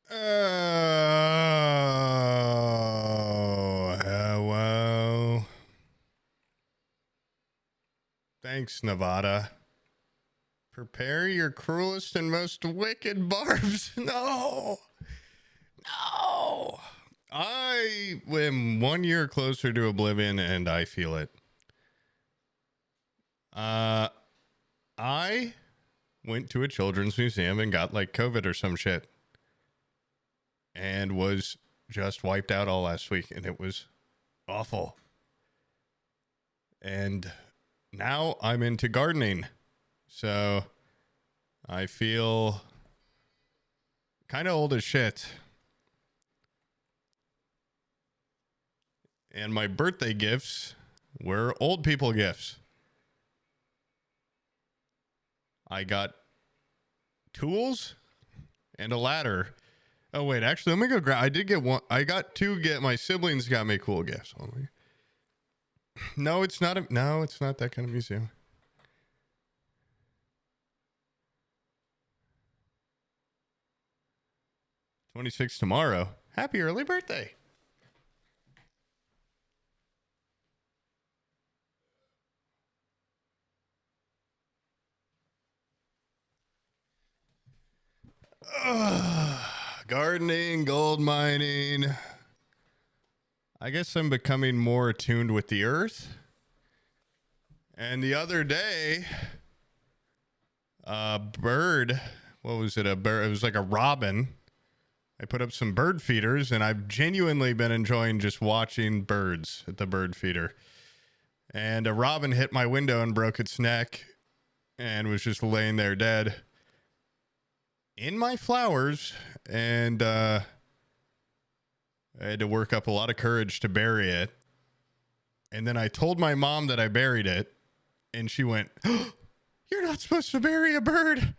Oh, hello. Thanks, Nevada. Prepare your cruelest and most wicked barbs. No. No. I am 1 year closer to oblivion and I feel it. I went to a children's museum and got like COVID or some shit. And was just wiped out all last week and it was awful. And now I'm into gardening. So I feel kind of old as shit. And my birthday gifts were old people gifts. I got tools and a ladder. Oh, wait, actually, let me go grab. I did get one. I got two. My siblings got me cool gifts. Only. No, it's not that kind of museum. '26 tomorrow. Happy early birthday. Gardening, gold mining. I guess I'm becoming more attuned with the earth. And the other day, a bird, what was it? A bird, it was like a robin. I put up some bird feeders and I've genuinely been enjoying just watching birds at the bird feeder. And a robin hit my window and broke its neck and was just laying there dead in my flowers. And I had to work up a lot of courage to bury it. And then I told my mom that I buried it. And she went, oh, you're not supposed to bury a bird.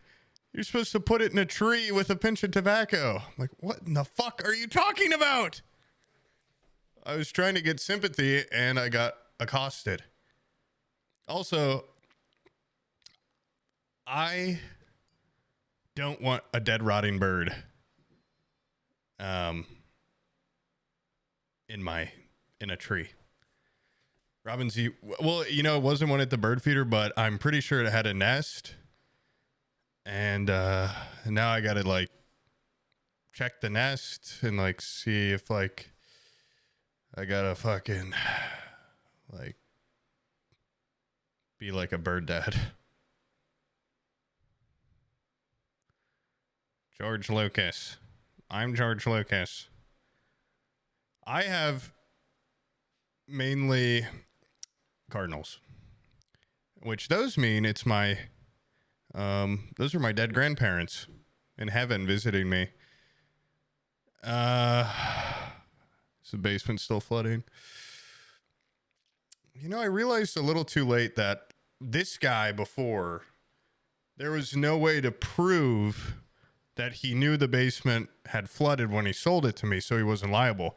You're supposed to put it in a tree with a pinch of tobacco. I'm like, what in the fuck are you talking about? I was trying to get sympathy and I got accosted. Also, I don't want a dead rotting bird in a tree. Robin's, well, it wasn't one at the bird feeder, but I'm pretty sure it had a nest. And now I gotta like check the nest and like see if like I gotta fucking like be like a bird dad. George Lucas. I'm George Lucas. I have mainly cardinals, which those mean it's my those are my dead grandparents in heaven visiting me. Is the basement still flooding? I realized a little too late that this guy before, there was no way to prove that he knew the basement had flooded when he sold it to me, so he wasn't liable.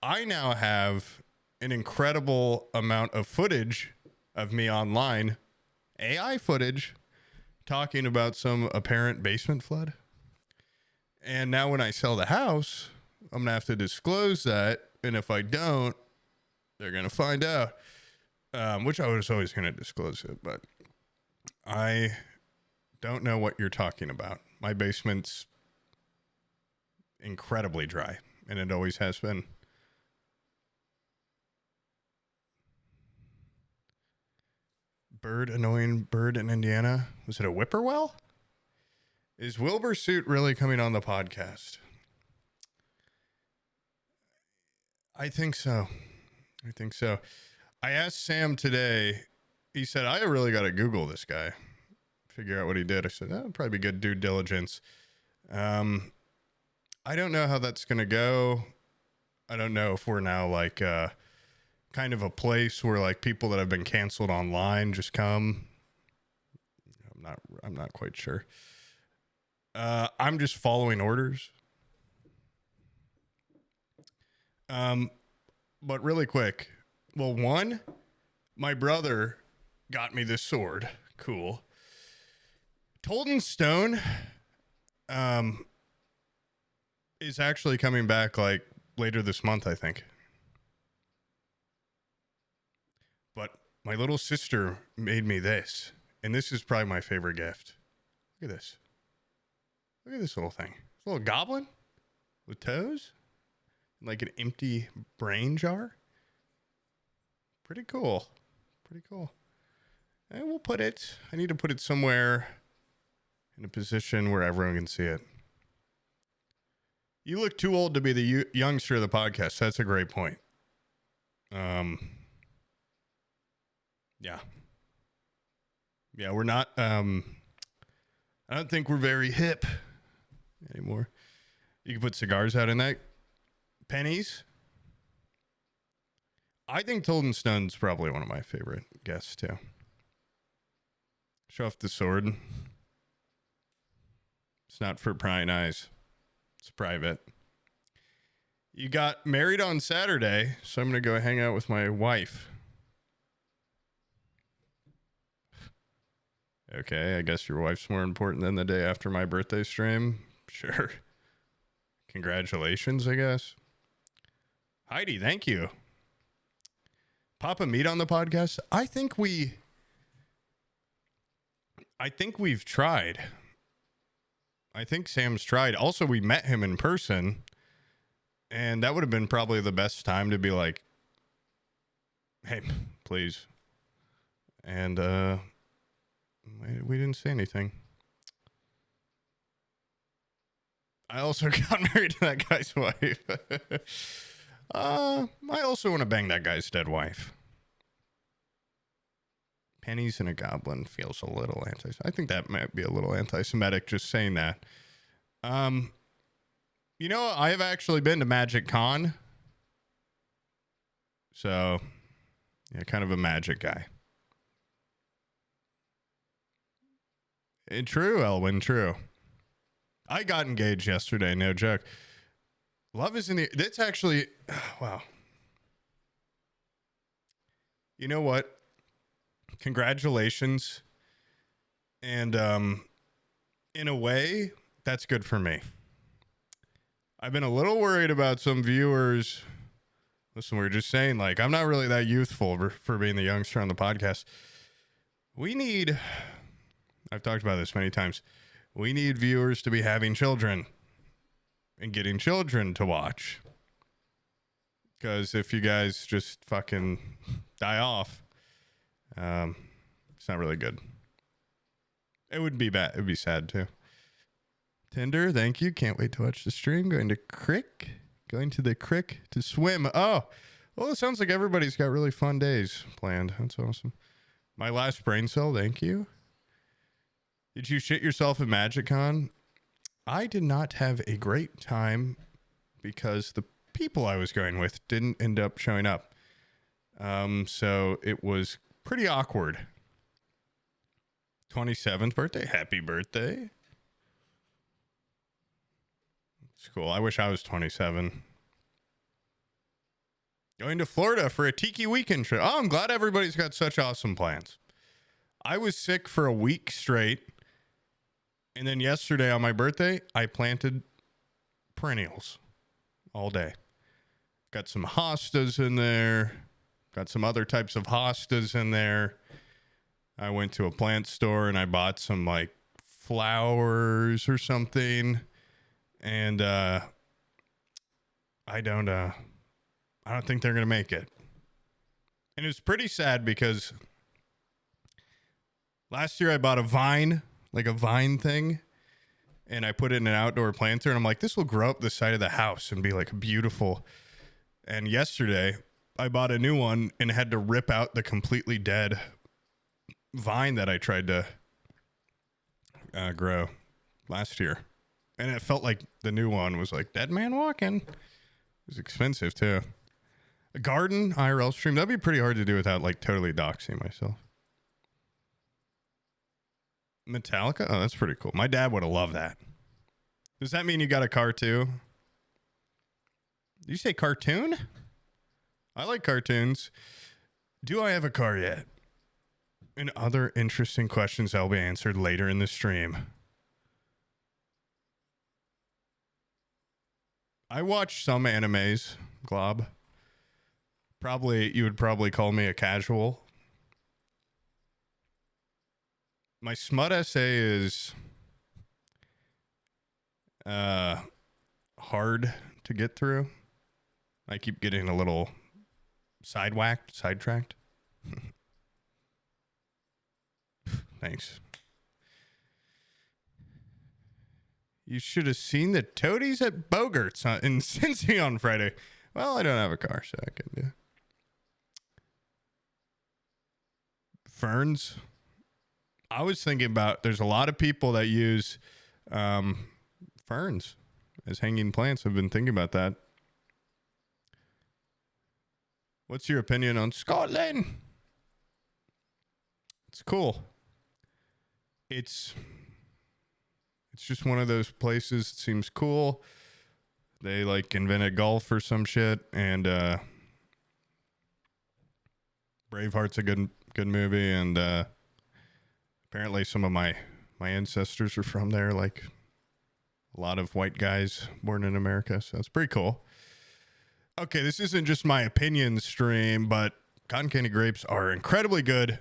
I now have an incredible amount of footage of me online, AI footage, talking about some apparent basement flood. And now when I sell the house, I'm going to have to disclose that. And if I don't, they're going to find out. Which I was always going to disclose it. But I don't know what you're talking about. My basement's incredibly dry. And it always has been. Annoying bird in Indiana. Was it a whippoorwill? Is Wilbur Suit really coming on the podcast? I think so. I asked Sam today. He said, I really got to Google this guy. Figure out what he did. I said, that would probably be good due diligence. I don't know how that's going to go. I don't know if we're now like kind of a place where like people that have been canceled online just come. I'm not quite sure. I'm just following orders. But really quick. Well, one, my brother got me this sword. Cool. Told in Stone. is actually coming back like later this month, I think. But my little sister made me this, and this is probably my favorite gift. Look at this. Look at this little thing. It's a little goblin with toes, like an empty brain jar. Pretty cool. Pretty cool. And we'll put it, I need to put it somewhere in a position where everyone can see it. You look too old to be the youngster of the podcast. That's a great point. Yeah. Yeah, we're not, I don't think we're very hip anymore. You can put cigars out in that. Pennies. I think Tilden Stone's probably one of my favorite guests, too. Show off the sword. It's not for prying eyes. It's private. You got married on Saturday, so I'm going to go hang out with my wife. Okay, I guess your wife's more important than the day after my birthday stream. Sure. Congratulations, I guess. Heidi, thank you. Papa Meat on the podcast. I think we've tried. I think Sam's tried. Also, we met him in person, and that would have been probably the best time to be like, hey, please. And we didn't say anything. I also got married to that guy's wife. I also want to bang that guy's dead wife. Pennies and a goblin feels a little I think that might be a little anti-Semitic just saying that. You know, I have actually been to Magic Con. So, yeah, kind of a magic guy. True, Elwin, true. I got engaged yesterday, no joke. Love is in the... That's actually... Wow. You know what? Congratulations. And in a way, that's good for me. I've been a little worried about some viewers. Listen, we were just saying, like, I'm not really that youthful for being the youngster on the podcast. We need... I've talked about this many times. We need viewers to be having children and getting children to watch. Because if you guys just fucking die off, it's not really good. It would be bad. It would be sad too. Tinder, thank you. Can't wait to watch the stream. Going to the creek to swim. Oh, well, it sounds like everybody's got really fun days planned. That's awesome. My last brain cell, thank you. Did you shit yourself at MagicCon? I did not have a great time because the people I was going with didn't end up showing up. So it was pretty awkward. 27th birthday. Happy birthday. It's cool. I wish I was 27. Going to Florida for a tiki weekend trip. Oh, I'm glad everybody's got such awesome plans. I was sick for a week straight. And then yesterday on my birthday, I planted perennials all day. Got some hostas in there. Got some other types of hostas in there. I went to a plant store and I bought some like flowers or something. And I don't think they're gonna make it. And it was pretty sad because last year I bought a vine thing, and I put it in an outdoor planter, and I'm like, this will grow up the side of the house and be like beautiful. And yesterday I bought a new one and had to rip out the completely dead vine that I tried to grow last year. And it felt like the new one was like dead man walking. It was expensive too. A garden IRL stream, that'd be pretty hard to do without like totally doxing myself. Metallica? Oh, that's pretty cool. My dad would have loved that. Does that mean you got a car too? Did you say cartoon? I like cartoons. Do I have a car yet? And other interesting questions that will be answered later in the stream. I watch some animes, Glob. You would probably call me a casual. My smut essay is hard to get through. I keep getting a little sidetracked. Thanks. You should have seen the toadies at Bogart's in Cincy on Friday. Well, I don't have a car, so I can do. Ferns. I was thinking about, there's a lot of people that use ferns as hanging plants. I've been thinking about that. What's your opinion on Scotland? It's cool. It's just one of those places that seems cool. They like invented golf or some shit, and Braveheart's a good movie, and apparently some of my ancestors are from there, like a lot of white guys born in America, so it's pretty cool. Okay, this isn't just my opinion stream, but cotton candy grapes are incredibly good.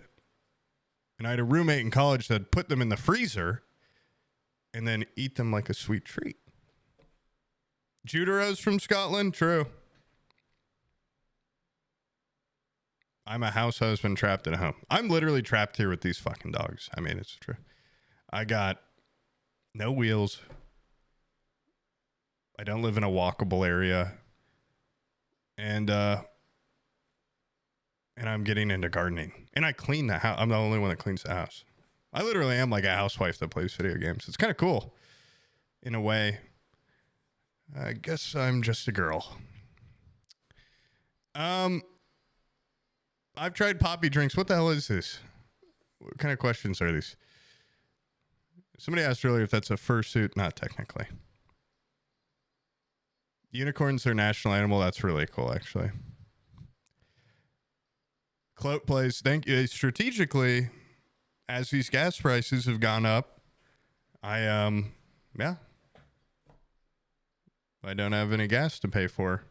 And I had a roommate in college that put them in the freezer and then eat them like a sweet treat. Judero's from Scotland? True. I'm a house husband trapped at home. I'm literally trapped here with these fucking dogs. I mean, it's true. I got no wheels. I don't live in a walkable area. And I'm getting into gardening. And I clean the house. I'm the only one that cleans the house. I literally am like a housewife that plays video games. It's kind of cool. In a way. I guess I'm just a girl. I've tried poppy drinks. What the hell is this? What kind of questions are these? Somebody asked earlier if that's a fursuit. Not technically. Unicorns are national animal. That's really cool, actually. Cloat plays. Thank you. Strategically, as these gas prices have gone up, I don't have any gas to pay for.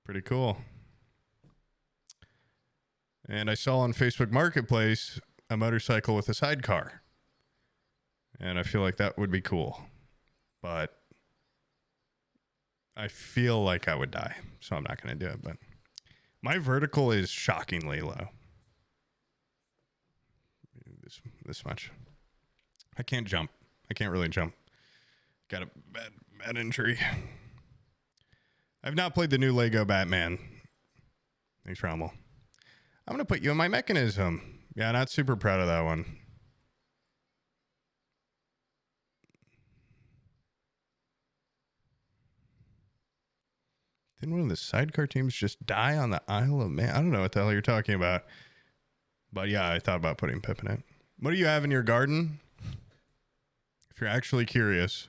Pretty cool. And I saw on Facebook Marketplace a motorcycle with a sidecar. And I feel like that would be cool. But I feel like I would die, so I'm not going to do it. But my vertical is shockingly low. This much. I can't jump. I can't really jump. Got a bad injury. I've not played the new Lego Batman. Thanks, Rommel. I'm going to put you in my mechanism. Yeah, not super proud of that one. Didn't one of the sidecar teams just die on the Isle of Man? I don't know what the hell you're talking about. But yeah, I thought about putting Pip in it. What do you have in your garden? If you're actually curious.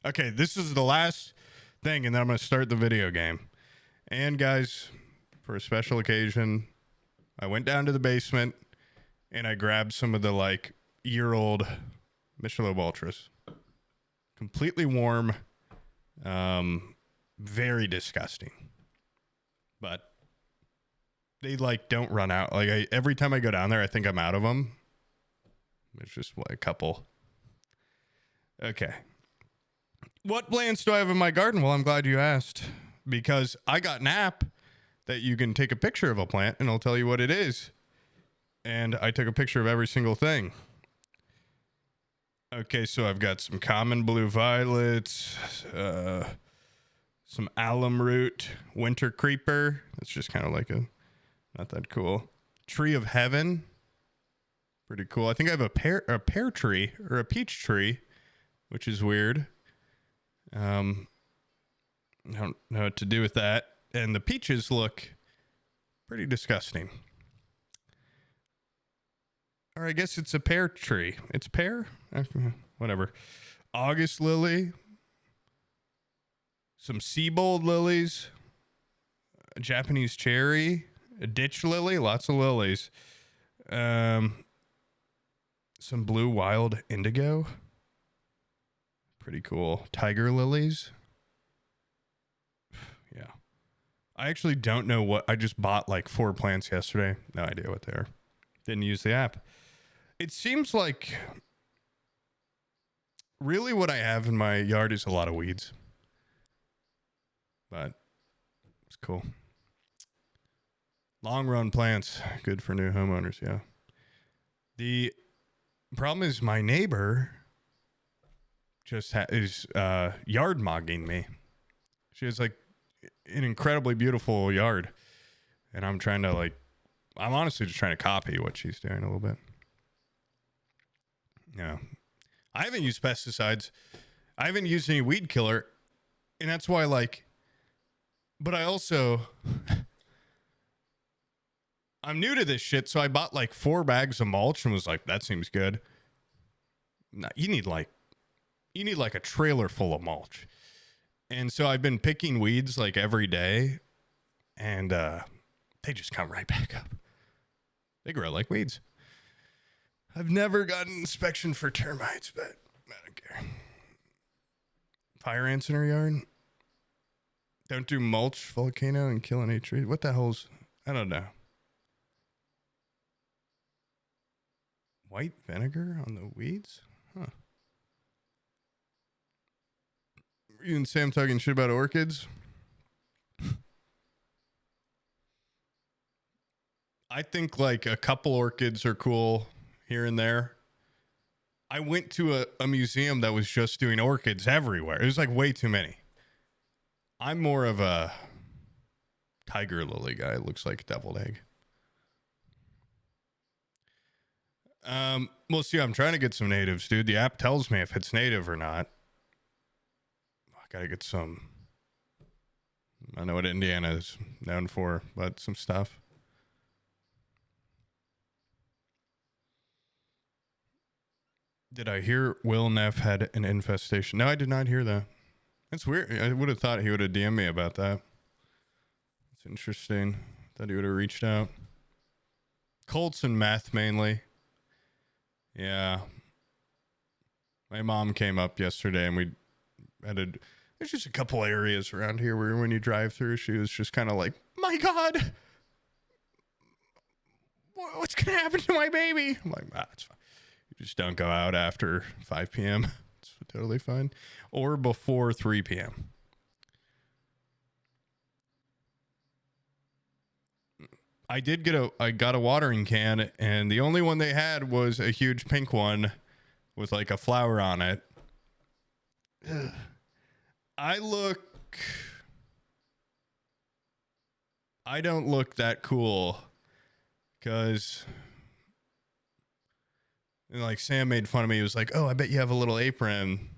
Okay, this is the last thing, and then I'm going to start the video game. And guys, for a special occasion, I went down to the basement, and I grabbed some of the, like, year-old Michelob Ultras. Completely warm. Very disgusting. But they, like, don't run out. Like, every time I go down there, I think I'm out of them. There's just, a couple. Okay. What plants do I have in my garden? Well, I'm glad you asked. Because I got an app that you can take a picture of a plant, and it'll tell you what it is. And I took a picture of every single thing. Okay, so I've got some common blue violets, some alum root, winter creeper. That's just kind of like not that cool. Tree of heaven. Pretty cool. I think I have a pear tree or a peach tree, which is weird. I don't know what to do with that. And the peaches look pretty disgusting. Or I guess it's a pear tree. It's pear? Whatever. August lily. Some Seabold lilies. A Japanese cherry. A ditch lily. Lots of lilies. Some blue wild indigo. Pretty cool. Tiger lilies. I actually don't know what I just bought like 4 plants yesterday. No idea what they are. Didn't use the app. It seems like really what I have in my yard is a lot of weeds. But it's cool. Long run plants, good for new homeowners, yeah. The problem is my neighbor just is yard mogging me. She has like an incredibly beautiful yard. And I'm trying to I'm honestly just trying to copy what she's doing a little bit. Yeah. I haven't used pesticides. I haven't used any weed killer. And that's why but I also, I'm new to this shit. So I bought 4 bags of mulch and was like, that seems good. No, you need a trailer full of mulch. And so I've been picking weeds every day and they just come right back up. They grow like weeds. I've never gotten inspection for termites, but I don't care. Fire ants in our yard. Don't do mulch, volcano, and kill any trees. What the hell's... I don't know. White vinegar on the weeds? Huh. You and Sam talking shit about orchids? I think a couple orchids are cool here and there. I went to a museum that was just doing orchids everywhere. It was way too many. I'm more of a tiger lily guy. It looks like a deviled egg. We'll see. I'm trying to get some natives, dude. The app tells me if it's native or not. I gotta get some. I know what Indiana is known for, but some stuff. Did I hear Will Neff had an infestation? No, I did not hear that. That's weird. I would have thought he would have DM'd me about that. It's interesting that he would have reached out. Colts and meth mainly. Yeah. My mom came up yesterday and we had there's just a couple areas around here where when you drive through, she was just kind of like, my God, what's going to happen to my baby? I'm like, it's fine. You just don't go out after 5 p.m. It's totally fine. Or before 3 p.m. I got a watering can, and the only one they had was a huge pink one with a flower on it. Ugh. I don't look that cool because Sam made fun of me. He was like, oh, I bet you have a little apron.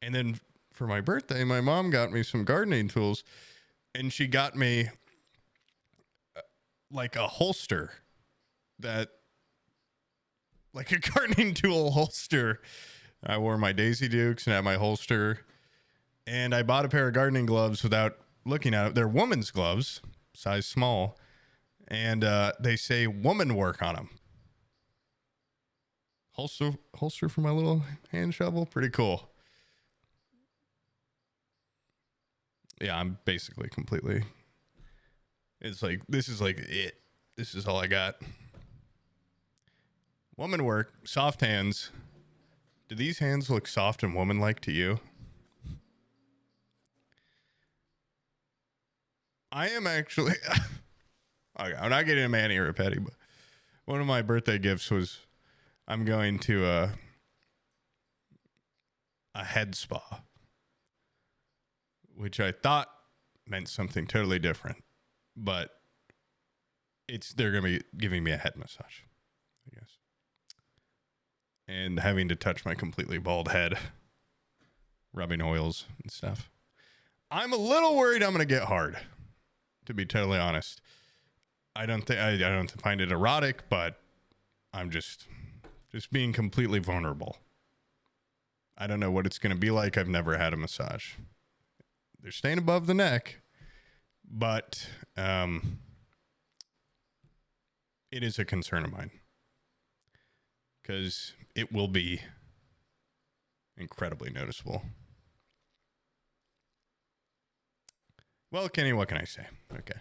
And then for my birthday, my mom got me some gardening tools and she got me a holster a gardening tool holster. I wore my Daisy Dukes and had my holster. And I bought a pair of gardening gloves without looking at it. They're woman's gloves, size small. And they say woman work on them. Holster for my little hand shovel. Pretty cool. Yeah, I'm basically completely... It's this is it. This is all I got. Woman work, soft hands. Do these hands look soft and woman-like to you? I am actually... Okay, I'm not getting a mani or a pedi, but one of my birthday gifts was I'm going to a head spa, which I thought meant something totally different, but they're going to be giving me a head massage, I guess, and having to touch my completely bald head, rubbing oils and stuff. I'm a little worried I'm going to get hard, to be totally honest. I don't find it erotic, but I'm just being completely vulnerable. I don't know what it's going to be like. I've never had a massage. They're staying above the neck, but it is a concern of mine because it will be incredibly noticeable. Well, Kenny, what can I say? Okay.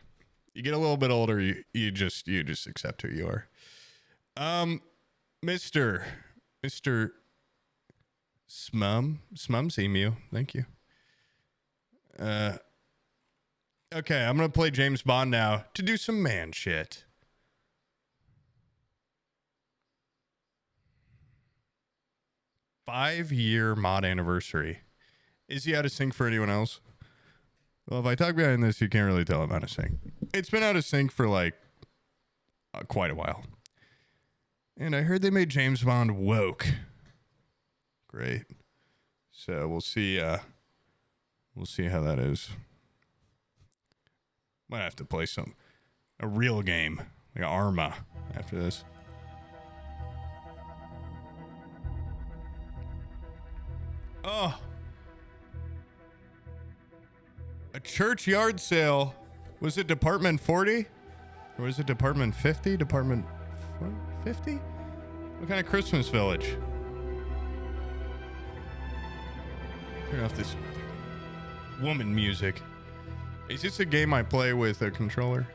You get a little bit older, you just accept who you are. Mr. Smums Emu. Thank you. Okay, I'm gonna play James Bond now to do some man shit. Five-year mod anniversary. Is he out of sync for anyone else? Well, if I talk behind this, you can't really tell I'm out of sync. It's been out of sync for like quite a while. And I heard they made James Bond woke. Great. So we'll see how that is. Might have to play a real game, like Arma after this. Oh. A church yard sale. Was it Department 40? Or was it Department 50? Department 50? What kind of Christmas village? Turn off this woman music. Is this a game I play with a controller?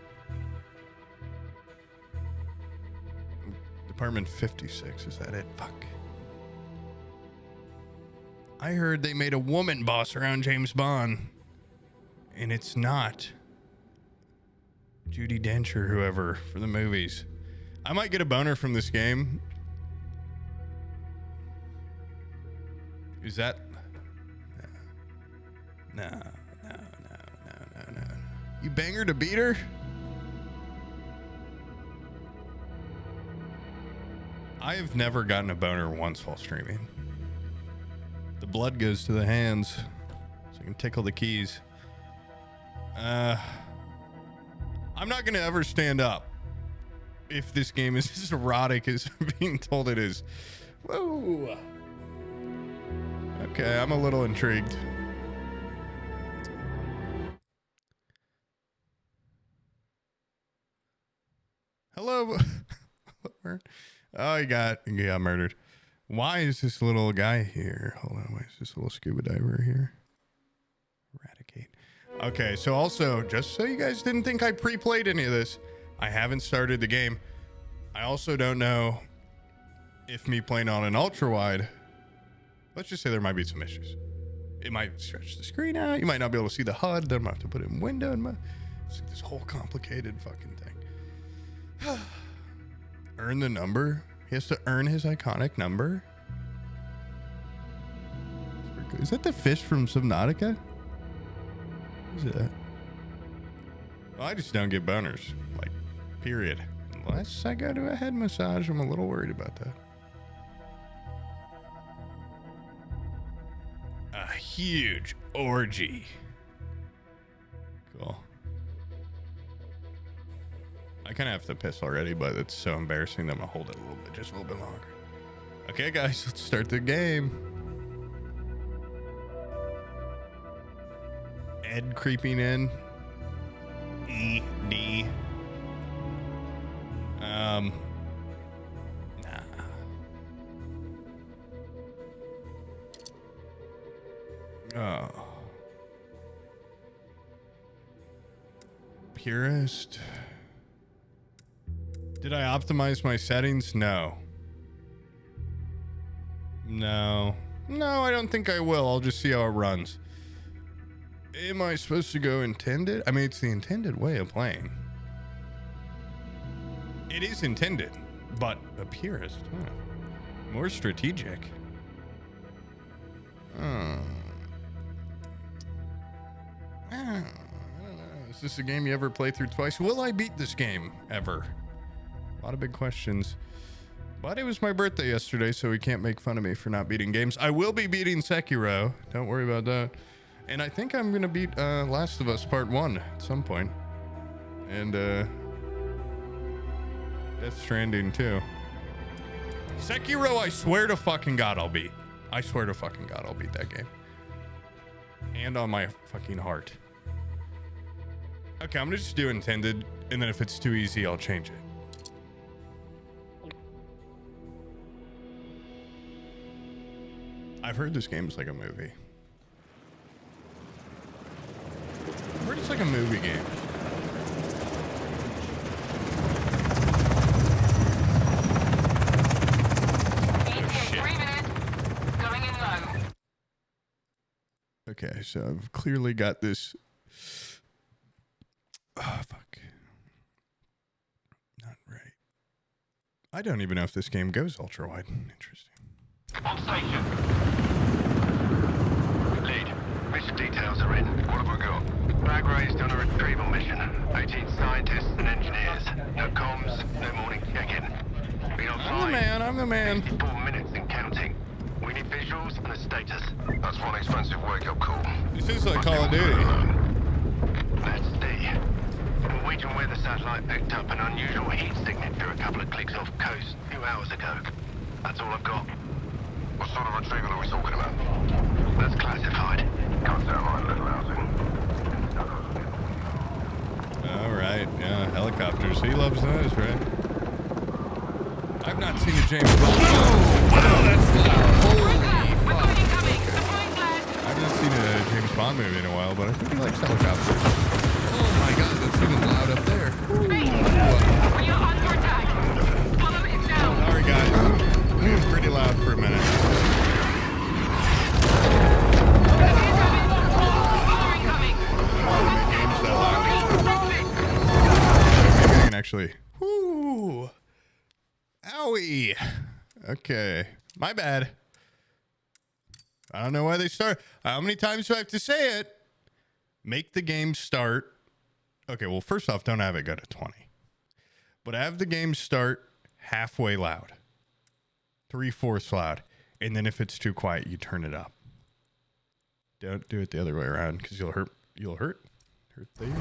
Department 56, is that it? Fuck. I heard they made a woman boss around James Bond. And it's not Judi Dench or whoever for the movies. I might get a boner from this game. Is that... No. You bang her to beat her? I have never gotten a boner once while streaming. The blood goes to the hands, so I can tickle the keys. I'm not gonna ever stand up if this game is as erotic as being told it is. Whoa. Okay, I'm a little intrigued. Hello. Oh, he got murdered. Why is this little guy here? Hold on, why is this little scuba diver here? Eradicate. Okay, so also, just so you guys didn't think I pre-played any of this, I haven't started the game. I also don't know if me playing on an ultra-wide, let's just say there might be some issues. It might stretch the screen out. You might not be able to see the HUD. Then I might have to put it in window. It's like this whole complicated fucking thing. Earn the number. He has to earn his iconic number. Is that the fish from Subnautica? What is that? Well, I just don't get boners. Like, period. Unless I go to a head massage, I'm a little worried about that. A huge orgy. Cool. I kind of have to piss already, but it's so embarrassing that I'm gonna hold it just a little bit longer. Okay, guys, let's start the game. Ed creeping in. E-D. Nah. Oh. Purist. Did I optimize my settings? No. No, I don't think I will. I'll just see how it runs. Am I supposed to go intended? I mean, it's the intended way of playing. It is intended, but a purist. More strategic. I don't know. Is this a game you ever play through twice? Will I beat this game ever? A lot of big questions. But it was my birthday yesterday, so we can't make fun of me for not beating games. I will be beating Sekiro. Don't worry about that. And I think I'm going to beat Last of Us Part 1 at some point. And Death Stranding too. Sekiro, I swear to fucking God I'll beat. I swear to fucking God I'll beat that game. And on my fucking heart. Okay, I'm going to just do intended. And then if it's too easy, I'll change it. I've heard this game's like a movie. I've heard it's like a movie game. Okay, so I've clearly got this. Oh, fuck. Not right. I don't even know if this game goes ultra wide. Interesting. On station. Lead. Mission details are in. What have we got? Flag raised on a retrieval mission. 18 scientists and engineers. No comms, no morning check-in. Been on I'm the man, I'm the man. 54 minutes and counting. We need visuals and a status. That's one expensive wake-up call. This is like Call of Duty. Let's see. Norwegian weather satellite picked up an unusual heat signature a couple of clicks off coast a few hours ago. That's all I've got. What sort of retrieval are we talking about? That's classified. Can't sound like little housing. All right, yeah, helicopters. He loves those, right? I've not seen a James Bond. Oh, wow, that's loud. Holy fuck. I haven't seen a James Bond movie in a while, but I think he likes helicopters. Oh my god, that's even loud up there. Sorry, guys. It was pretty loud for a minute. Games that loud. Maybe I can actually. Whoo. Owie. Okay. My bad. I don't know why they start. How many times do I have to say it? Make the game start. Okay, well, first off, don't have it go to 20. But have the game start halfway loud. 3/4 loud. And then if it's too quiet, you turn it up. Don't do it the other way around because you'll hurt things.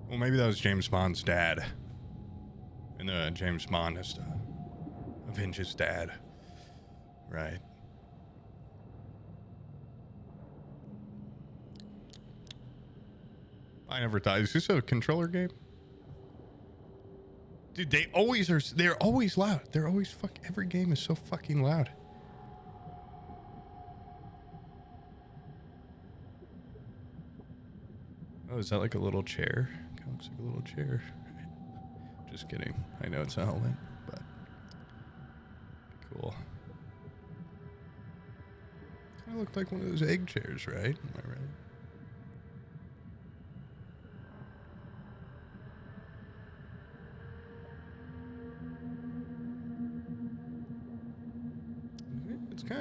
Well, maybe that was James Bond's dad. And James Bond has to avenge his dad. Right. I never thought. Is this a controller game? Dude, they're always loud. They're always every game is so fucking loud. Oh, is that like a little chair? Kind of looks like a little chair. Just kidding. I know it's a helmet, but cool. Kind of looked like one of those egg chairs, right? Am I right?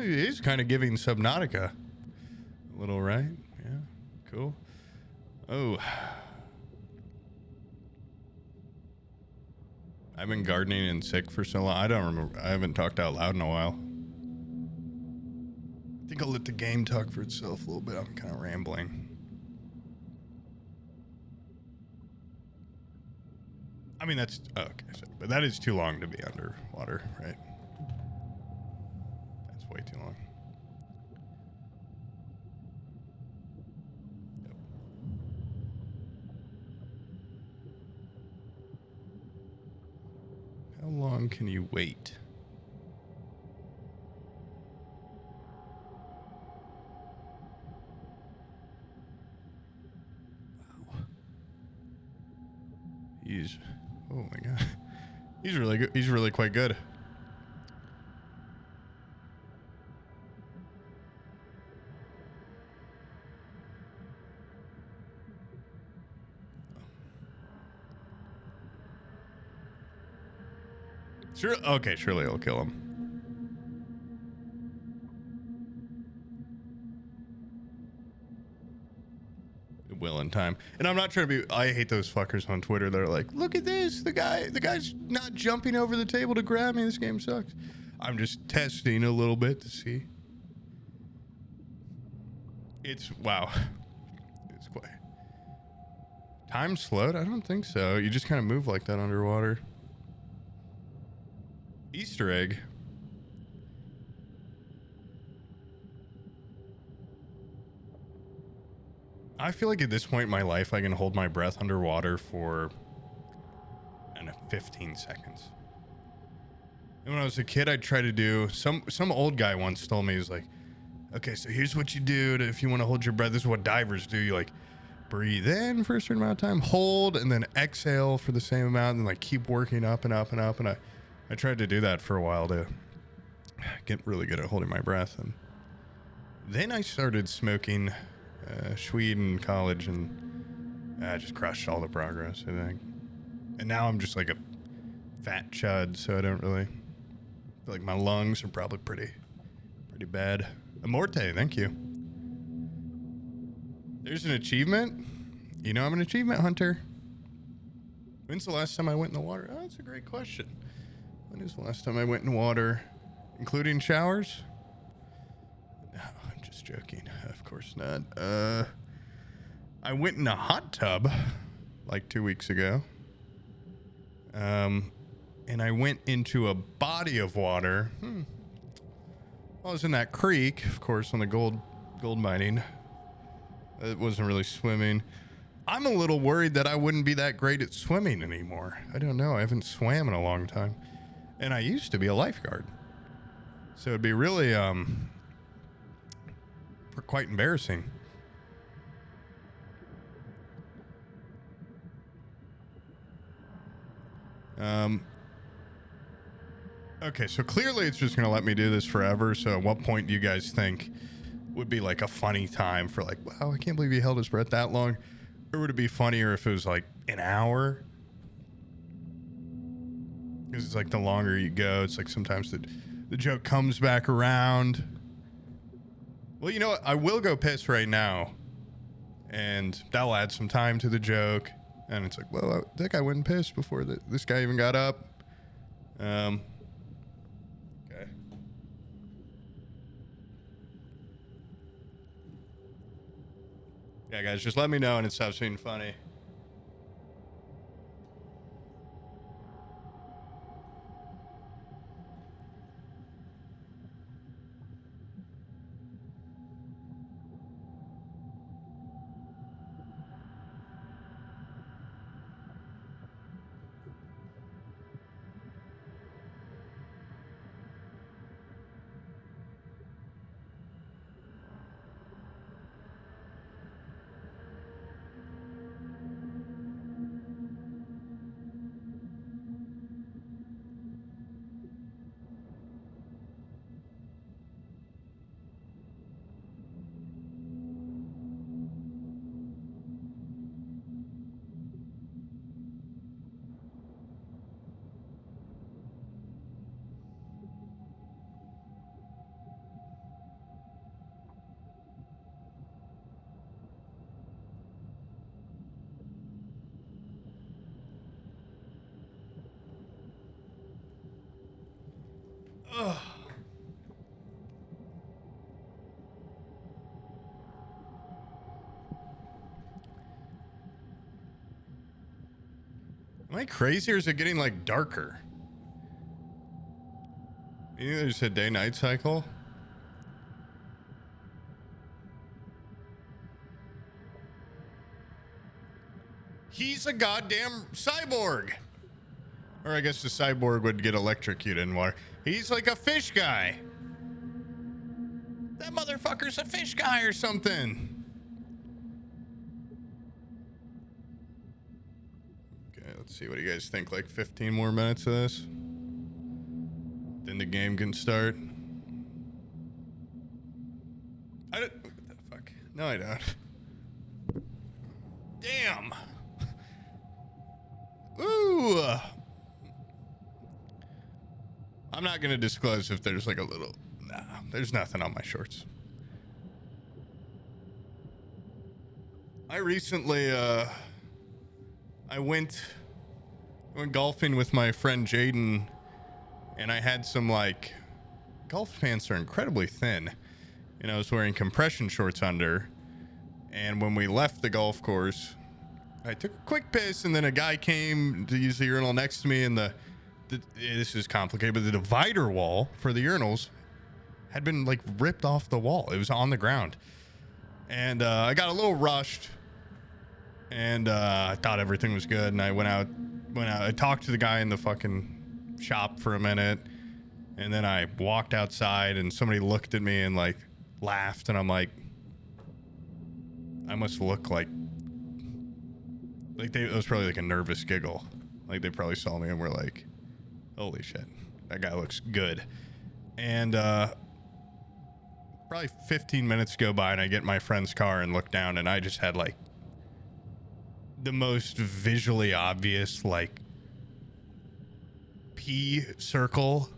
It is kind of giving Subnautica a little, right? Yeah, cool. Oh, I've been gardening and sick for so long. I don't remember. I haven't talked out loud in a while. I think I'll let the game talk for itself a little bit. I'm kind of rambling. I mean, that's okay, but that is too long to be underwater, right? That's way too long. Yep. How long can you wait? Wow. Oh my god. He's really good. He's really quite good. Sure. Okay, surely it'll kill him. It will in time. And I'm not trying to be. I hate those fuckers on Twitter that are like, "Look at this. The guy's not jumping over the table to grab me. This game sucks." I'm just testing a little bit to see. It's wow. It's quite. Time slowed? I don't think so. You just kind of move like that underwater. Easter egg. I feel like at this point in my life, I can hold my breath underwater for, I don't know, 15 seconds. And when I was a kid, I'd try to do, some old guy once told me, he was like, okay, so here's what you do if you want to hold your breath. This is what divers do. You like breathe in for a certain amount of time, hold, and then exhale for the same amount, and like keep working up and up and up. And I tried to do that for a while to get really good at holding my breath. And then I started smoking weed in college, and I just crushed all the progress, I think. And now I'm just like a fat chud, so I don't really feel like my lungs are probably pretty bad. Amorte, thank you. There's an achievement. You know, I'm an achievement hunter. When's the last time I went in the water? Oh, that's a great question. When is the last time I went in water, including showers? No, I'm just joking. Of course not. I went in a hot tub like 2 weeks ago. And I went into a body of water. I was in that creek, of course, on the gold mining. It wasn't really swimming. I'm a little worried that I wouldn't be that great at swimming anymore. I don't know. I haven't swam in a long time. And I used to be a lifeguard. So it'd be really, quite embarrassing. Okay, so clearly it's just going to let me do this forever. So at what point do you guys think would be like a funny time for like, wow, I can't believe he held his breath that long? Or would it be funnier if it was like an hour? Because it's like the longer you go, it's like sometimes the joke comes back around. Well, you know what? I will go piss right now. And that'll add some time to the joke. And it's like, well, that guy went and pissed before this guy even got up. Okay. Yeah, guys, just let me know and it stops being funny. Ugh. Am I crazy or is it getting like darker? You know, there's a day-night cycle. He's a goddamn cyborg. Or I guess the cyborg would get electrocuted in water. He's like a fish guy. That motherfucker's a fish guy or something. Okay, let's see what you guys think. Like 15 more minutes of this. Then the game can start. I don't. What the fuck? No, I don't. Damn. Ooh. I'm not going to disclose if there's like a little... Nah, there's nothing on my shorts. I recently, I went golfing with my friend Jaden, and I had some like... Golf pants are incredibly thin, and I was wearing compression shorts under, and when we left the golf course, I took a quick piss, and then a guy came to use the urinal next to me, and this is complicated, but the divider wall for the urinals had been like ripped off the wall. It was on the ground. And I got a little rushed, and I thought everything was good. And I went out. I talked to the guy in the fucking shop for a minute, and then I walked outside, and somebody looked at me and like laughed, and I'm like, I must look like it was probably like a nervous giggle. Like they probably saw me and were like, holy shit, that guy looks good. And probably 15 minutes go by, and I get in my friend's car and look down, and I just had like the most visually obvious like pea circle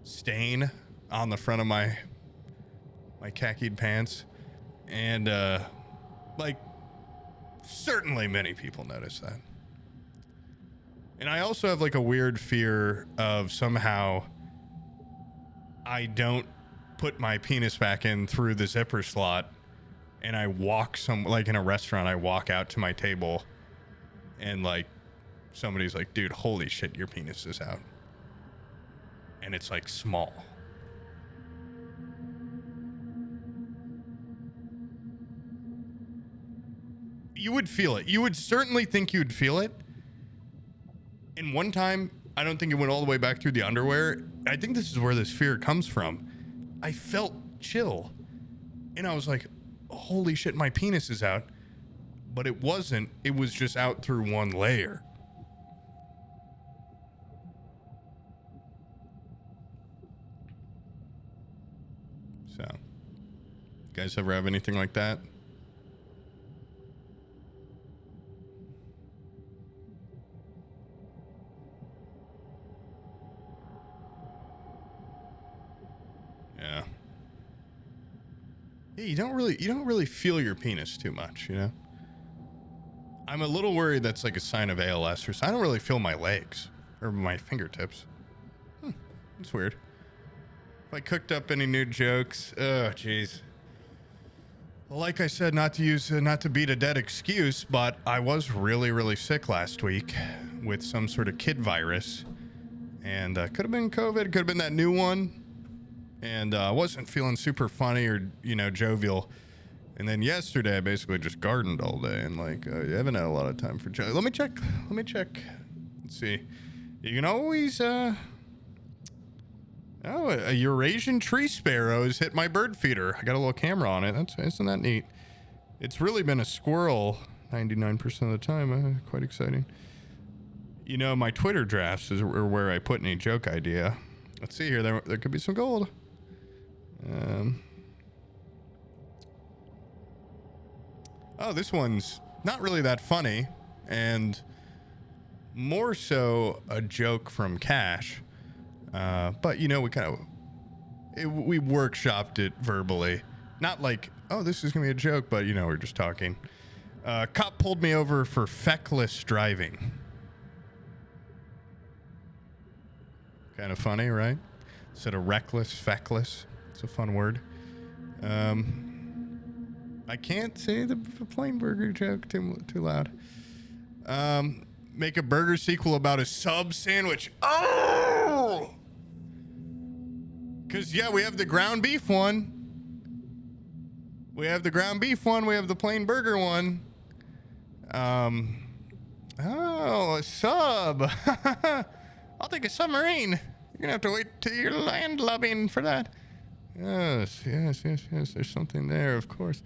stain on the front of my khakied pants. And like certainly many people notice that. And I also have like a weird fear of somehow I don't put my penis back in through the zipper slot, and I walk like in a restaurant, I walk out to my table and like somebody's like, dude, holy shit, your penis is out. And it's like small. You would feel it. You would certainly think you'd feel it. And one time, I don't think it went all the way back through the underwear. I think this is where this fear comes from. I felt chill. And I was like, holy shit, my penis is out. But it wasn't. It was just out through one layer. So, you guys ever have anything like that? Yeah. Yeah, you don't really feel your penis too much, you know? I'm a little worried that's like a sign of ALS or so. I don't really feel my legs or my fingertips. That's weird. If I cooked up any new jokes, oh jeez. Well, like I said, not to beat a dead excuse, but I was really, really sick last week with some sort of kid virus. And could have been COVID, could have been that new one. And I wasn't feeling super funny or, jovial. And then yesterday, I basically just gardened all day. And, I haven't had a lot of time for... Let me check. Let's see. You can always... a Eurasian tree sparrow has hit my bird feeder. I got a little camera on it. Isn't that neat? It's really been a squirrel 99% of the time. Quite exciting. My Twitter drafts are where I put any joke idea. Let's see here. There could be some gold. This one's not really that funny, and more so a joke from Cash. But we we workshopped it verbally. Not like, oh, this is gonna be a joke, but we're just talking. Cop pulled me over for feckless driving. Kind of funny, right? Instead of reckless, feckless. It's a fun word. I can't say the plain burger joke too loud. Make a burger sequel about a sub sandwich. Oh! Because, we have the ground beef one. We have the ground beef one. We have the plain burger one. A sub. I'll take a submarine. You're going to have to wait till you're land lubbing for that. Yes. There's something there, of course.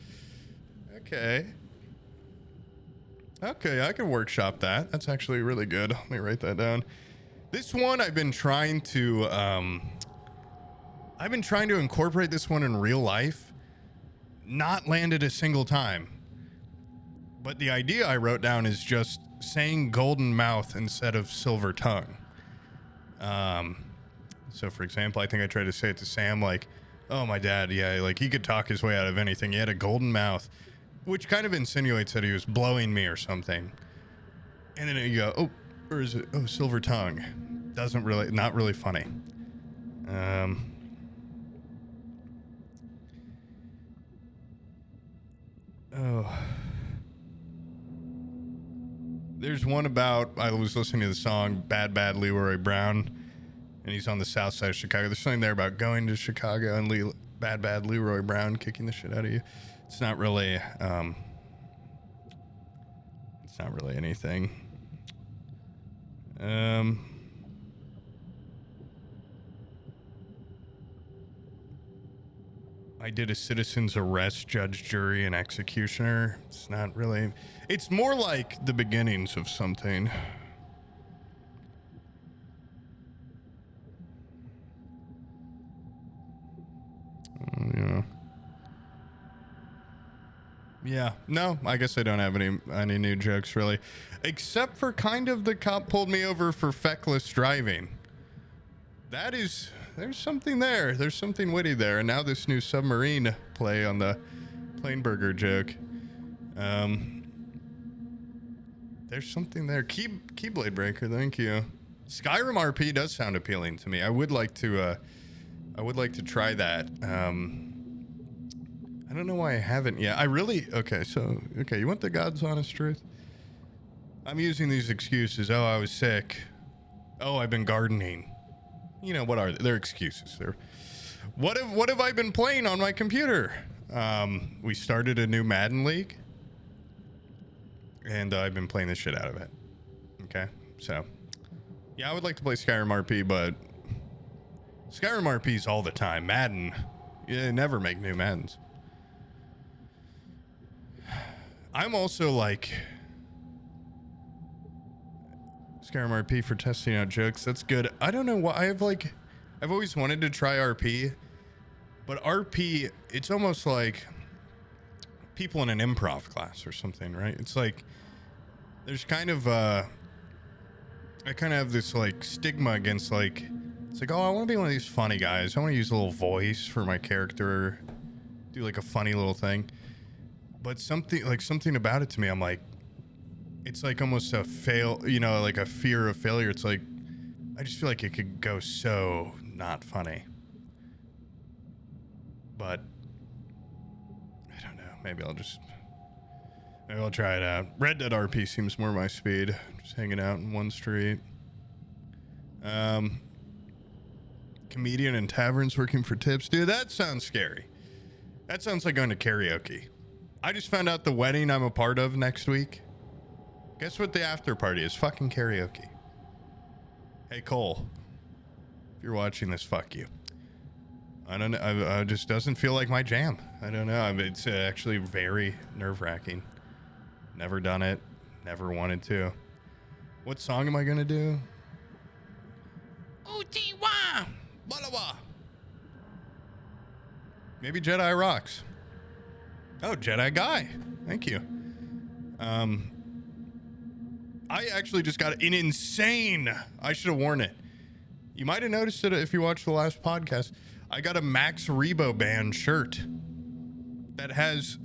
Okay, I can workshop that. That's actually really good. Let me write that down. This one I've been trying to incorporate this one in real life. Not landed a single time. But the idea I wrote down is just saying golden mouth instead of silver tongue. So for example, I think I tried to say it to Sam, like, oh, my dad, he could talk his way out of anything. He had a golden mouth, which kind of insinuates that he was blowing me or something. And then you go, or is it, silver tongue. Not really funny. There's one about, I was listening to the song Bad Bad Leroy Brown, and he's on the south side of Chicago. There's something there about going to Chicago and bad Leroy Brown kicking the shit out of you. It's not really anything. I did a citizen's arrest, judge, jury, and executioner. It's not really... It's more like the beginnings of something. Yeah. Yeah. No, I guess I don't have any new jokes, really. Except for kind of the cop pulled me over for feckless driving. That is... There's something there. There's something witty there. And now this new submarine play on the plane burger joke. There's something there. Keyblade Breaker, thank you. Skyrim RP does sound appealing to me. I would like to try that. I don't know why I haven't yet. Okay, you want the God's honest truth? I'm using these excuses. Oh, I was sick. Oh, I've been gardening. You know, what are they? They're excuses. What have I been playing on my computer? We started a new Madden League. And I've been playing the shit out of it. Okay, so. Yeah, I would like to play Skyrim RP, but Skyrim RP's all the time. Madden, you never make new Maddens. I'm also like Skyrim RP for testing out jokes. That's good. I don't know why I've always wanted to try RP, but RP, it's almost like people in an improv class or something, right? It's like there's kind of I kind of have this like stigma against like, it's like, oh, I want to be one of these funny guys. I want to use a little voice for my character, do like a funny little thing. But something about it to me, I'm like, it's like almost a like a fear of failure. It's like, I just feel like it could go so not funny. But I don't know. Maybe I'll try it out. Red Dead RP seems more my speed. Just hanging out in one street. Comedian in taverns working for tips. Dude, that sounds scary. That sounds like going to karaoke. I just found out the wedding I'm a part of next week. Guess what the after party is? Fucking karaoke. Hey, Cole. If you're watching this, fuck you. I don't know. I just doesn't feel like my jam. I don't know. It's actually very nerve-wracking. Never done it. Never wanted to. What song am I going to do? Uti-wa! Balawa! Maybe Jedi Rocks. Oh, Jedi Guy. Thank you. I actually just got an insane... I should have worn it. You might have noticed it if you watched the last podcast. I got a Max Rebo band shirt that has,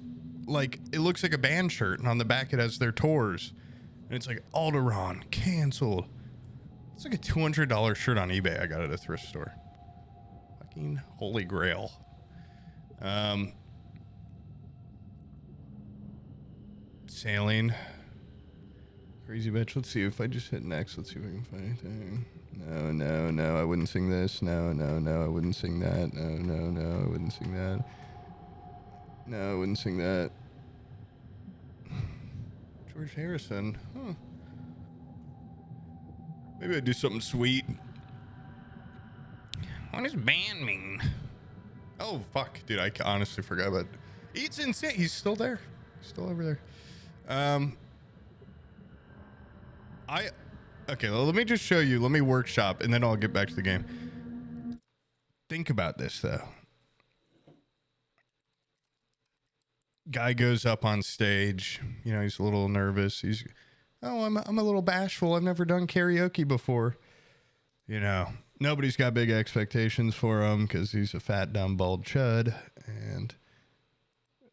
like, it looks like a band shirt, and on the back it has their tours. And it's like, Alderaan, canceled. It's like a $200 shirt on eBay I got at a thrift store. Fucking holy grail. Sailing. Crazy bitch. Let's see if I just hit next. Let's see if I can find anything. No, I wouldn't sing this. No, I wouldn't sing that. No, I wouldn't sing that. No, I wouldn't sing that. George Harrison. Huh. Maybe I'd do something sweet. What does band mean? Oh, fuck. Dude, I honestly forgot about it. It's insane. He's still there. He's still over there. Okay, well, let me just show you. Let me workshop, and then I'll get back to the game. Think about this, though. Guy goes up on stage. You know, he's a little nervous. I'm a little bashful. I've never done karaoke before. You know, nobody's got big expectations for him because he's a fat, dumb, bald chud. And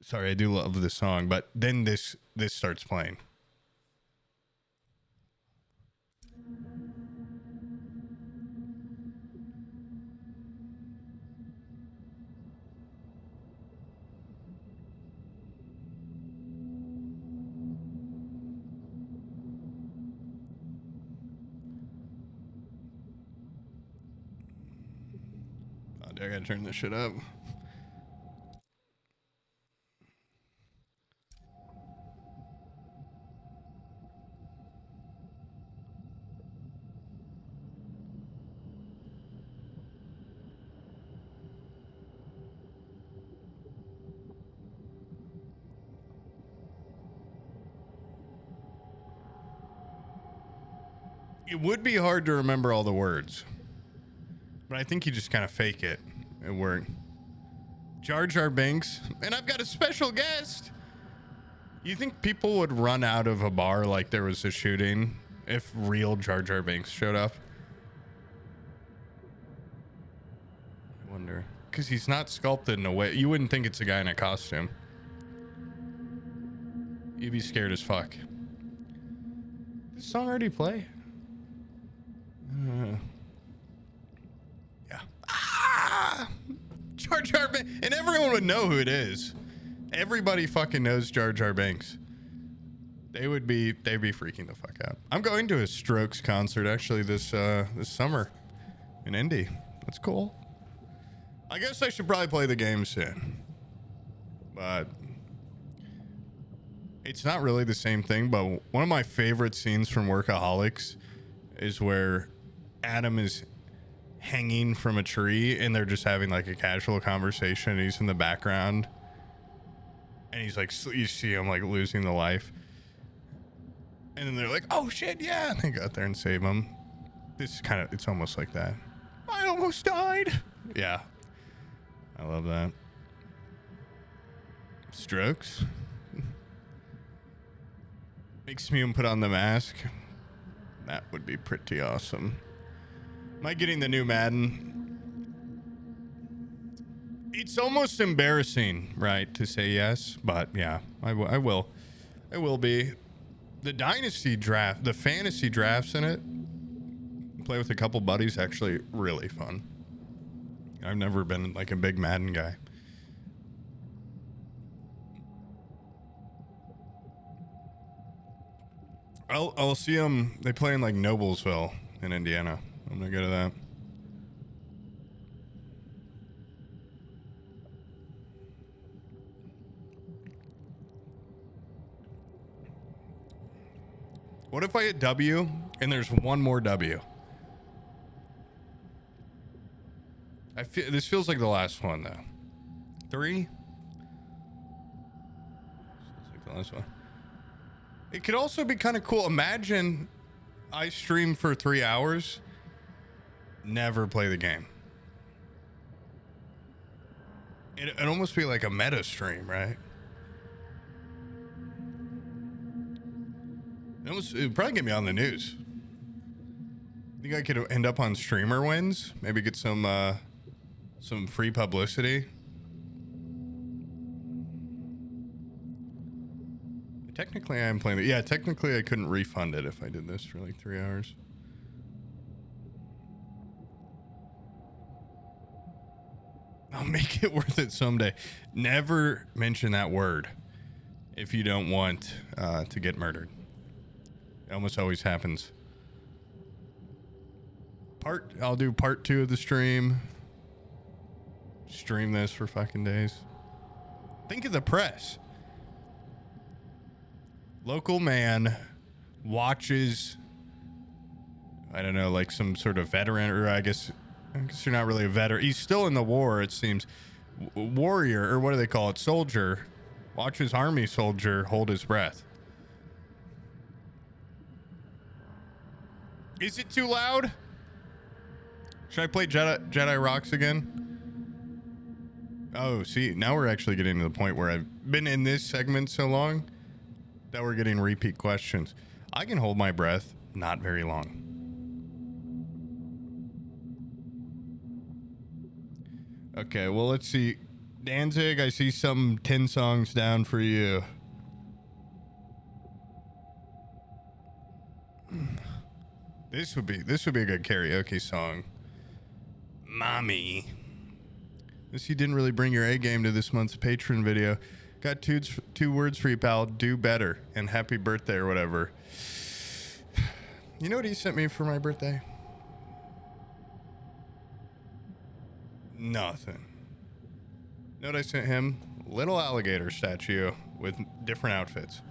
sorry, I do love this song, but then this starts playing. I gotta turn this shit up. It would be hard to remember all the words, but I think you just kind of fake it. It worked. Jar Jar Binks, and I've got a special guest. You think people would run out of a bar like there was a shooting if real Jar Jar Binks showed up? I wonder. Because he's not sculpted in a way. You wouldn't think it's a guy in a costume. You'd be scared as fuck. Did this song already play? Yeah. Ah! Jar Jar Binks. And everyone would know who it is. Everybody fucking knows Jar Jar Binks. They'd be freaking the fuck out. I'm going to a Strokes concert actually this summer in Indy. That's cool. I guess I should probably play the game soon. But it's not really the same thing, but one of my favorite scenes from Workaholics is where Adam is hanging from a tree and they're just having like a casual conversation and he's in the background and he's like, you see him like losing the life and then they're like, oh shit, yeah, and they go out there and save him. This is kind of, it's almost like that. I almost died. Yeah, I love that. Strokes. Makes me put on the mask. That would be pretty awesome. Am I getting the new Madden? It's almost embarrassing, right, to say yes, but yeah, I will. I will be. The Dynasty draft, the fantasy drafts in it, play with a couple buddies, actually really fun. I've never been like a big Madden guy. I'll see them. They play in like Noblesville in Indiana. I'm gonna go to that. What if I hit W and there's one more W? This feels like the last one though. 3? Feels like the last one. It could also be kind of cool. Imagine I stream for 3 hours, never play the game. It'd almost be like a meta stream, right? It'd probably get me on the news. Think I could end up on Streamer Wins? Maybe get some free publicity. Technically, I am playing it. Yeah, technically, I couldn't refund it if I did this for like 3 hours. I'll make it worth it someday. Never mention that word if you don't want to get murdered. It almost always happens. I'll do part 2 of the stream. Stream this for fucking days. Think of the press. Local man watches, I don't know, like some sort of veteran, or I guess you're not really a veteran. He's still in the war, it seems. Warrior, or what do they call it? Soldier. Watches army soldier hold his breath. Is it too loud? Should I play Jedi Rocks again? Oh, see, now we're actually getting to the point where I've been in this segment so long that we're getting repeat questions. I can hold my breath not very long. Okay, well, let's see. Danzig, I see some 10 songs down for you. This would be a good karaoke song. Mommy. This you didn't really bring your A game to this month's patron video. Got two words for you, pal. Do better and happy birthday or whatever. You know what he sent me for my birthday? Nothing. You know what I sent him? Little alligator statue with different outfits.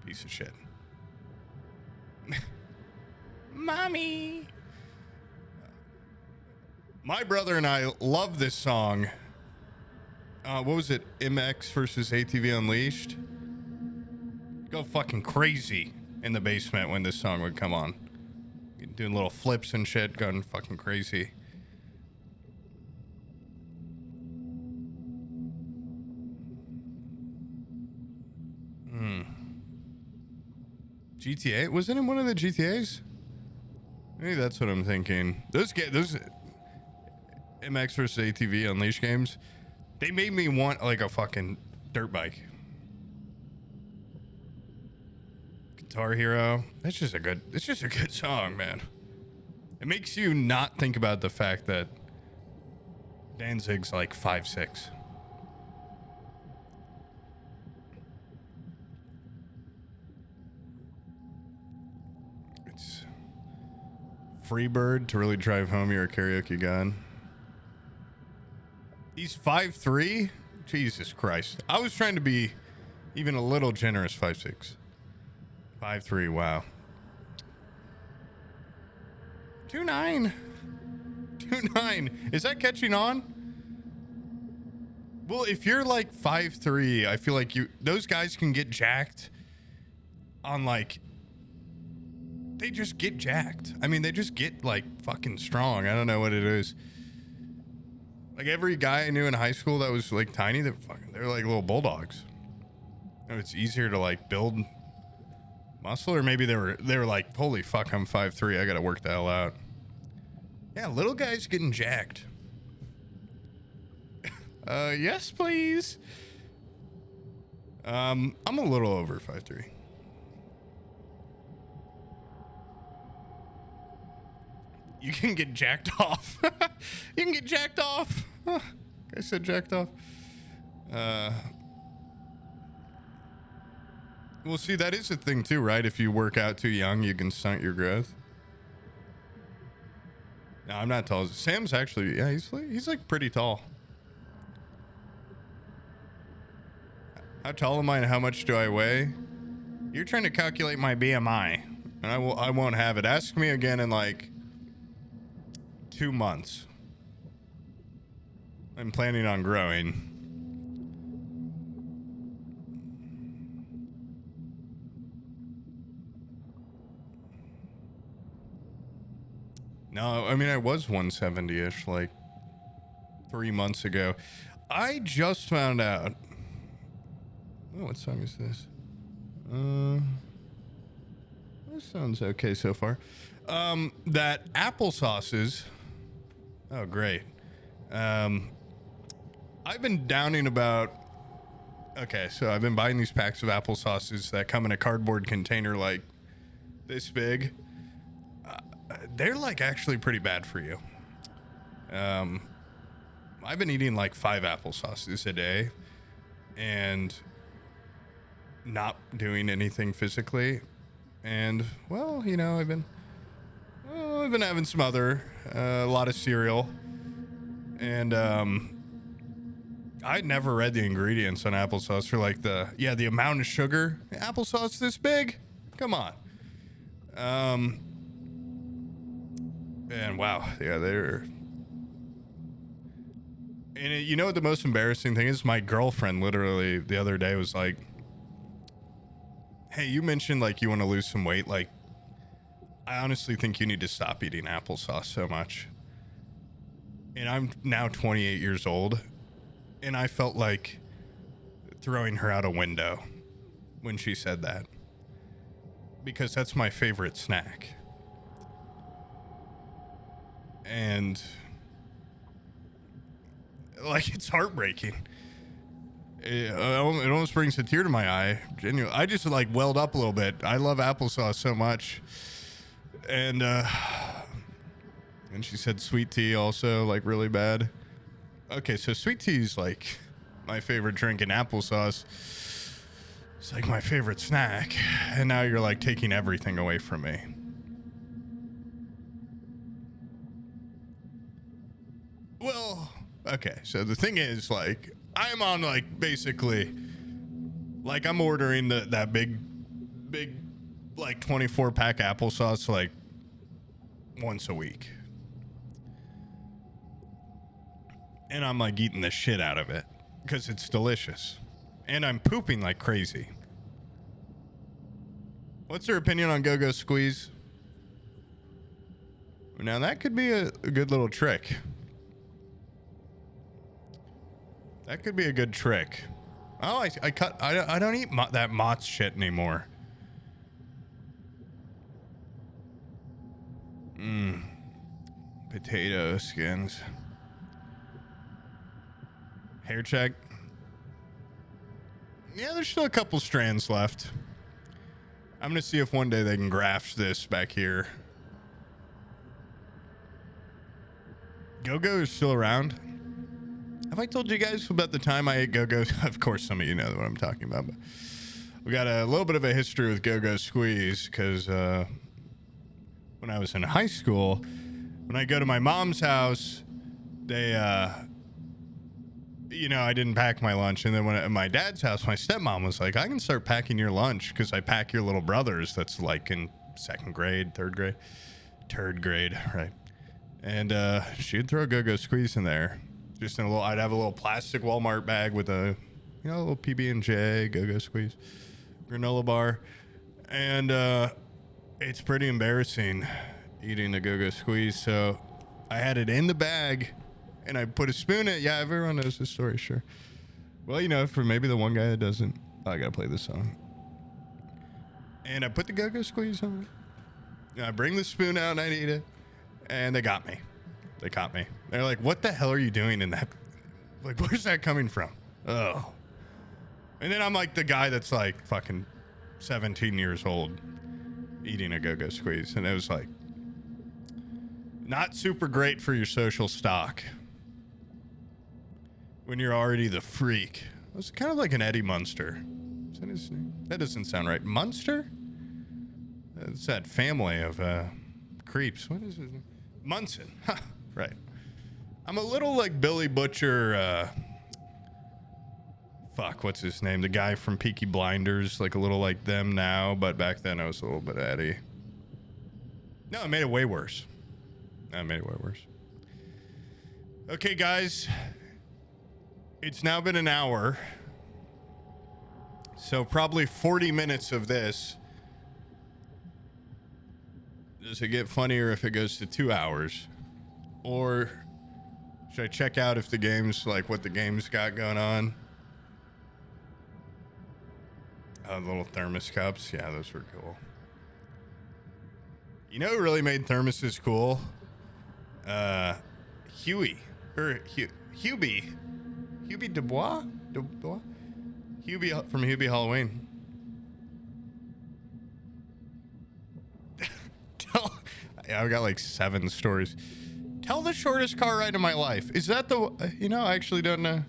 Piece of shit. Mommy. My brother and I love this song. What was it? MX versus ATV Unleashed. Go fucking crazy. in the basement when this song would come on. Doing little flips and shit, going fucking crazy. GTA? Was it in one of the GTAs? Maybe that's what I'm thinking. Those MX versus ATV Unleashed games, they made me want like a fucking dirt bike. Guitar Hero. It's just a good song, man. It makes you not think about the fact that Danzig's like 5'6". It's Freebird to really drive home your karaoke gun. He's 5'3"? Jesus Christ. I was trying to be even a little generous. 5'6". 5'3", wow. 2'9". 2'9". Is that catching on? Well, if you're like 5'3", I feel like those guys can get jacked on like, they just get jacked. I mean, they just get like fucking strong. I don't know what it is. Like every guy I knew in high school that was like tiny, they're like little bulldogs. It's easier to like build muscle, or maybe they were like, holy fuck, I'm 5'3", I gotta work the hell out. Yeah, little guys getting jacked. Yes, please. I'm a little over 5'3". You can get jacked off. You can get jacked off. I said jacked off. Well, see, that is a thing too, right? If you work out too young, you can stunt your growth. No, I'm not tall. Sam's actually, yeah, he's like pretty tall. How tall am I and how much do I weigh? You're trying to calculate my BMI, and I won't have it. Ask me again in like 2 months. I'm planning on growing. No, I mean, I was 170-ish like 3 months ago. I just found out. Oh, what song is this? This sounds okay so far. That applesauces. Oh, great. I've been downing about. Okay, so I've been buying these packs of applesauces that come in a cardboard container like this big. They're like actually pretty bad for you. I've been eating like 5 applesauces a day and not doing anything physically. And well, you know, I've been having some other, a lot of cereal, and I'd never read the ingredients on applesauce for like the amount of sugar. Applesauce this big? Come on. And wow, yeah, you know what the most embarrassing thing is? My girlfriend literally the other day was like, hey, you mentioned like you want to lose some weight. Like, I honestly think you need to stop eating applesauce so much. And I'm now 28 years old, and I felt like throwing her out a window when she said that, because that's my favorite snack. And like, it's heartbreaking. It almost brings a tear to my eye. Genuinely, I just like welled up a little bit. I love applesauce so much. And she said sweet tea also, like, really bad. Okay, so sweet tea is like my favorite drink, and applesauce is like my favorite snack. And now you're like taking everything away from me. Well, okay, so the thing is, like, I'm on like basically like I'm ordering that big like 24 pack applesauce like once a week. And I'm like eating the shit out of it because it's delicious. And I'm pooping like crazy. What's your opinion on Go-Go Squeeze? Now that could be a good little trick. That could be a good trick. Oh, I don't eat that Mott's shit anymore. Potato skins. Hair check. Yeah, there's still a couple strands left. I'm gonna see if one day they can graft this back here. Go-Go is still around. Have I told you guys about the time I ate Go-Go? Of course, some of you know what I'm talking about. But we got a little bit of a history with Go-Go Squeeze because when I was in high school, when I go to my mom's house, they, I didn't pack my lunch. And then when at my dad's house, my stepmom was like, I can start packing your lunch because I pack your little brother's. That's like in third grade, right? And she'd throw Go-Go Squeeze in there. Just in I'd have a little plastic Walmart bag with a little PB&J, Go-Go Squeeze, granola bar. And it's pretty embarrassing eating the Go-Go Squeeze. So I had it in the bag and I put a spoon in it. Yeah, everyone knows this story, sure. Well, for maybe the one guy that doesn't, I got to play this song. And I put the Go-Go Squeeze on it. And I bring the spoon out and I eat it. And they got me. They caught me. They're like, what the hell are you doing in that? Like, where's that coming from? Oh. And then I'm like the guy that's like fucking 17 years old eating a Go-Go Squeeze. And it was like not super great for your social stock when you're already the freak. It was kind of like an Eddie Munster. Is that his name? That doesn't sound right. Munster? It's that family of creeps. What is his name? Munson. Right. I'm a little like Billy Butcher. What's his name? The guy from Peaky Blinders. Like a little like them now, but back then I was a little bit Eddie. No, it made it way worse. Okay, guys. It's now been an hour. So probably 40 minutes of this. Does it get funnier if it goes to 2 hours? Or should I check out if the game's like what the game's got going on? Oh, the little thermos cups. Yeah, those were cool. You know who really made thermoses cool? Hubie Dubois? Hubie from Hubie Halloween. I've got like 7 stories. Tell the shortest car ride of my life. Is that the, I actually don't know.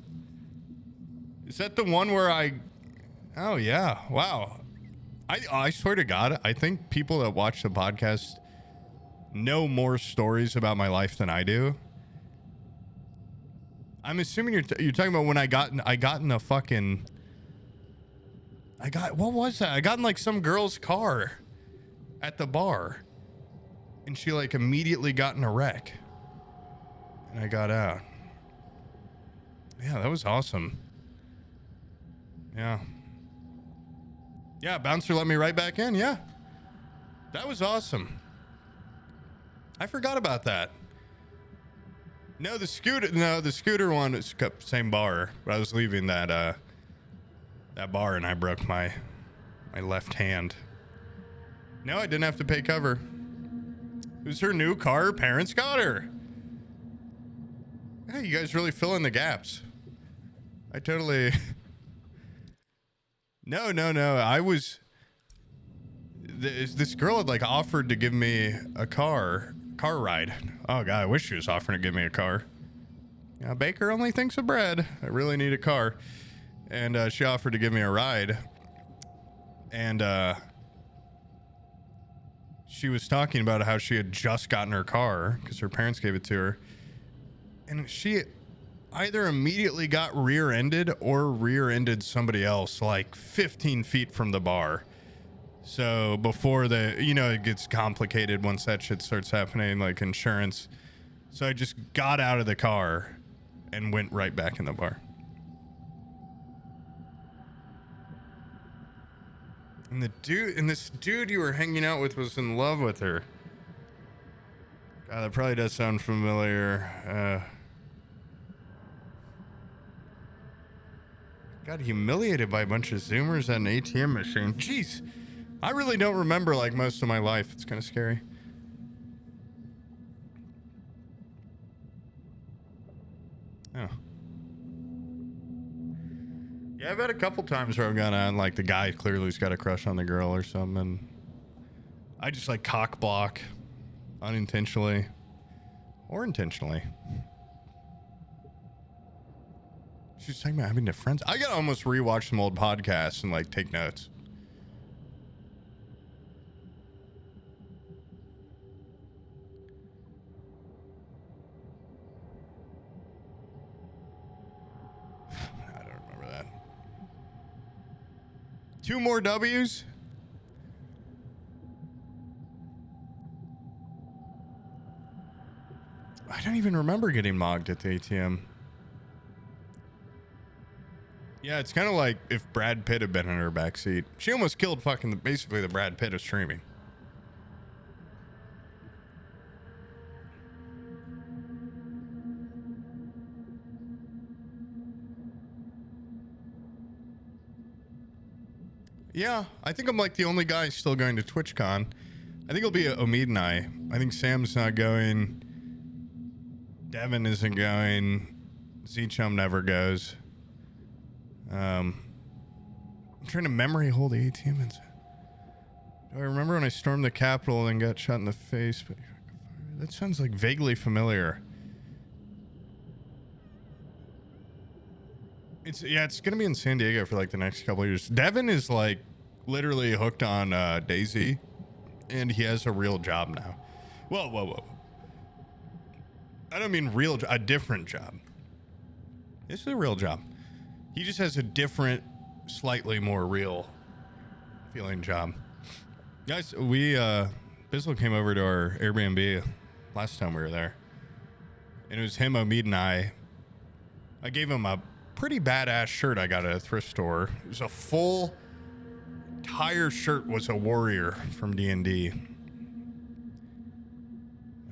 Is that the one where oh yeah, wow. I swear to God, I think people that watch the podcast know more stories about my life than I do. I'm assuming you're talking about when I got in a fucking, what was that? I got in like some girl's car at the bar. And she like immediately got in a wreck. And I got out. Yeah, that was awesome. Yeah. Yeah, bouncer let me right back in. Yeah. That was awesome. I forgot about that. No, the scooter one is same bar. But I was leaving that bar and I broke my left hand. No, I didn't have to pay cover. It was her new car. Her parents got her. Yeah, you guys really fill in the gaps. I totally... No. I was... This girl had like offered to give me a car ride. Oh God, I wish she was offering to give me a car. Yeah, baker only thinks of bread. I really need a car. And she offered to give me a ride. And she was talking about how she had just gotten her car because her parents gave it to her. And she either immediately got rear-ended or rear-ended somebody else like 15 feet from the bar. So before it gets complicated once that shit starts happening, like insurance. So I just got out of the car and went right back in the bar. And this dude you were hanging out with was in love with her. God, that probably does sound familiar. Got humiliated by a bunch of Zoomers at an ATM machine. Jeez, I really don't remember like most of my life. It's kind of scary. Oh. Yeah, I've had a couple times where I've gone on like the guy clearly's got a crush on the girl or something. I just like cock block unintentionally or intentionally. She's talking about having to friends. I gotta almost rewatch some old podcasts and like take notes. I don't remember that. 2 more W's? I don't even remember getting mogged at the ATM. Yeah, it's kind of like if Brad Pitt had been in her backseat. She almost killed basically the Brad Pitt of streaming. Yeah, I think I'm like the only guy still going to TwitchCon. I think it'll be Omid and I. I think Sam's not going. Devin isn't going. Z-Chum never goes. I'm trying to memory hold the ATM. Do I remember when I stormed the Capitol and got shot in the face? But that sounds like vaguely familiar. It's gonna be in San Diego for like the next couple of years. Devin is like literally hooked on DayZ, and he has a real job now. Whoa. I don't mean a different job. This is a real job. He just has a different, slightly more real feeling job. Guys, Bizzle came over to our Airbnb last time we were there. And it was him, Omid, and I. I gave him a pretty badass shirt I got at a thrift store. It was a full entire shirt was a warrior from D&D.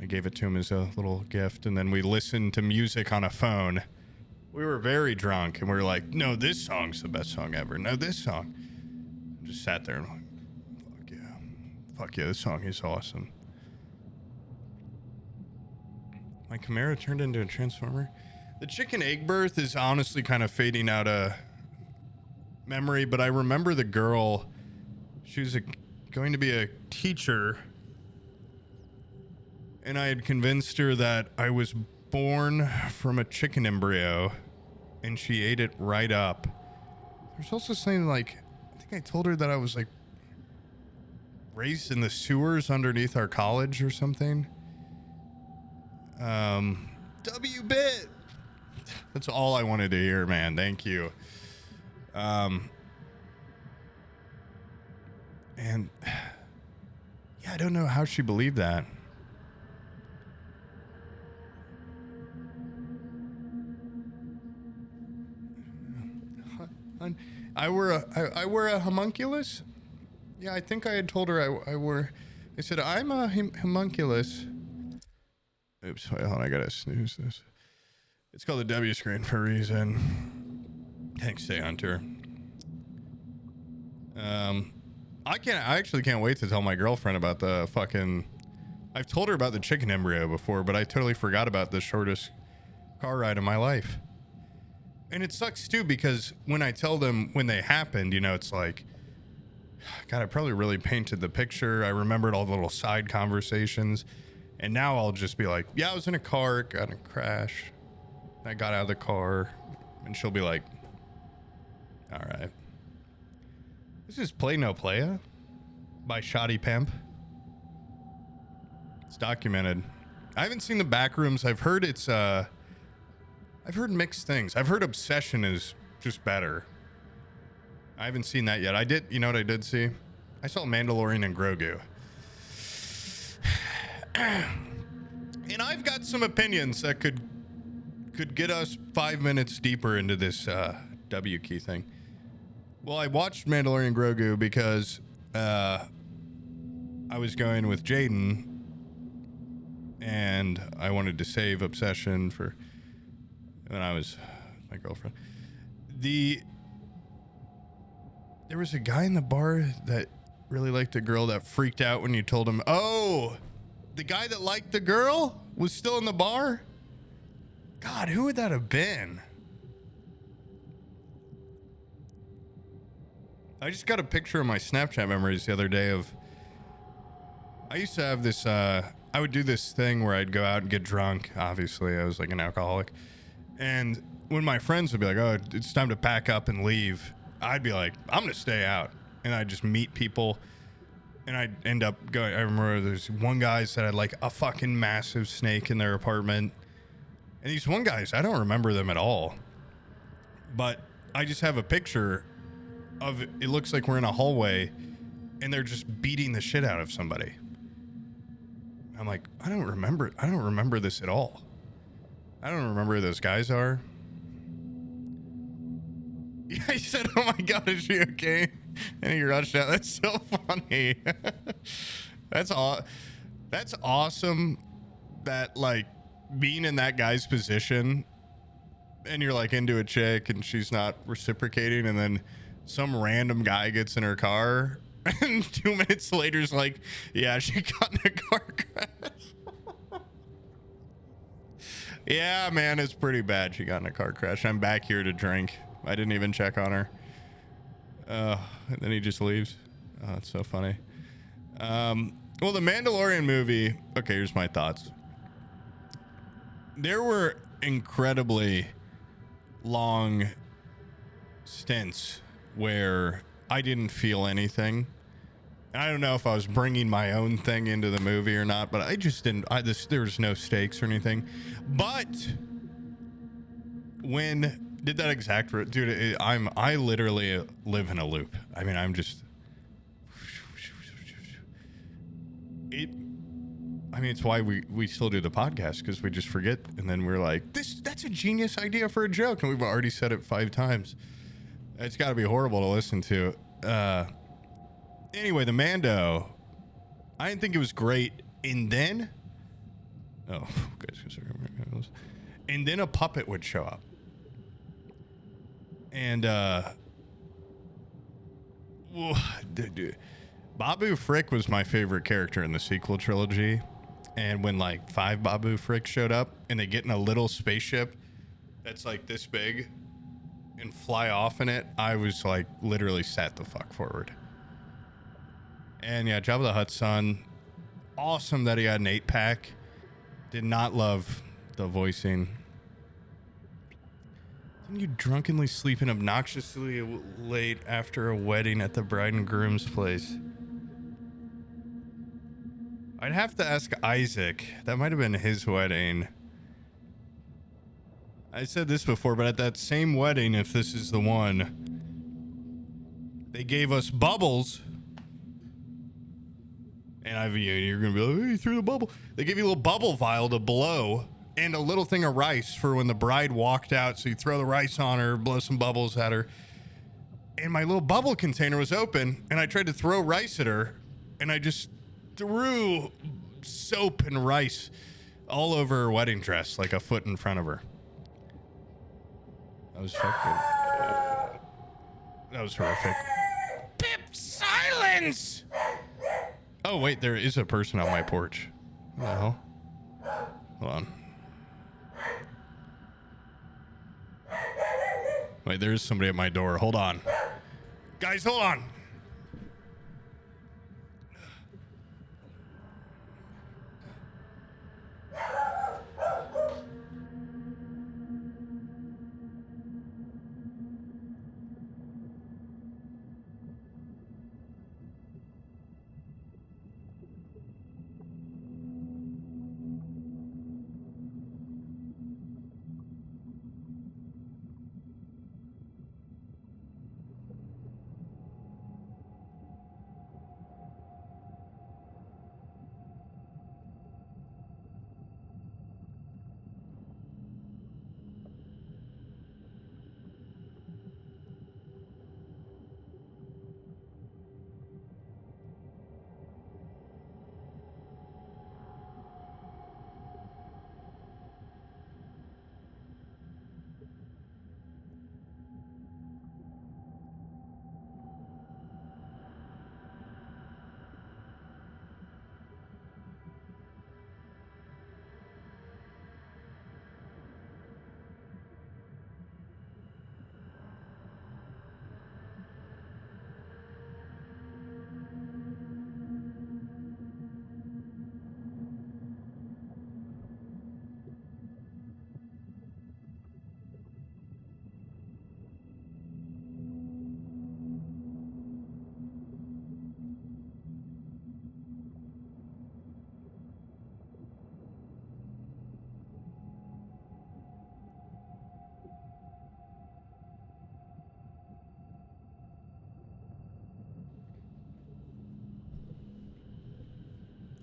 I gave it to him as a little gift, and then we listened to music on a phone. We were very drunk, and we were like, no, this song's the best song ever. No, this song. Just sat there and like, fuck yeah, this song is awesome. My Camaro turned into a Transformer. The chicken egg birth is honestly kind of fading out of memory, but I remember the girl, she was going to be a teacher, and I had convinced her that I was born from a chicken embryo, and she ate it right up. There's also something like, I think I told her that I was like raised in the sewers underneath our college or something. W-bit. That's all I wanted to hear, man. Thank you. And yeah, I don't know how she believed that. I were a homunculus. Yeah, I think I had told her I said I'm a homunculus. Oops, wait, hold on, I gotta snooze this. It's called the W screen for a reason. Thanks, Stay Hunter. I actually can't wait to tell my girlfriend about the fucking. I've told her about the chicken embryo before, but I totally forgot about the shortest car ride of my life. And it sucks too, because when I tell them when they happened, you know, it's like, God, I probably really painted the picture. I remembered all the little side conversations. And now I'll just be like, yeah, I was in a car, got in a crash. I got out of the car. And she'll be like, all right. This is Play No Playa by Shoddy Pimp. It's documented. I haven't seen the Backrooms. I've heard I've heard mixed things. I've heard Obsession is just better. I haven't seen that yet. You know what I did see? I saw Mandalorian and Grogu. And I've got some opinions that could get us 5 minutes deeper into this W key thing. Well, I watched Mandalorian Grogu because I was going with Jaden, and I wanted to save Obsession for when I was my girlfriend. There was a guy in the bar that really liked the girl that freaked out when you told him, oh, the guy that liked the girl was still in the bar? God, who would that have been? I just got a picture of my Snapchat memories the other day of, I used to have this, I would do this thing where I'd go out and get drunk. Obviously, I was like an alcoholic. And when my friends would be like, oh, it's time to pack up and leave, I'd be like, I'm going to stay out. And I'd just meet people. And I'd end up going, I remember there's one guy that had like a fucking massive snake in their apartment. And these one guys, I don't remember them at all. But I just have a picture of it. It looks like we're in a hallway and they're just beating the shit out of somebody. I'm like, I don't remember this at all. I don't remember who those guys are. Yeah, he said, oh my God, is she okay? And he rushed out. That's so funny. That's awesome that, like, being in that guy's position and you're like into a chick and she's not reciprocating, and then some random guy gets in her car and 2 minutes later is like, yeah, she got in a car crash. Yeah, man, it's pretty bad. She got in a car crash. I'm back here to drink. I didn't even check on her. And then he just leaves. Oh, it's so funny. Well, the Mandalorian movie. Okay, here's my thoughts. There were incredibly long stints where I didn't feel anything. I don't know if I was bringing my own thing into the movie or not, but I just didn't. There was no stakes or anything. But when did that exact dude? I literally live in a loop. I mean, I'm just. I mean, it's why we still do the podcast, because we just forget, and then we're like, that's a genius idea for a joke, and we've already said it 5 times. It's got to be horrible to listen to. Anyway, the Mando, I didn't think it was great, and then, and then a puppet would show up, and Babu Frick was my favorite character in the sequel trilogy. And when like 5 Babu Frick showed up and they get in a little spaceship that's like this big and fly off in it, I was like literally sat the fuck forward. And yeah, Jabba the Hutt's son, awesome that he had an 8-pack. Did not love the voicing. Didn't you drunkenly sleeping obnoxiously late after a wedding at the bride and groom's place? I'd have to ask Isaac. That might have been his wedding. I said this before, but at that same wedding, if this is the one, they gave us bubbles. And you're going to be like, hey, you threw the bubble. They gave you a little bubble vial to blow and a little thing of rice for when the bride walked out. So you throw the rice on her, blow some bubbles at her. And my little bubble container was open, and I tried to throw rice at her, and I just threw soap and rice all over her wedding dress, like a foot in front of her. That was fucking. That was horrific. Pip, silence! Oh, wait, there is a person on my porch. What the hell? Hold on. Wait, there is somebody at my door. Hold on. Guys, hold on.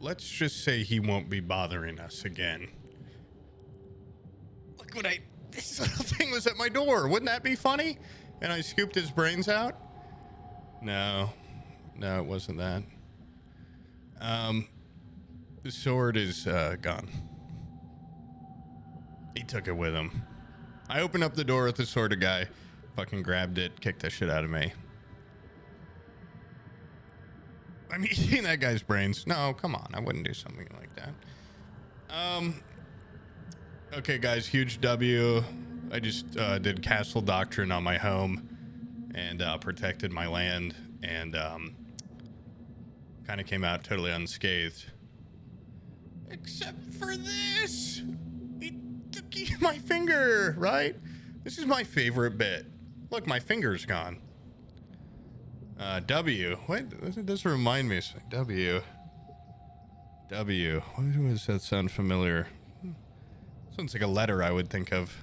let's just say he won't be bothering us again. Look what this little thing was at my door. Wouldn't that be funny? And I scooped his brains out? No, it wasn't that. The sword is gone. He took it with him. I opened up the door with the sword. A guy fucking grabbed it, kicked the shit out of me. I'm eating that guy's brains. No, come on. I wouldn't do something like that. Okay, guys, huge W. I just did Castle Doctrine on my home and protected my land and kind of came out totally unscathed. Except for this. He took my finger, right? This is my favorite bit. Look, my finger's gone. W. What does it remind me? It's like W. What does that sound familiar? Sounds like a letter I would think of.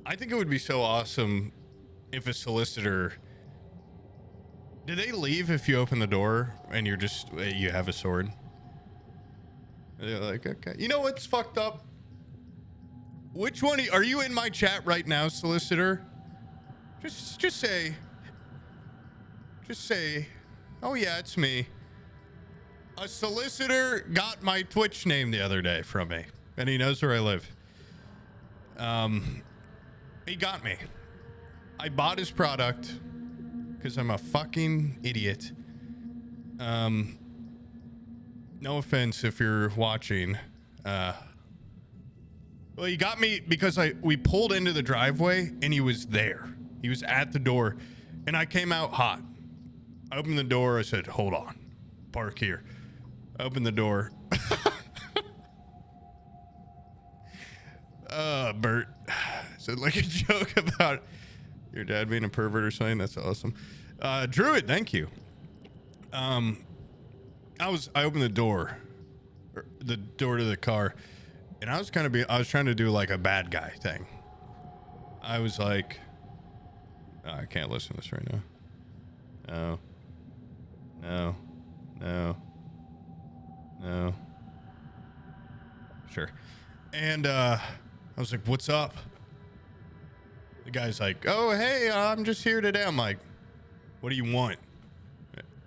I think it would be so awesome if a solicitor... Do they leave if you open the door and you have a sword? They're like, okay. You know what's fucked up? Which one are you in my chat right now, solicitor? Just say, oh yeah, it's me. A solicitor got my Twitch name the other day from me, and he knows where I live. He got me. I bought his product because I'm a fucking idiot. No offense if you're watching. Well, he got me because we pulled into the driveway and he was there. He was at the door and I came out hot. I opened the door. I said, hold on, park here. I opened the door. Bert said like a joke about your dad being a pervert or something. That's awesome. Druid, thank you. I opened the door to the car, and I was trying to do like a bad guy thing. I was like, I can't listen to this right now. No. Sure. And I was like, what's up? The guy's like, oh, hey, I'm just here today. I'm like, what do you want?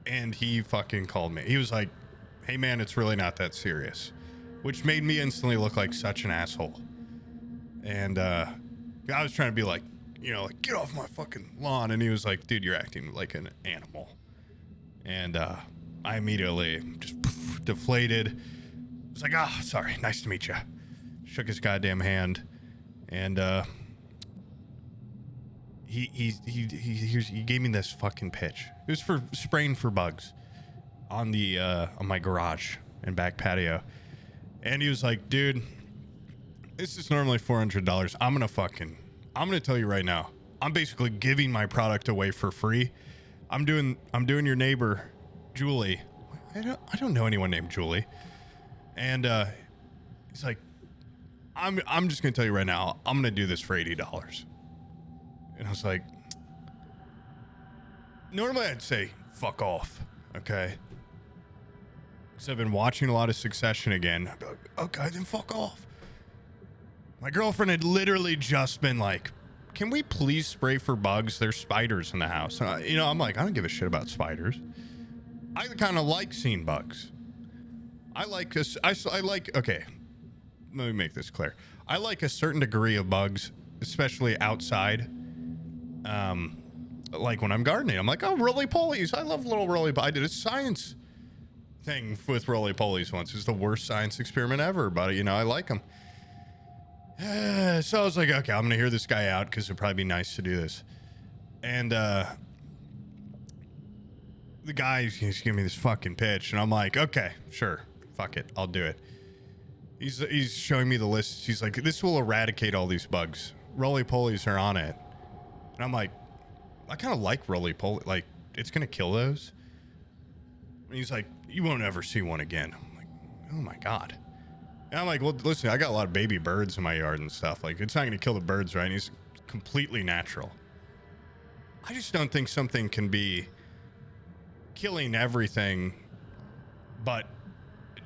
And he fucking called me. He was like, hey, man, it's really not that serious, which made me instantly look like such an asshole. And I was trying to be like, like, get off my fucking lawn. And he was like, dude, you're acting like an animal. And I immediately just deflated. I was like, sorry, nice to meet you. Shook his goddamn hand. And he gave me this fucking pitch. It was for spraying for bugs on my garage and back patio. And he was like, dude, this is normally $400. I'm gonna tell you right now, I'm basically giving my product away for free. I'm doing your neighbor, Julie. I don't know anyone named Julie. And he's like, I'm just gonna tell you right now, I'm gonna do this for $80. And I was like, normally I'd say, fuck off, okay? Because I've been watching a lot of Succession again. I'd be like, okay, then fuck off. My girlfriend had literally just been like, can we please spray for bugs? There's spiders in the house. And I'm like, I don't give a shit about spiders. I kind of like seeing bugs. I like this. Okay, let me make this clear. I like a certain degree of bugs, especially outside. Like when I'm gardening, I'm like, oh, roly-polies. I love little roly-polies. I did a science thing with roly-polies once. It's the worst science experiment ever, but I like them. So I was like, okay, I'm gonna hear this guy out because it'd probably be nice to do this. And the guy's giving me this fucking pitch, and I'm like, okay, sure, fuck it, I'll do it. He's showing me the list. He's like, this will eradicate all these bugs. Roly-polies are on it. And I'm like, I kind of like roly-poly. Like, it's gonna kill those. And he's like, you won't ever see one again. I'm like, oh my God. And I'm like, well, listen, I got a lot of baby birds in my yard and stuff. Like, it's not going to kill the birds, right? And he's completely natural. I just don't think something can be killing everything, but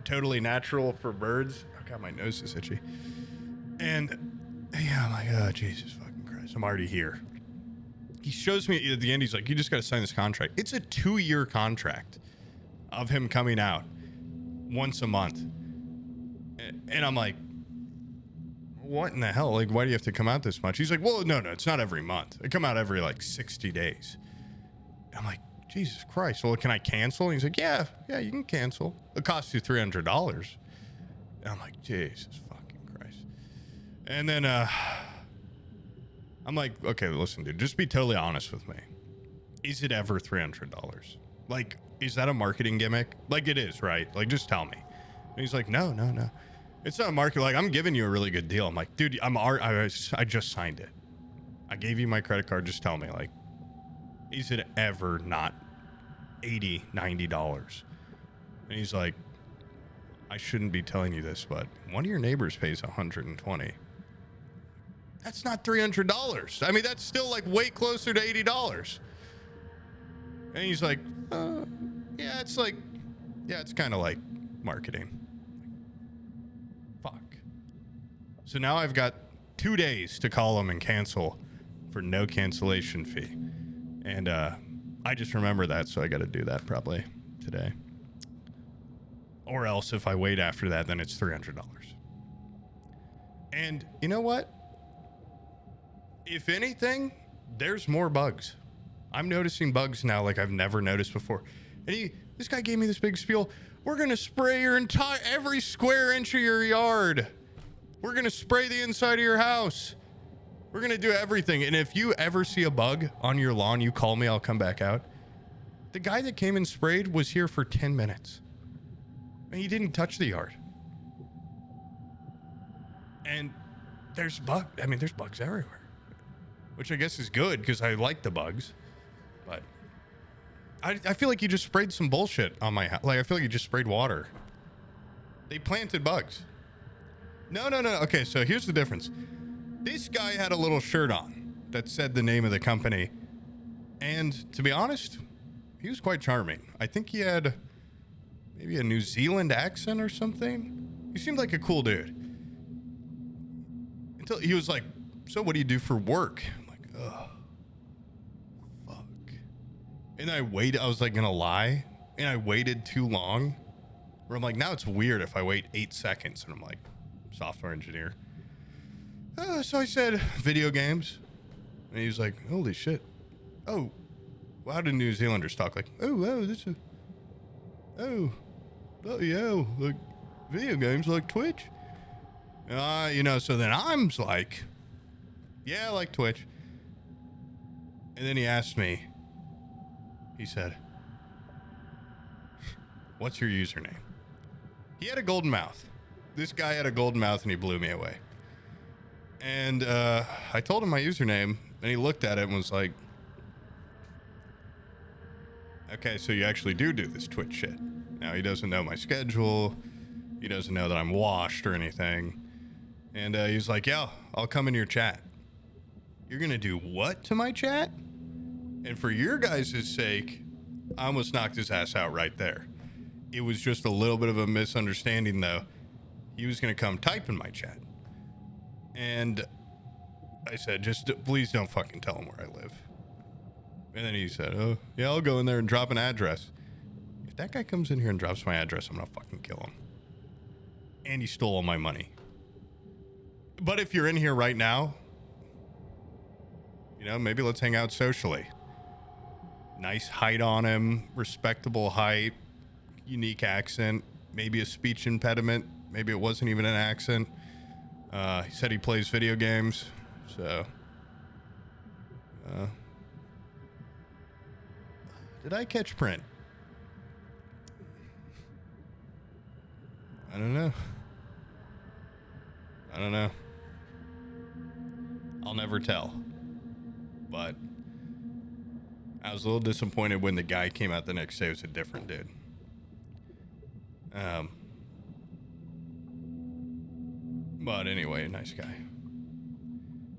totally natural for birds. Oh God, my nose is itchy. And yeah, I'm like, oh, Jesus fucking Christ, I'm already here. He shows me at the end, he's like, you just got to sign this contract. It's a 2-year contract of him coming out once a month. And I'm like, what in the hell? Like, why do you have to come out this much? He's like, well, no, it's not every month. I come out every like 60 days. I'm like, Jesus Christ. Well, can I cancel? And he's like, yeah, you can cancel. It costs you $300. And I'm like, Jesus fucking Christ. And then I'm like, okay, listen, dude, just be totally honest with me. Is it ever $300? Like, is that a marketing gimmick? Like, it is, right? Like, just tell me. And he's like, no. It's not a market. Like, I'm giving you a really good deal. I'm like, dude, I just signed it. I gave you my credit card. Just tell me, like, is it ever not $80, $90? And he's like, I shouldn't be telling you this, but one of your neighbors pays $120. That's not $300. I mean, that's still like way closer to $80. And he's like, yeah, it's kind of like marketing. Fuck. So now I've got 2 days to call him and cancel for no cancellation fee. And I just remember that, so I got to do that probably today. Or else if I wait after that, then it's $300. And you know what? If anything, there's more bugs. I'm noticing bugs now like I've never noticed before. And this guy gave me this big spiel. We're going to spray every square inch of your yard. We're going to spray the inside of your house. We're going to do everything. And if you ever see a bug on your lawn, you call me, I'll come back out. The guy that came and sprayed was here for 10 minutes. And he didn't touch the yard. And there's bugs everywhere. Which I guess is good because I like the bugs. But I feel like you just sprayed some bullshit on my house. Like, I feel like you just sprayed water. They planted bugs. No. Okay, so here's the difference. This guy had a little shirt on that said the name of the company. And to be honest, he was quite charming. I think he had maybe a New Zealand accent or something. He seemed like a cool dude. Until he was like, so what do you do for work? I'm like, ugh. Fuck. And I was like gonna lie. And I waited too long. Where I'm like, now it's weird if I wait 8 seconds. And I'm like, software engineer. So I said, video games. And he was like, holy shit. Oh, well, how do New Zealanders talk? Like, yeah, like video games like Twitch. So then I'm like, yeah, I like Twitch. And then he asked me, he said, what's your username? He had a golden mouth. This guy had a golden mouth and he blew me away. And I told him my username and he looked at it and was like, okay, so you actually do this Twitch shit. Now, he doesn't know my schedule. He doesn't know that I'm washed or anything. And he's like, yeah, I'll come in your chat. You're going to do what to my chat? And for your guys' sake, I almost knocked his ass out right there. It was just a little bit of a misunderstanding, though. He was going to come type in my chat. And I said, just please don't fucking tell him where I live. And then he said, oh, yeah, I'll go in there and drop an address. If that guy comes in here and drops my address, I'm going to fucking kill him. And he stole all my money. But if you're in here right now, maybe let's hang out socially. Nice height on him, respectable height, unique accent, maybe a speech impediment. Maybe it wasn't even an accent. He said he plays video games. So, did I catch print? I don't know. I'll never tell. But I was a little disappointed when the guy came out the next day. It was a different dude. But anyway, nice guy.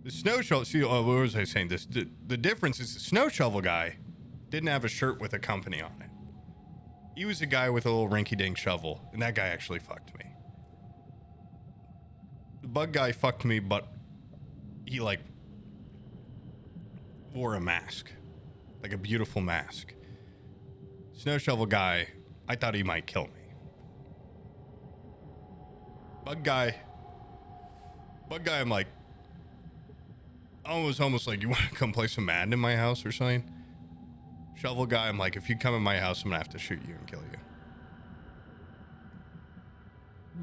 The snow shovel. See, what was I saying? The difference is the snow shovel guy didn't have a shirt with a company on it. He was a guy with a little rinky-dink shovel, and that guy actually fucked me. The bug guy fucked me, but he like wore a mask, like a beautiful mask. Snow shovel guy, I thought he might kill me. Bug guy, I'm like, almost like, you want to come play some Madden in my house or something? Shovel guy, I'm like, if you come in my house, I'm gonna have to shoot you and kill you.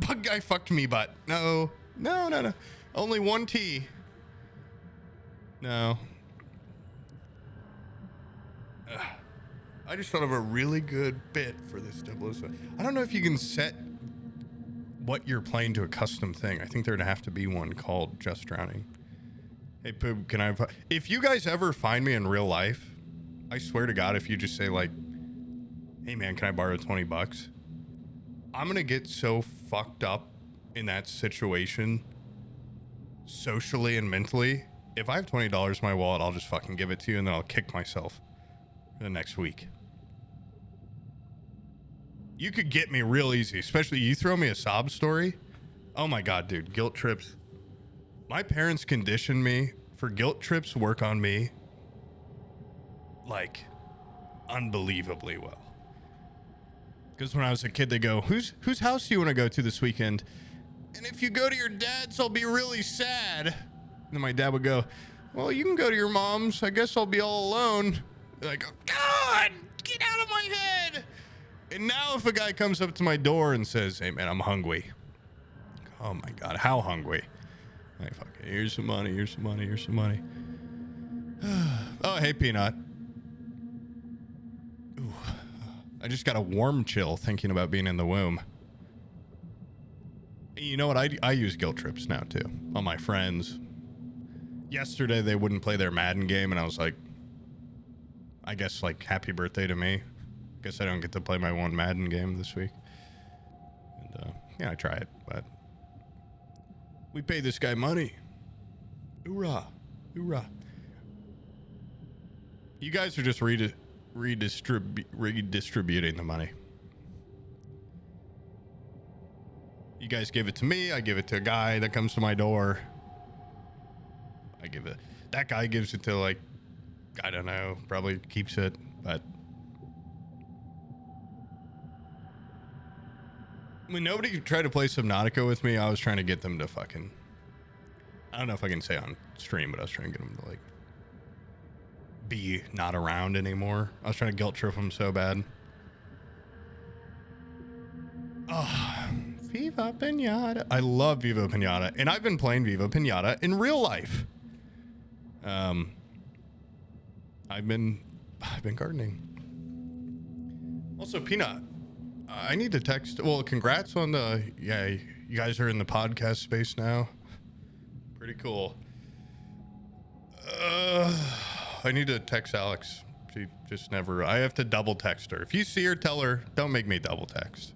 Bug guy fucked me, but no. Only one T. No. I just thought of a really good bit for this 007. I don't know if you can set what you're playing to a custom thing. I think there'd have to be one called Just Drowning. Hey, Poob, can I... If you guys ever find me in real life, I swear to God, if you just say, like, hey, man, can I borrow $20? I'm going to get so fucked up in that situation socially and mentally. If I have $20 in my wallet, I'll just fucking give it to you, and then I'll kick myself for the next week. You could get me real easy, especially you throw me a sob story. Oh, my God, dude. Guilt trips. My parents conditioned me for guilt trips work on me like unbelievably well. Because when I was a kid, they go, whose house do you want to go to this weekend? And if you go to your dad's, I'll be really sad. And then my dad would go, well, you can go to your mom's. I guess I'll be all alone. And I go, God, get out of my head. And now if a guy comes up to my door and says, hey, man, I'm hungry. Oh, my God, how hungry? Like, fuck it. Here's some money. Oh, hey, Peanut. Ooh, I just got a warm chill thinking about being in the womb. You know what? I use guilt trips now, too, on my friends. Yesterday, they wouldn't play their Madden game, and I was like, I guess, like, happy birthday to me. Guess I don't get to play my one Madden game this week. And, yeah, I try it, but we pay this guy money. Hoorah. You guys are just redistributing the money. You guys give it to me. I give it to a guy that comes to my door. That guy gives it to, like, I don't know, probably keeps it, but when nobody tried to play Subnautica with me, I was trying to get them to fucking, I don't know if I can say on stream, but I was trying to get them to, like, be not around anymore. I was trying to guilt trip them so bad. Oh, Viva Pinata. I love Viva Pinata, and I've been playing Viva Pinata in real life. I've been gardening. Also, Peanut, I need to text. Well, congrats on you guys are in the podcast space now. Pretty cool. I need to text Alex. She just never, I have to double text her. If you see her, tell her, don't make me double text.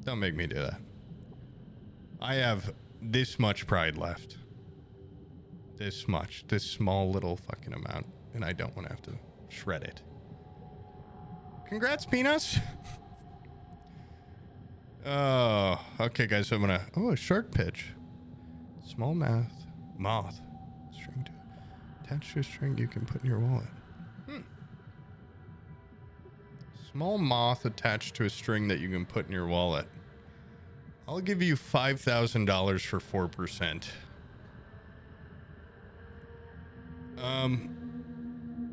Don't make me do that. I have this much pride left. This small little fucking amount. And I don't want to have to shred it. Congrats, Peanuts. Oh, okay, guys. So I'm gonna. Oh, a shark pitch. Small moth. String attached to a string you can put in your wallet. Small moth attached to a string that you can put in your wallet. I'll give you $5,000 for 4%.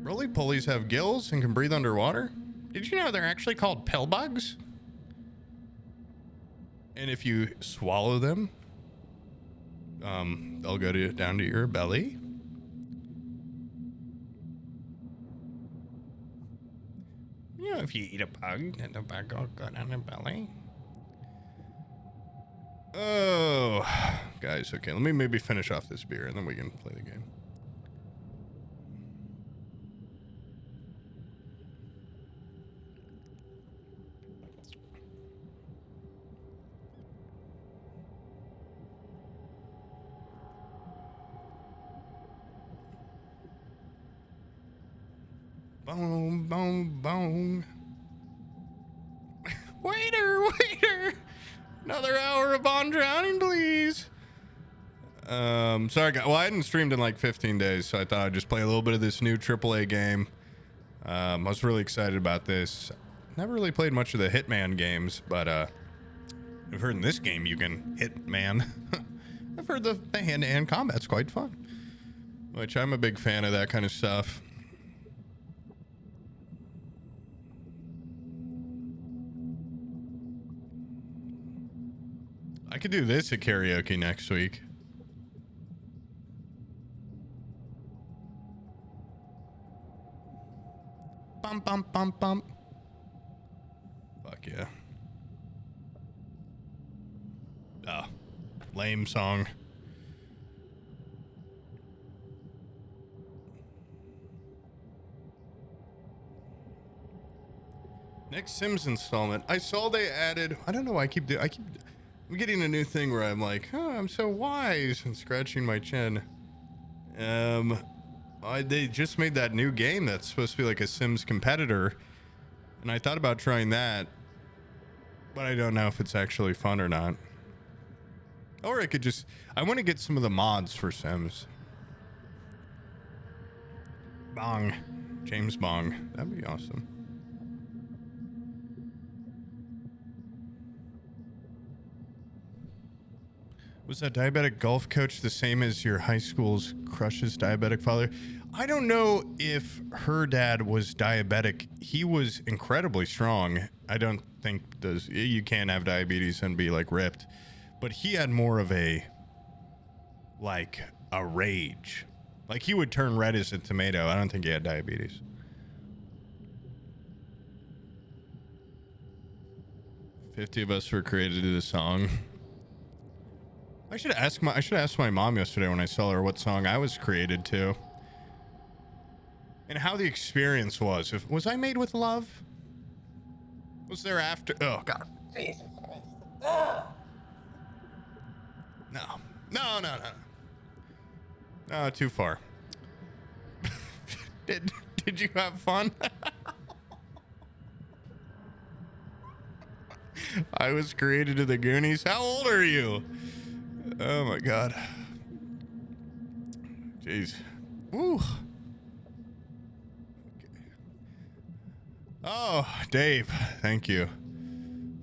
Roly-polies have gills and can breathe underwater? Did you know they're actually called pill bugs? And if you swallow them, they'll go down to your belly. You know, if you eat a bug, then the bug will go down the belly. Oh, guys, okay. Let me maybe finish off this beer and then we can play the game. Boom, boom, boom. Waiter. Another hour of On Drowning, please. Sorry, guys. Well, I hadn't streamed in like 15 days, so I thought I'd just play a little bit of this new AAA game. I was really excited about this. Never really played much of the Hitman games, but I've heard in this game you can hit man. I've heard the hand-to-hand combat's quite fun, which I'm a big fan of that kind of stuff. I could do this at karaoke next week. Bum, bum, bum, bum. Fuck yeah. Oh, lame song. Next Sims installment. I saw they added. I don't know why I'm getting a new thing where I'm like, oh, I'm so wise and scratching my chin. They just made that new game that's supposed to be like a Sims competitor, and I thought about trying that, but I don't know if it's actually fun or not. Or I want to get some of the mods for Sims. Bong. James Bong. That'd be awesome. Was that diabetic golf coach the same as your high school's crush's diabetic father? I don't know if her dad was diabetic. He was incredibly strong. I don't think you can't have diabetes and be like ripped, but he had more of a rage. Like he would turn red as a tomato. I don't think he had diabetes. $50 of us were created to do the song. I should ask my mom yesterday when I saw her what song I was created to. And how the experience was. Was I made with love? Was there after? Oh, God. No. No, too far. Did you have fun? I was created to the Goonies. How old are you? Oh my God. Jeez. Woo. Okay. Oh, Dave. Thank you.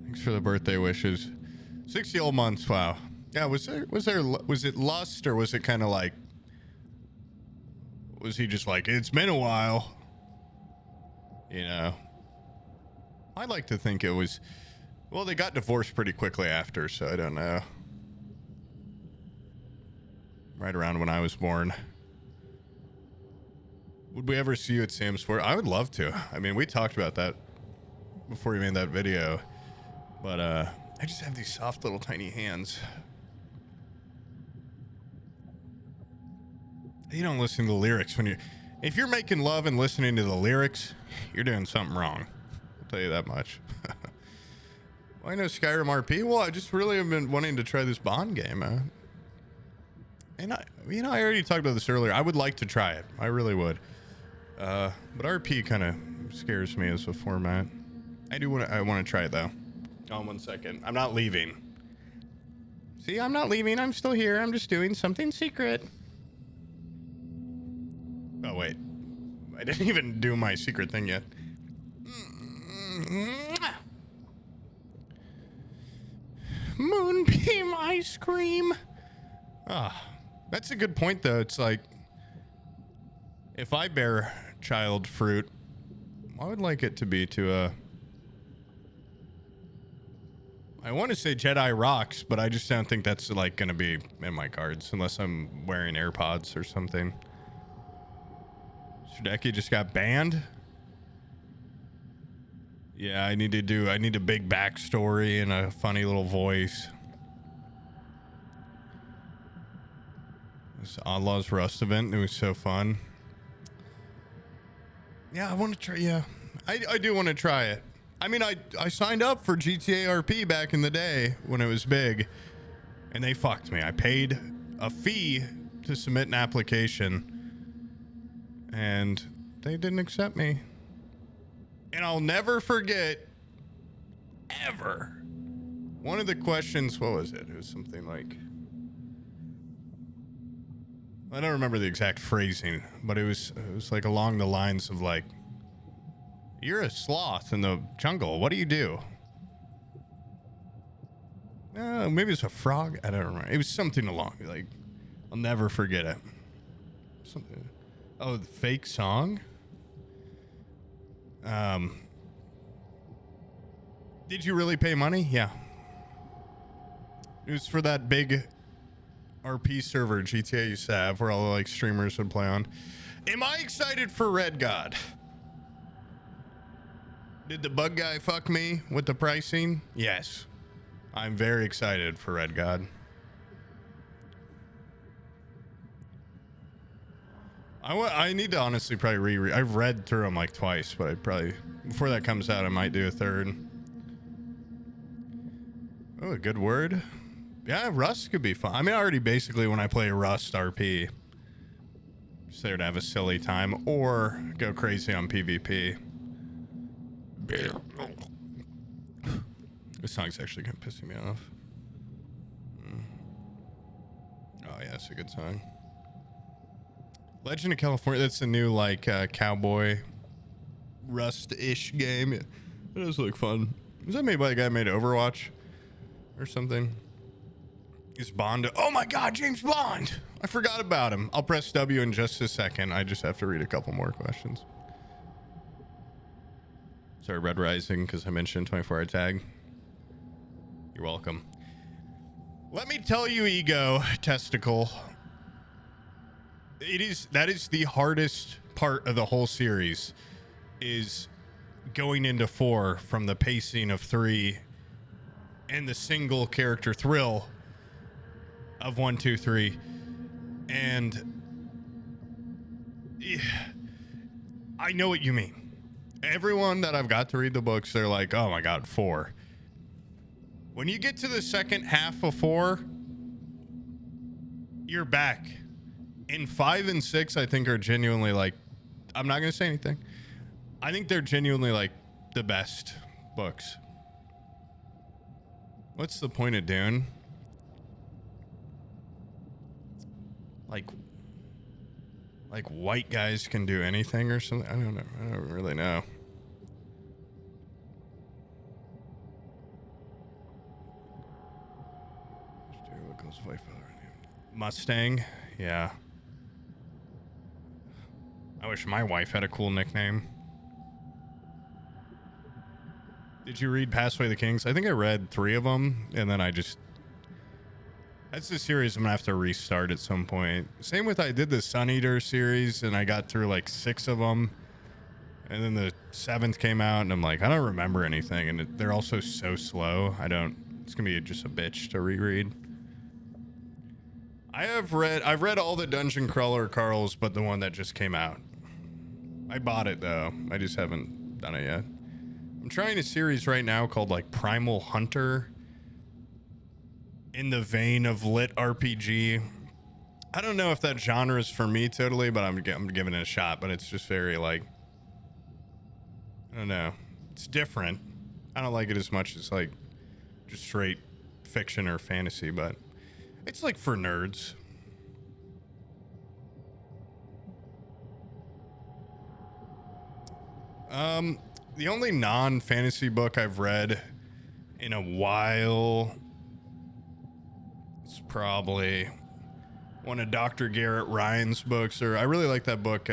Thanks for the birthday wishes. 60 old months. Wow. Yeah. Was it lust, or was it kind of like, was he just like, it's been a while? You know, I like to think it was, well, they got divorced pretty quickly after, so I don't know. Right around when I was born. Would we ever see you at Sam's Fort? I would love to. I mean, we talked about that before you made that video, but I just have these soft little tiny hands. You don't listen to the lyrics if you're making love and listening to the lyrics, you're doing something wrong. I'll tell you that much. Well, I know Skyrim RP. Well, I just really have been wanting to try this Bond game. And I already talked about this earlier. I would like to try it. I really would. But RP kind of scares me as a format. I want to try it though. Oh, 1 second. I'm not leaving. See, I'm not leaving. I'm still here. I'm just doing something secret. Oh, wait. I didn't even do my secret thing yet. Moonbeam ice cream. Ah. That's a good point, though. It's like, if I bear child fruit, I would like it to be to I want to say Jedi Rocks, but I just don't think that's like going to be in my cards unless I'm wearing AirPods or something. Shudeki just got banned. Yeah, I need a big backstory and a funny little voice. This Outlaws Rust event, it was so fun. Yeah, I want to try. Yeah, I do want to try it. I mean, I signed up for GTA RP back in the day when it was big, and they fucked me. I paid a fee to submit an application, and they didn't accept me. And I'll never forget, ever, one of the questions, what was it? It was something like, I don't remember the exact phrasing, but it was like along the lines of like, you're a sloth in the jungle. What do you do? Maybe it's a frog. I don't remember. It was something along, like, I'll never forget it. Something. Oh, the fake song? Did you really pay money? Yeah. It was for that big RP server GTA used to have where all the like streamers would play on. Am I excited for Red God? Did the bug guy fuck me with the pricing? Yes. I'm very excited for Red God. I need to honestly probably reread. I've read through them like twice, but I probably, before that comes out, I might do a third. Oh, a good word. Yeah, Rust could be fun. I mean, already basically when I play Rust RP, just there to have a silly time or go crazy on PvP. This song's actually kind of pissing me off. Oh yeah, it's a good song. Legend of California. That's a new like cowboy Rust-ish game. It does look fun. Was that made by the guy who made Overwatch or something? Is Bond? Oh my God, James Bond! I forgot about him. I'll press W in just a second. I just have to read a couple more questions. Sorry, Red Rising, because I mentioned 24-hour tag. You're welcome. Let me tell you, Ego Testicle. That is the hardest part of the whole series, is going into 4 from the pacing of 3 and the single character thrill of 1, 2, 3. And yeah, I know what you mean. Everyone that I've got to read the books, they're like, oh my God, 4. When you get to the second half of 4, you're back. And 5 and 6, I think, are genuinely like, I'm not going to say anything. I think they're genuinely like the best books. What's the point of Dune? Like white guys can do anything or something? I don't know. I don't really know. Mustang? Yeah. I wish my wife had a cool nickname. Did you read Passway the Kings? I think I read 3 of them, and then that's the series I'm gonna have to restart at some point. Same with, I did the Sun Eater series, and I got through like 6 of them, and then the 7th came out, and I'm like, I don't remember anything, and they're also so slow. It's gonna be just a bitch to reread. I've read all the Dungeon Crawler Carls, but the one that just came out. I bought it though. I just haven't done it yet. I'm trying a series right now called like Primal Hunter, in the vein of lit RPG. I don't know if that genre is for me totally, but I'm giving it a shot. But it's just very like, I don't know. It's different. I don't like it as much as like just straight fiction or fantasy, but it's like for nerds. The only non-fantasy book I've read in a while is probably one of Dr. Garrett Ryan's books, or I really like that book,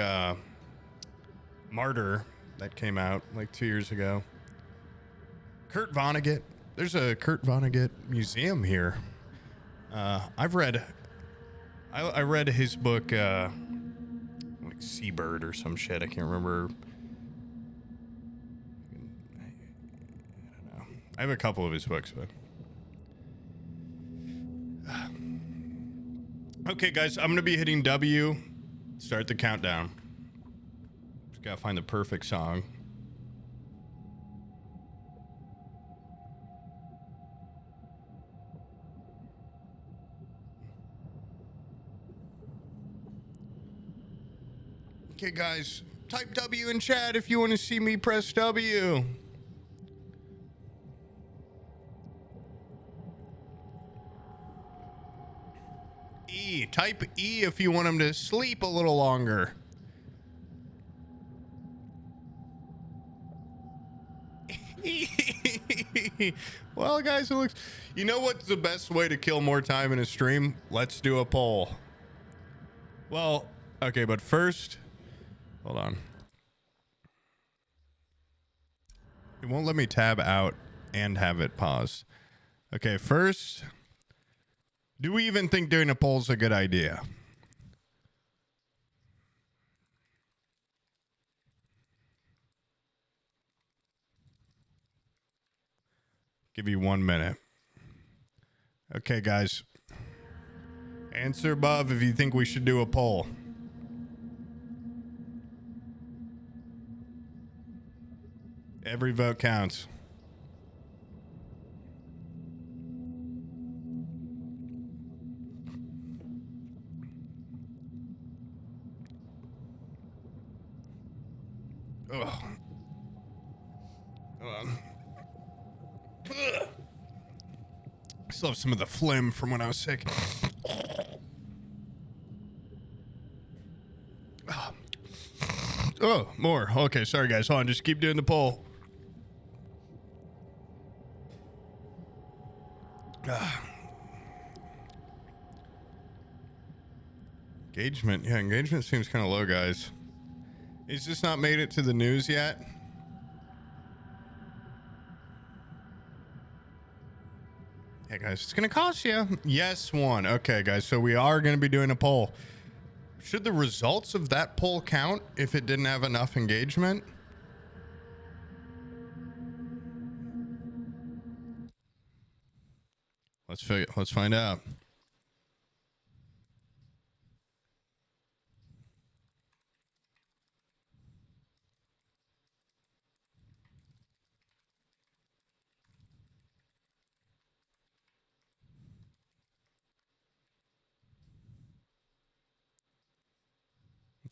Martyr, that came out like 2 years ago. Kurt Vonnegut. There's a Kurt Vonnegut museum here. I read his book, like Seabird or some shit. I can't remember. I don't know. I have a couple of his books, but. Okay, guys, I'm going to be hitting W. Start the countdown. Just got to find the perfect song. Okay, guys, Type W in chat if you want to see me press W. E. Type E if you want him to sleep a little longer. Well, guys, it looks... You know what's the best way to kill more time in a stream? Let's do a poll. Well, okay, but first... Hold on. It won't let me tab out and have it pause. Okay, first... Do we even think doing a poll is a good idea? Give you 1 minute. Okay, guys. Answer above if you think we should do a poll. Every vote counts. Ugh. Ugh. I still have some of the phlegm from when I was sick. Oh, more. Okay, sorry guys. Hold on, just keep doing the poll. Engagement. Yeah, engagement seems kind of low, guys. Is this not made it to the news yet? Hey guys, it's gonna cost you. Yes, one. Okay, guys, so we are gonna be doing a poll. Should the results of that poll count if it didn't have enough engagement? Let's find out.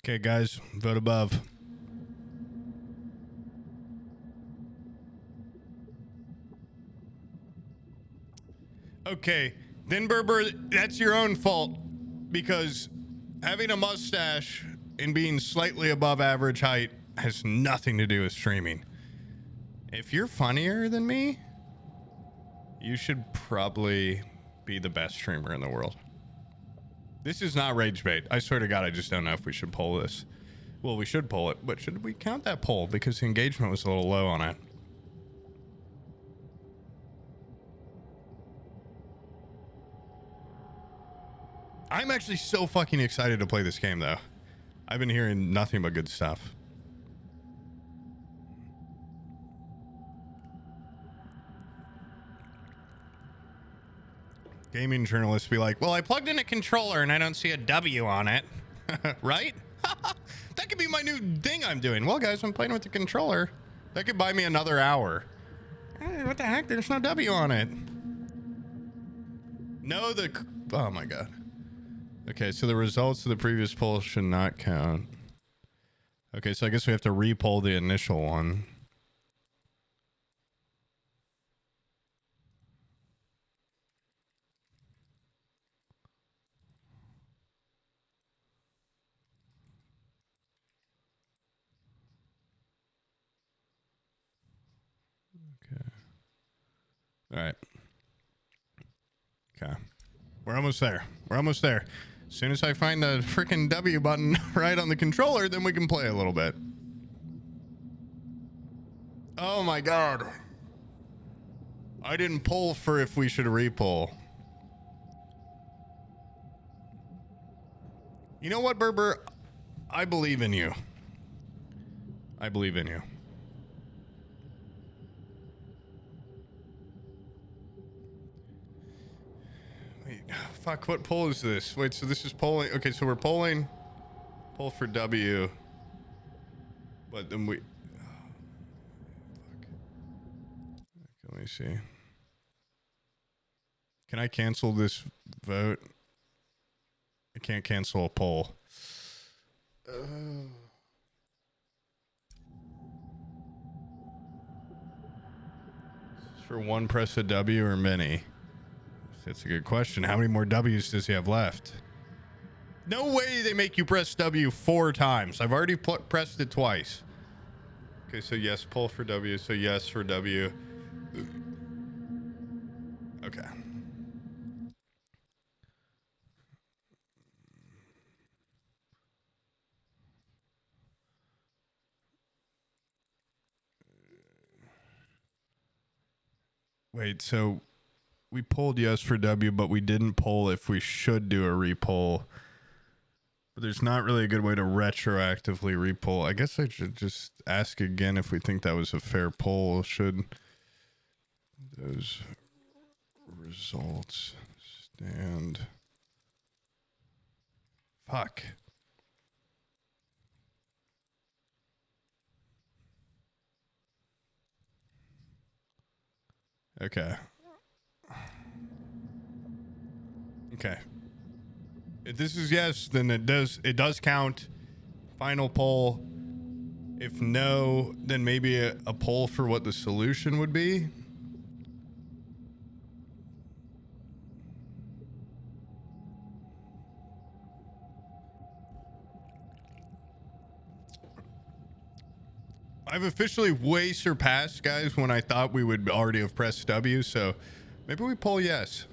Okay, guys, vote above. Okay, then Berber, that's your own fault because having a mustache and being slightly above average height has nothing to do with streaming. If you're funnier than me, you should probably be the best streamer in the world. This is not rage bait. I swear to God, I just don't know if we should poll this. Well, we should poll it, but should we count that poll? Because the engagement was a little low on it. I'm actually so fucking excited to play this game, though. I've been hearing nothing but good stuff. Gaming journalists be like, well, I plugged in a controller and I don't see a W on it. Right? That could be my new thing I'm doing. Well, guys, I'm playing with the controller. That could buy me another hour. What the heck? There's no W on it. No, oh my God. Okay, so the results of the previous poll should not count. Okay, so I guess we have to re-poll the initial one. Okay. All right. Okay. We're almost there. We're almost there. As soon as I find the freaking W button right on the controller, then we can play a little bit. Oh my God. I didn't poll for if we should re-poll. You know what, Berber? I believe in you. I believe in you. Wait, fuck, what poll is this? Wait, so this is polling. Okay, so we're polling. Poll for W. But then we... Fuck. Let me see. Can I cancel this vote? I can't cancel a poll. For one press a W or many? That's a good question. How many more W's does he have left? No way they make you press W 4 times. I've already pressed it twice. Okay, so yes, pull for W. So yes for W. Okay. Wait, so we pulled yes for W, but we didn't pull if we should do a repull. But there's not really a good way to retroactively repull. I guess I should just ask again if we think that was a fair pull. Should those results stand? Fuck. Okay. Okay. If this is yes, then it does count. Final poll. If no, then maybe a poll for what the solution would be. I've officially way surpassed, guys, when I thought we would already have pressed W, so maybe we poll yes.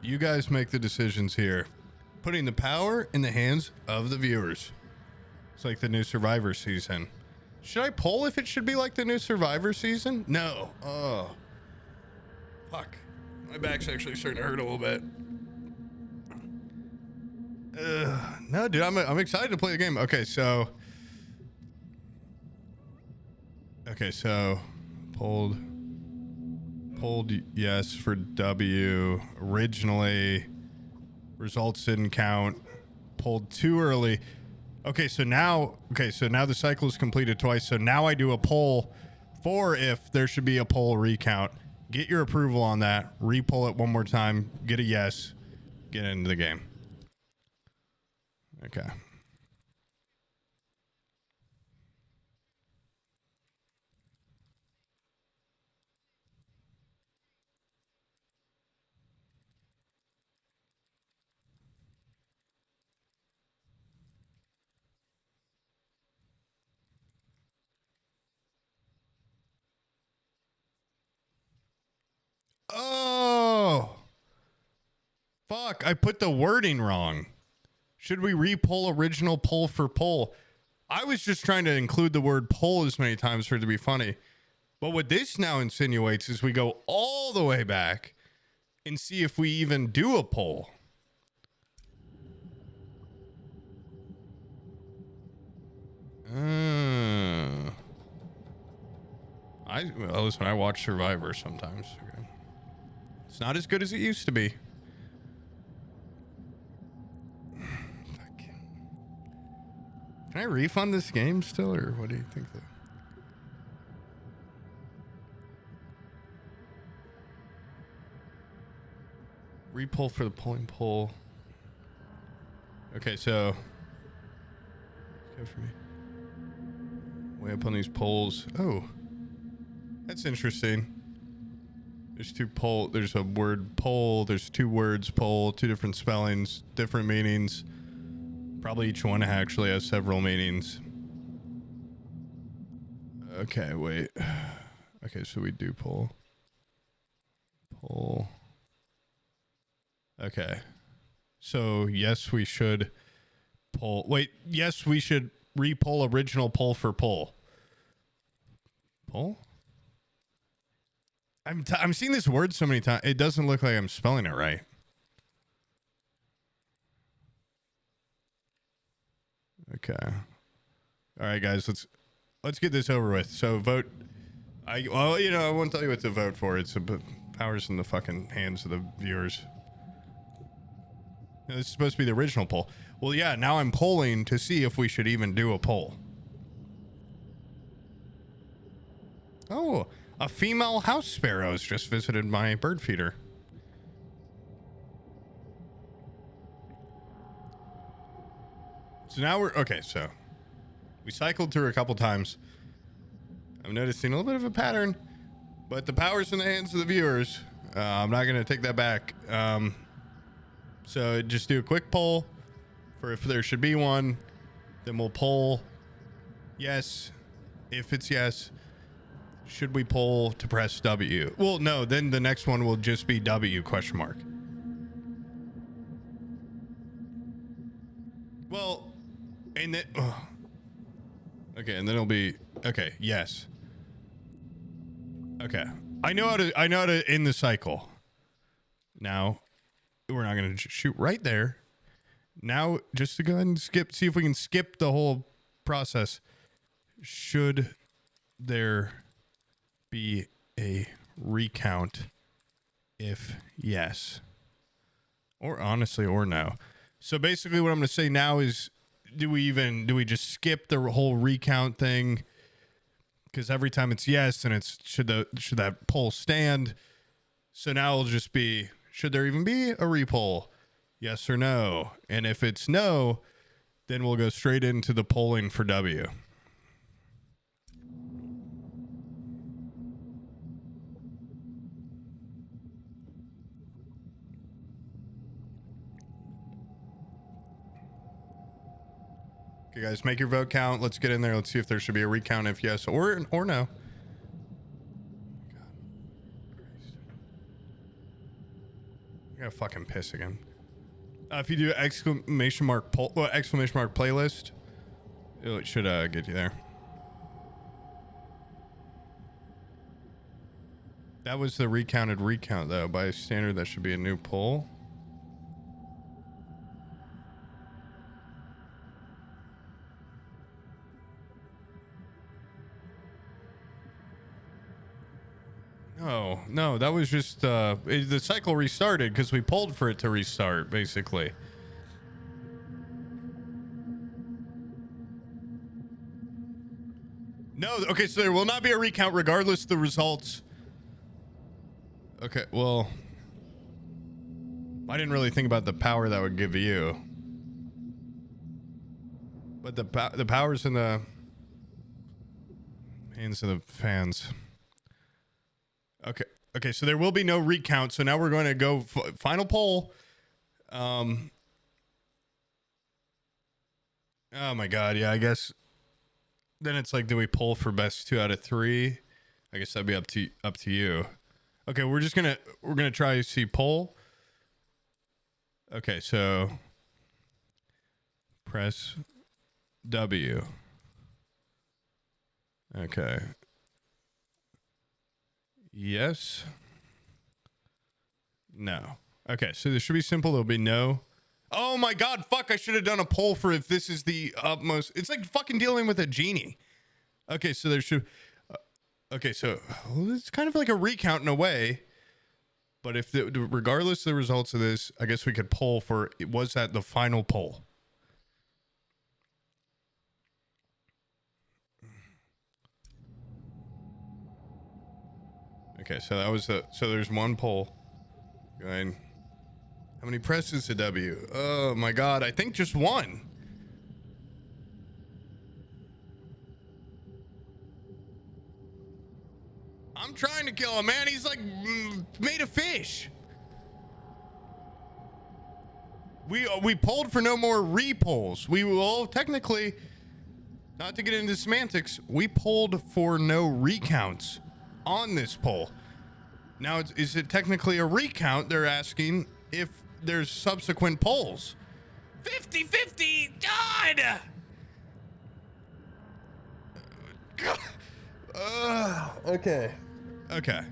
You guys make the decisions here. Putting the power in the hands of the viewers. It's like the new Survivor season. Should I poll if it should be like the new Survivor season? No. Oh. Fuck. My back's actually starting to hurt a little bit. No, dude, I'm excited to play the game. Okay, so pulled yes for W. Originally, results didn't count. Pulled too early. Okay, so now the cycle is completed twice. So now I do a poll for if there should be a poll recount. Get your approval on that. Re-pull it one more time. Get a yes. Get into the game. Okay. Oh, fuck. I put the wording wrong. Should we re-pull original pull for pull? I was just trying to include the word pull as many times for it to be funny. But what this now insinuates is we go all the way back and see if we even do a pull. Listen, I watch Survivor sometimes. Okay. It's not as good as it used to be. Can I refund this game still, or what do you think? Repull for the pulling pull. Okay, so go for me. Way up on these polls. Oh, that's interesting. There's a word poll. There's two words poll, two different spellings, different meanings. Probably each one actually has several meanings. Okay, wait. Okay, so we do pull. Pull. Okay. So, yes, we should pull. Wait, yes, we should re-pull original pull for pull. Pull? I'm seeing this word so many times. It doesn't look like I'm spelling it right. Okay. All right, guys, let's get this over with. So vote. I won't tell you what to vote for. It's power's in the fucking hands of the viewers. This is supposed to be the original poll. Well, yeah, now I'm polling to see if we should even do a poll. Oh, a female house sparrow has just visited my bird feeder. So now we're okay. So we cycled through a couple times. I'm noticing a little bit of a pattern, but the power's in the hands of the viewers. I'm not going to take that back. So just do a quick poll for if there should be one. Then we'll poll yes. If it's yes, should we poll to press W? Well, no, then the next one will just be W question mark. Well, and then, okay, and then it'll be, okay, yes. Okay. I know how to end the cycle. Now, we're not going to shoot right there. Now, just to go ahead and see if we can skip the whole process. Should there be a recount? If yes. Or honestly, or no. So basically what I'm going to say now is, do we just skip the whole recount thing? Because every time it's yes, and it's should that poll stand? So now it'll just be, should there even be a repoll? Yes or no? And if it's no, then we'll go straight into the polling for W. Okay, guys, make your vote count. Let's get in there. Let's see if there should be a recount if yes or no. I gotta fucking piss again. If you do exclamation mark playlist, it should get you there. That was the recounted recount though. By standard, that should be a new poll. No, that was just the cycle restarted because we pulled for it to restart, basically. No, okay, so there will not be a recount regardless of the results. Okay, well, I didn't really think about the power that would give you. But the power's in the hands of the fans. Okay, so there will be no recount. So now we're going to go final poll. Oh my God, yeah, I guess then it's like, do we poll for best 2 out of 3? I guess that'd be up to you. Okay, we're gonna try to see poll. Okay, so press W. Okay. Yes. No. Okay, so this should be simple. There'll be no. Oh my God, fuck, I should have done a poll for if this is the utmost. It's like fucking dealing with a genie. Okay, so there should. Okay, so it's kind of like a recount in a way. But if regardless of the results of this, I guess we could poll for, was that the final poll? Okay, so that was so there's one poll. Going. How many presses to W? Oh my God, I think just one. I'm trying to kill him, man. He's like made of fish. We polled for no more repolls. We will technically, not to get into semantics, we polled for no recounts on this poll. Now, is it technically a recount? They're asking if there's subsequent polls. 50-50. God. Okay. Okay.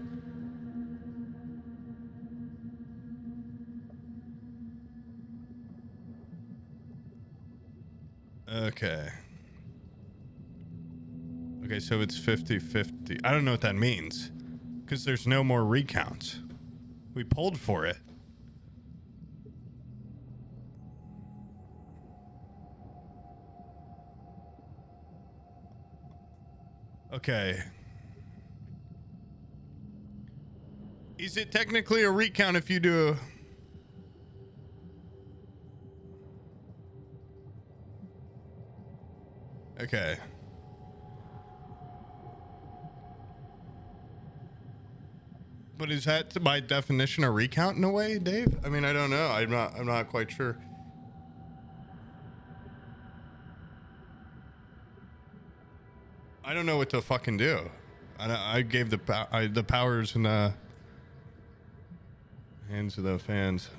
Okay. Okay, so it's 50-50. I don't know what that means. Because there's no more recounts. We pulled for it. Okay. Is it technically a recount if you do a... Okay. But is that by definition a recount in a way, Dave? I mean, I don't know. I'm not quite sure. I don't know what to fucking do. I gave the powers in the hands of the fans.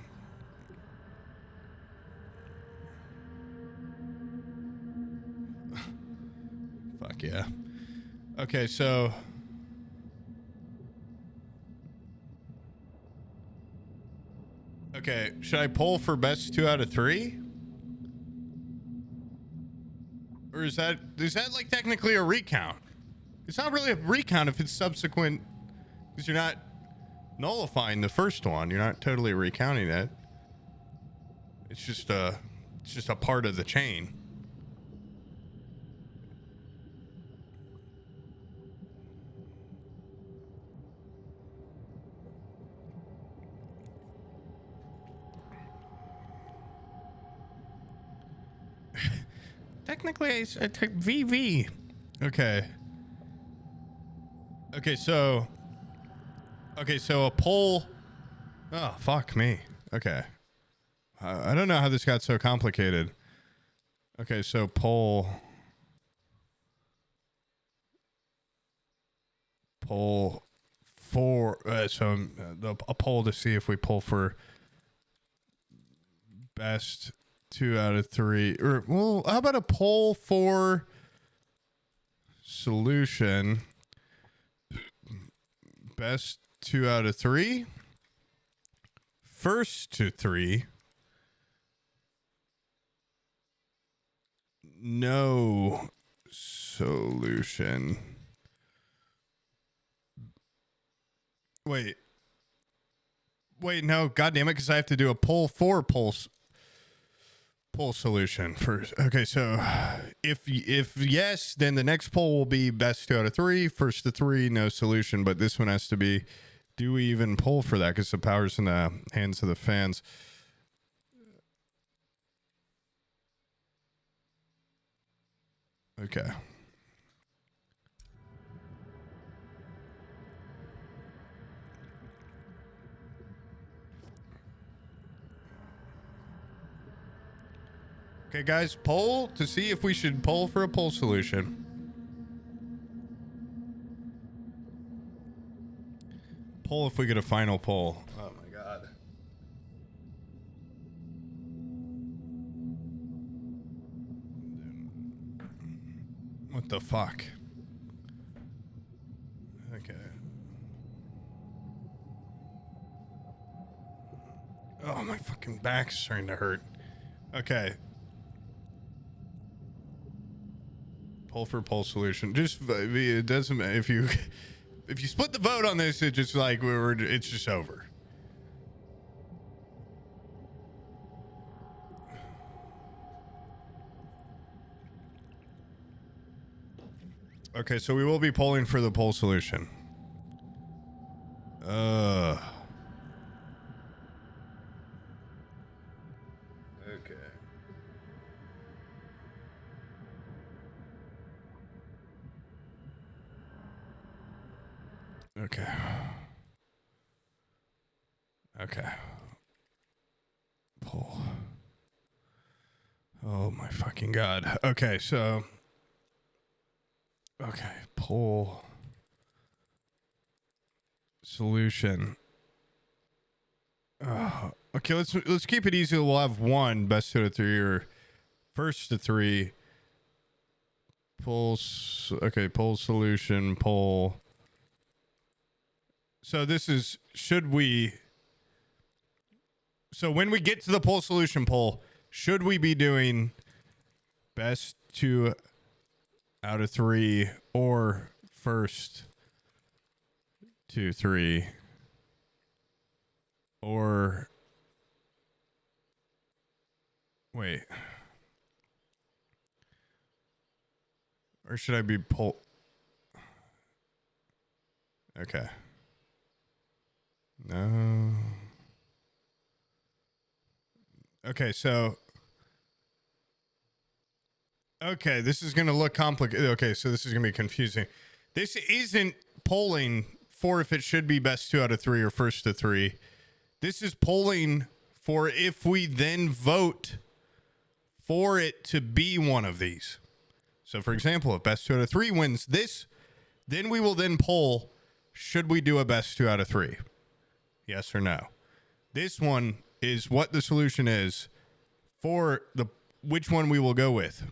Fuck yeah. Okay, so okay, should I poll for best 2 out of 3? Or is that like technically a recount? It's not really a recount if it's subsequent, because you're not nullifying the first one. You're not totally recounting it. It's just a part of the chain. Technically, I took VV. Okay. Okay, so a poll. Oh, fuck me. Okay. I don't know how this got so complicated. Okay, so poll for a poll to see if we poll for best 2 out of 3, or well, how about a poll for solution best 2 out of 3, first to 3, no solution. Wait, no, god damn it, because I have to do a poll for poll solution first. Okay, so if yes, then the next poll will be best 2 out of 3, first to 3, no solution. But this one has to be, do we even poll for that? Because the power's in the hands of the fans. Okay. Okay, guys, poll to see if we should poll for a poll solution. Poll if we get a final poll. Oh my god. What the fuck? Okay. Oh, my fucking back's starting to hurt. Okay. Poll for poll solution. Just it doesn't, if you split the vote on this, it just like it's just over. Okay, so we will be polling for the poll solution. Okay. Okay. Okay. Poll. Oh my fucking god. Okay, so. Okay, poll. Solution. Okay, let's keep it easy. We'll have one best 2 out of 3 or first to 3. Okay, poll solution, poll. So this is, should we, so when we get to the poll solution poll, should we be doing best 2 out of 3 or first 2, 3, or wait, or should I be poll? Okay. No. Okay, so. Okay, this is going to look complicated. Okay, so this is going to be confusing. This isn't polling for if it should be best 2 out of 3 or first to 3. This is polling for if we then vote for it to be one of these. So, for example, if best 2 out of 3 wins this, then we will then poll, should we do a best 2 out of 3? Yes or no? This one is what the solution is for the which one we will go with.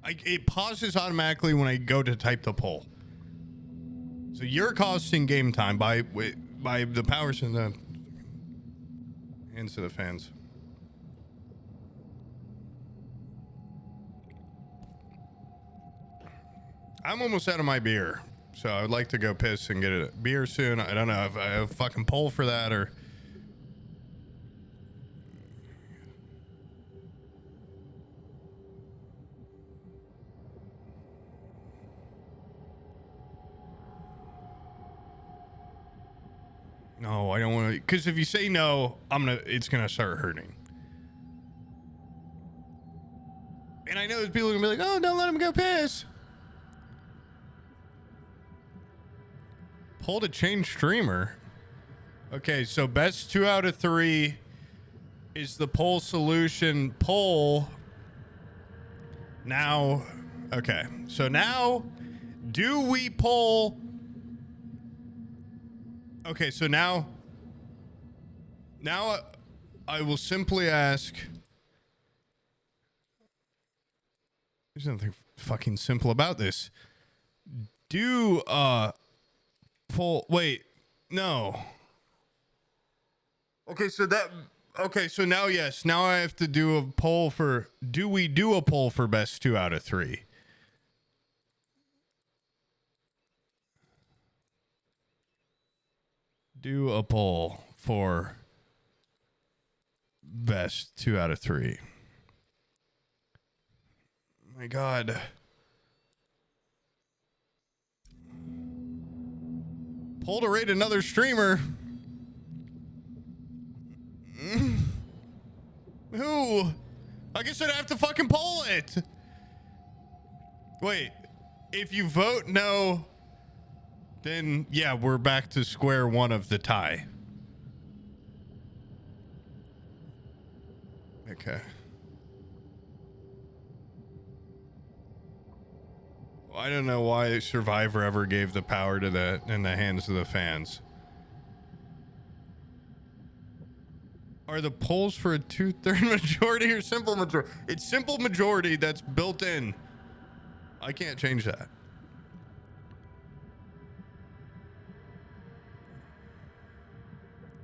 It pauses automatically when I go to type the poll. So you're costing game time by the powers in the hands of the fans. I'm almost out of my beer, so I would like to go piss and get a beer soon. I don't know if I have a fucking poll for that or... No, I don't want to, because if you say no, it's gonna start hurting. And I know there's people gonna be like, oh, don't let him go piss. Poll to change streamer. Okay, so best 2 out of 3 is the poll solution. Poll. Now, okay, so now, do we poll? Okay, so now I will simply ask. There's nothing fucking simple about this. Do poll? Wait, no. Okay, so now yes, now I have to do a poll for. Do we do a poll for best 2 out of 3? Do a poll for best 2 out of 3. My God. Poll to rate another streamer. Who? I guess I'd have to fucking poll it. Wait. If you vote no, then yeah, we're back to square one of the tie. Okay. Well, I don't know why Survivor ever gave the power to that in the hands of the fans. Are the polls for a 2/3 majority or simple majority? It's simple majority that's built in. I can't change that.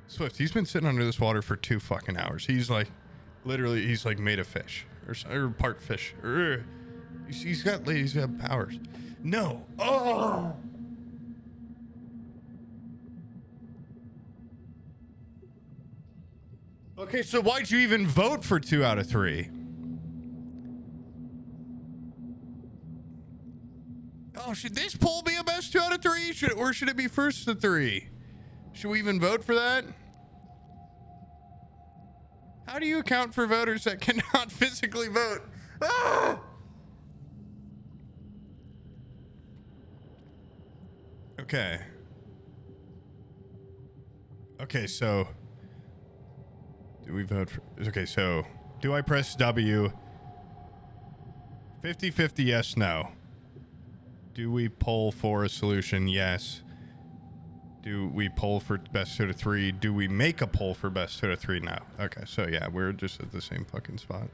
Swift, he's been sitting under this water for 2 fucking hours. He's like, literally, he's like made of fish or part fish. He's got powers. No. Oh. Okay, so why'd you even vote for 2 out of 3? Oh, should this poll be a best 2 out of 3? Or should it be first to 3? Should we even vote for that? How do you account for voters that cannot physically vote? Ah! Okay. Okay, so do we vote for... Okay, so do I press W? 50-50 yes, no. Do we poll for a solution? Yes. Do we poll for best 2 out of 3? Do we make a poll for best 2 out of 3? No. Okay, so yeah, we're just at the same fucking spot.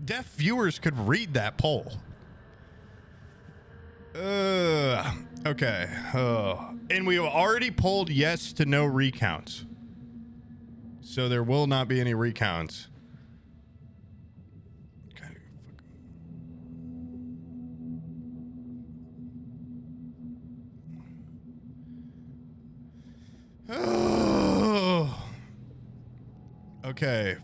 Deaf viewers could read that poll. Okay. And we have already polled yes to no recounts. So there will not be any recounts. Okay.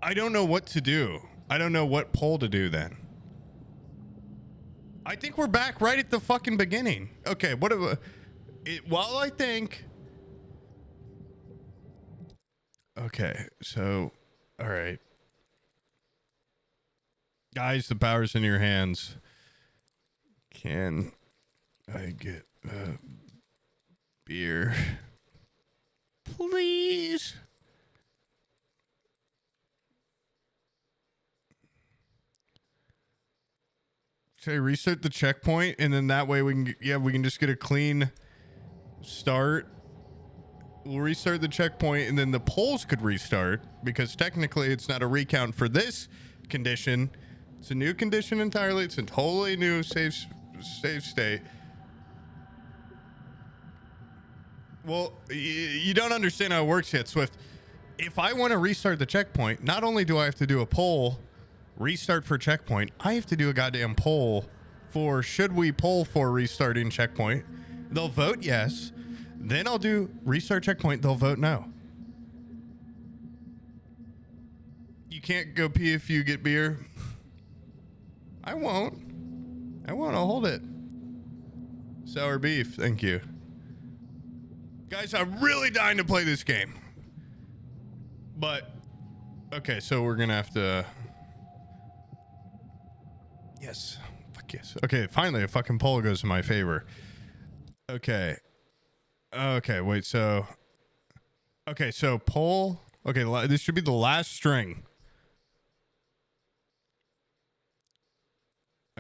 I don't know what to do. I don't know what poll to do then. I think we're back right at the fucking beginning. Okay, while I think... Okay, so... All right. Guys, the power's in your hands. Can I get beer? Please? Should I restart the checkpoint, and then that way we can just get a clean start. We'll restart the checkpoint, and then the polls could restart, because technically it's not a recount for this condition. It's a new condition entirely. It's a totally new save state. Well, you don't understand how it works yet, Swift. If I want to restart the checkpoint, not only do I have to do a poll, restart for checkpoint, I have to do a goddamn poll for should we poll for restarting checkpoint. They'll vote yes. Then I'll do restart checkpoint. They'll vote no. You can't go pee if you get beer. I won't. I'll hold it. Sour beef. Thank you. Guys, I'm really dying to play this game. But, okay, so we're going to have to... Yes. Fuck yes. Okay, finally a fucking poll goes in my favor. Okay. Okay, wait, so... Okay, so poll... Okay, this should be the last string.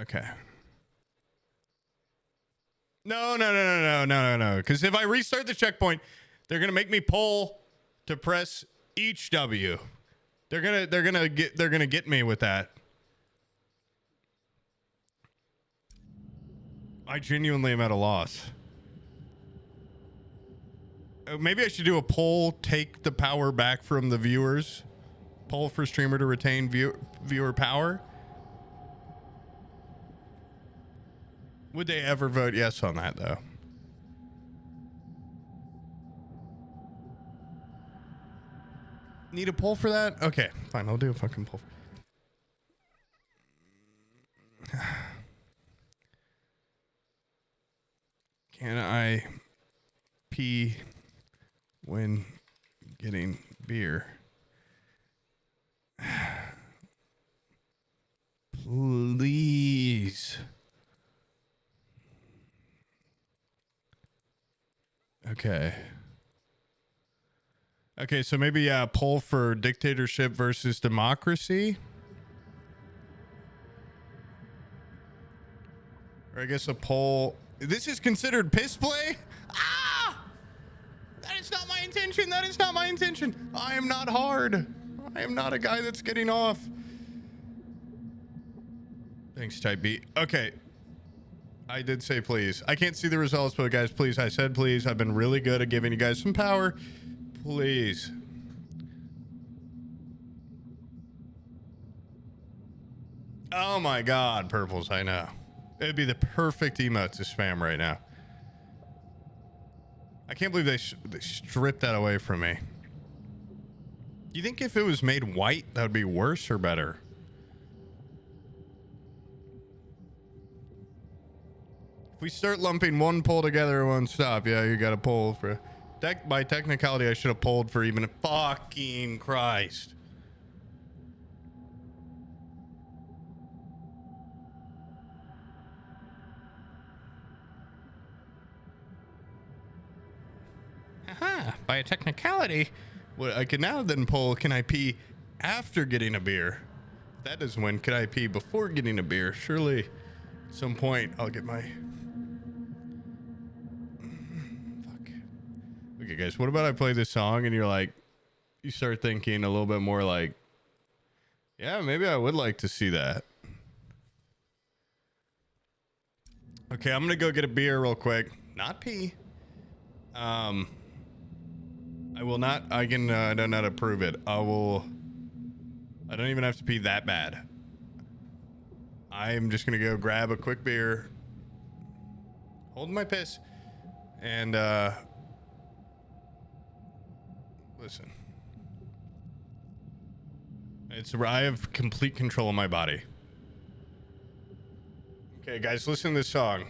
Okay. No. Because if I restart the checkpoint, they're gonna make me poll to press each W. They're gonna get me with that. I genuinely am at a loss. Maybe I should do a poll, take the power back from the viewers. Poll for streamer to retain viewer power. Would they ever vote yes on that, though? Need a poll for that? Okay, fine. I'll do a fucking poll. Can I pee when getting beer? Please. Okay, so maybe a poll for dictatorship versus democracy. Or I guess a poll. This is considered piss play? Ah! That is not my intention. That is not my intention. I am not hard. I am not a guy that's getting off. Thanks, Type B. Okay. I did say please. I can't see the results, but guys, please. I said please. I've been really good at giving you guys some power. Please. Oh my God, purples. I know. It'd be the perfect emote to spam right now. I can't believe they stripped that away from me. Do you think if it was made white, that would be worse or better? If we start lumping one poll together, it won't stop. Yeah, you got a poll for... By technicality, I should have polled for even... Fucking Christ. Aha, by a technicality, what I can now then poll, can I pee after getting a beer? That is when can I pee before getting a beer? Surely at some point I'll get my... Fuck. Okay, guys, what about I play this song and you're like, you start thinking a little bit more like, yeah, maybe I would like to see that. Okay, I'm gonna go get a beer real quick. Not pee. I will not. I can. I don't know how to prove it. I don't even have to pee that bad. I'm just gonna go grab a quick beer, holding my piss, and Listen. I have complete control of my body. Okay, guys, listen to this song.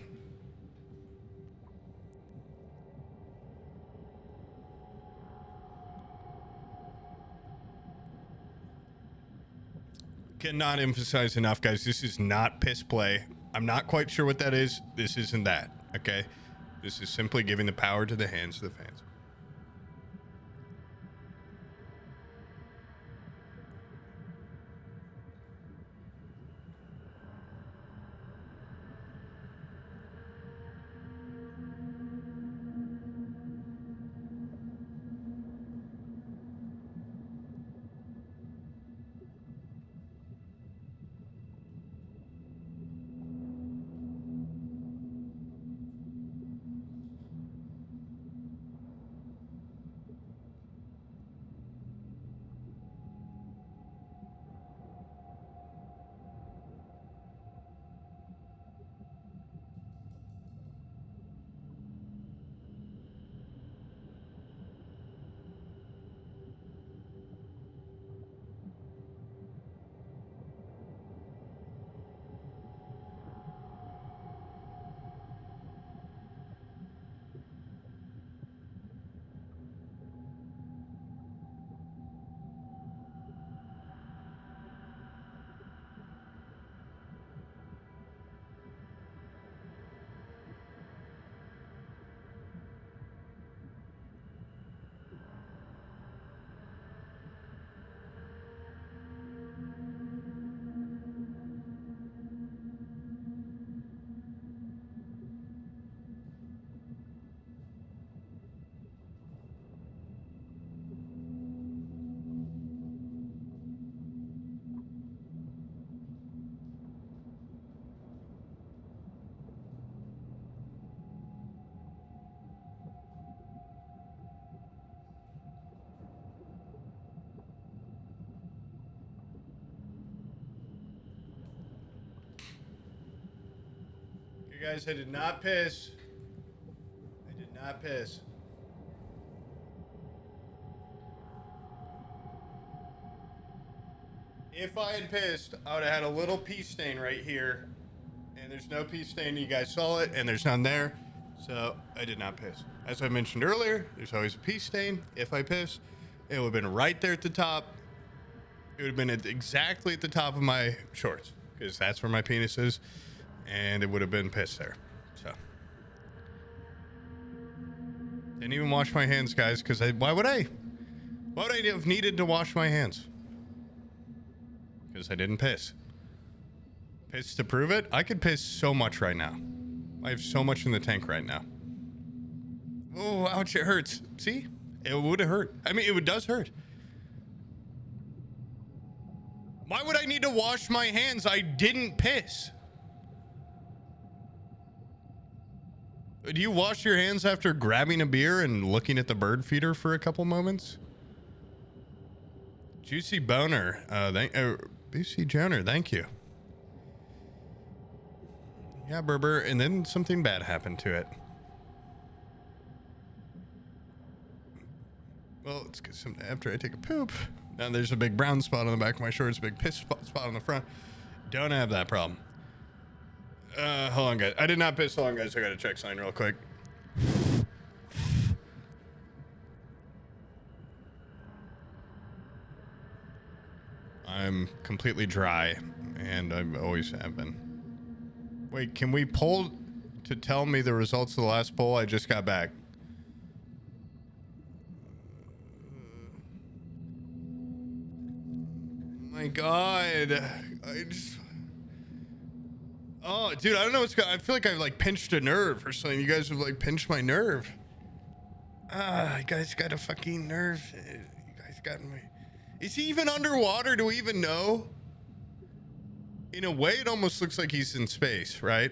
Cannot emphasize enough, guys. This is not piss play. I'm not quite sure what that is. This isn't that, okay? This is simply giving the power to the hands of the fans. You guys, I did not piss. I did not piss. If I had pissed, I would have had a little pee stain right here. And there's no pee stain. You guys saw it, and there's none there. So I did not piss. As I mentioned earlier, there's always a pee stain. If I piss, it would have been right there at the top. It would have been exactly at the top of my shorts, because that's where my penis is. And it would have been piss there. So didn't even wash my hands, guys, because why would I have needed to wash my hands? Because I didn't piss. Piss to prove it? I could piss so much right now. I have so much in the tank right now. Oh, ouch, it hurts. See? It would have hurt. I mean, it does hurt. Why would I need to wash my hands? I didn't piss. Do you wash your hands after grabbing a beer and looking at the bird feeder for a couple moments? Juicy Boner. BC Joner, thank you. Yeah, Berber, and then something bad happened to it. Well, it's because after I take a poop, now there's a big brown spot on the back of my shorts, a big piss spot on the front. Don't have that problem. Hold on, guys. I did not piss. Hold on, guys. I gotta check sign real quick. I'm completely dry, and I always have been. Wait, can we poll to tell me the results of the last poll? I just got back. My God. I just... Oh, dude, I don't know what's going on. I feel like I've like pinched a nerve or something. You guys have like pinched my nerve. You guys got a fucking nerve. You guys got me. Is he even underwater? Do we even know? In a way, it almost looks like he's in space, right?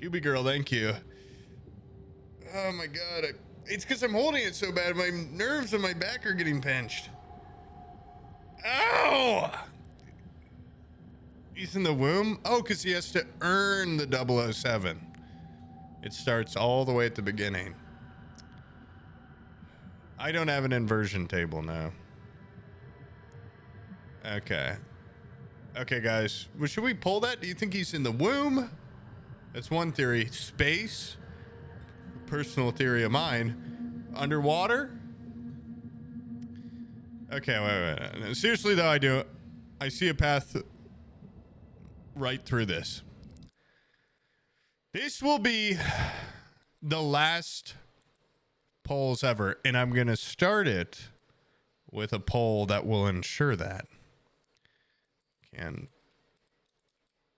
Gooby girl, thank you. Oh my God. It's because I'm holding it so bad. My nerves on my back are getting pinched. Ow! He's in the womb? Oh, because he has to earn the 007. It starts all the way at the beginning. I don't have an inversion table now. Okay. Okay, guys. Well, should we pull that? Do you think he's in the womb? That's one theory. Space. Personal theory of mine. Underwater? Okay, wait. Seriously, though, I see a path right through this. This will be the last polls ever, and I'm going to start it with a poll that will ensure that. Can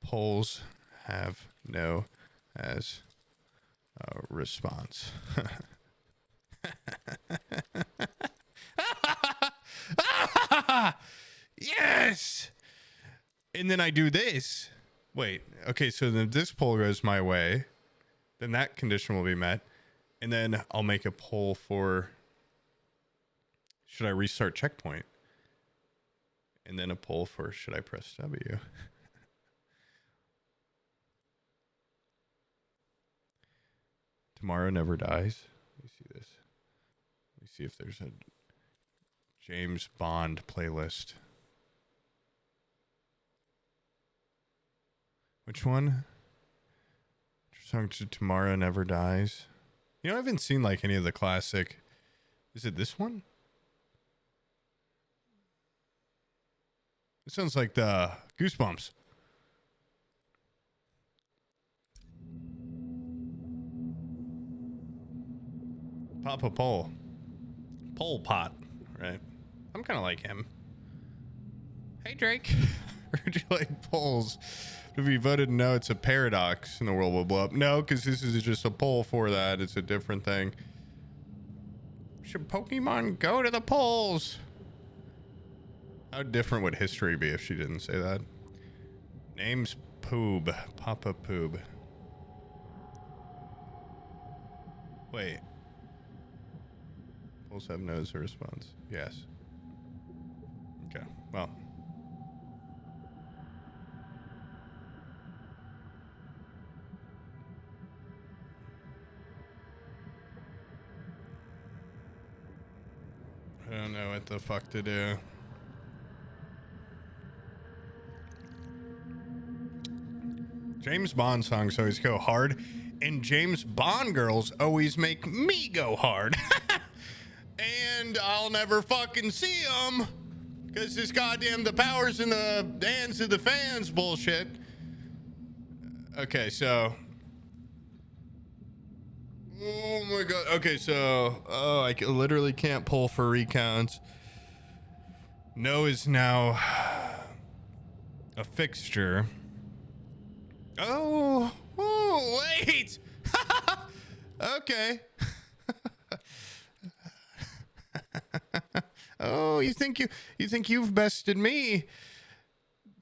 polls have no as a response? Yes! And then I do this. Wait, okay, so then this poll goes my way. Then that condition will be met. And then I'll make a poll for, should I restart checkpoint? And then a poll for, should I press W? Tomorrow Never Dies. Let me see this. Let me see if there's a James Bond playlist. Which one? Song to Tomorrow Never Dies. You know, I haven't seen like any of the classic. Is it this one? It sounds like the Goosebumps. Papa Pole. Pole Pot, right? I'm kind of like him. Hey, Drake. Heard you like polls. If you voted no, it's a paradox and the world will blow up. No, because this is just a poll for that. It's a different thing. Should Pokemon go to the polls? How different would history be if she didn't say that? Name's Poob. PapaPoob. Wait. Polls have no as a response. Yes. Okay. Well. I don't know what the fuck to do. James Bond songs always go hard, and James Bond girls always make me go hard. And I'll never fucking see them, because this goddamn the powers in the hands of the fans bullshit. Okay, so... Oh my god. Okay, so I literally can't pull for recounts. No is now a fixture. Oh, wait. Okay. Oh, you think you've bested me?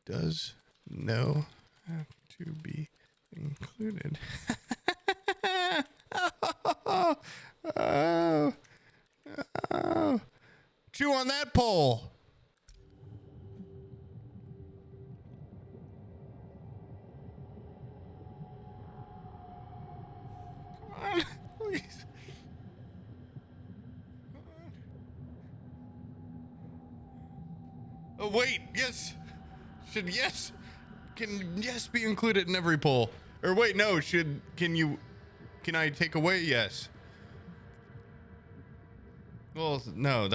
Does no have to be included? Oh. Chew on that pole. Come on, please. Oh, wait. Yes. Should yes. Can yes be included in every poll? Or wait, no. Can I take away yes? Well, no,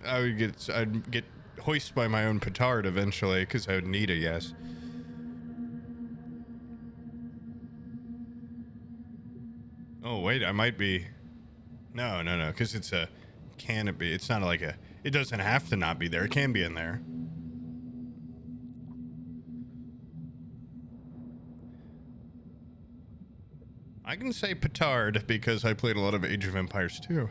I'd get hoisted by my own petard eventually, because I would need a yes. Oh, wait, I might be. No, because can it be? It's not like it doesn't have to not be there. It can be in there. I can say petard because I played a lot of Age of Empires 2.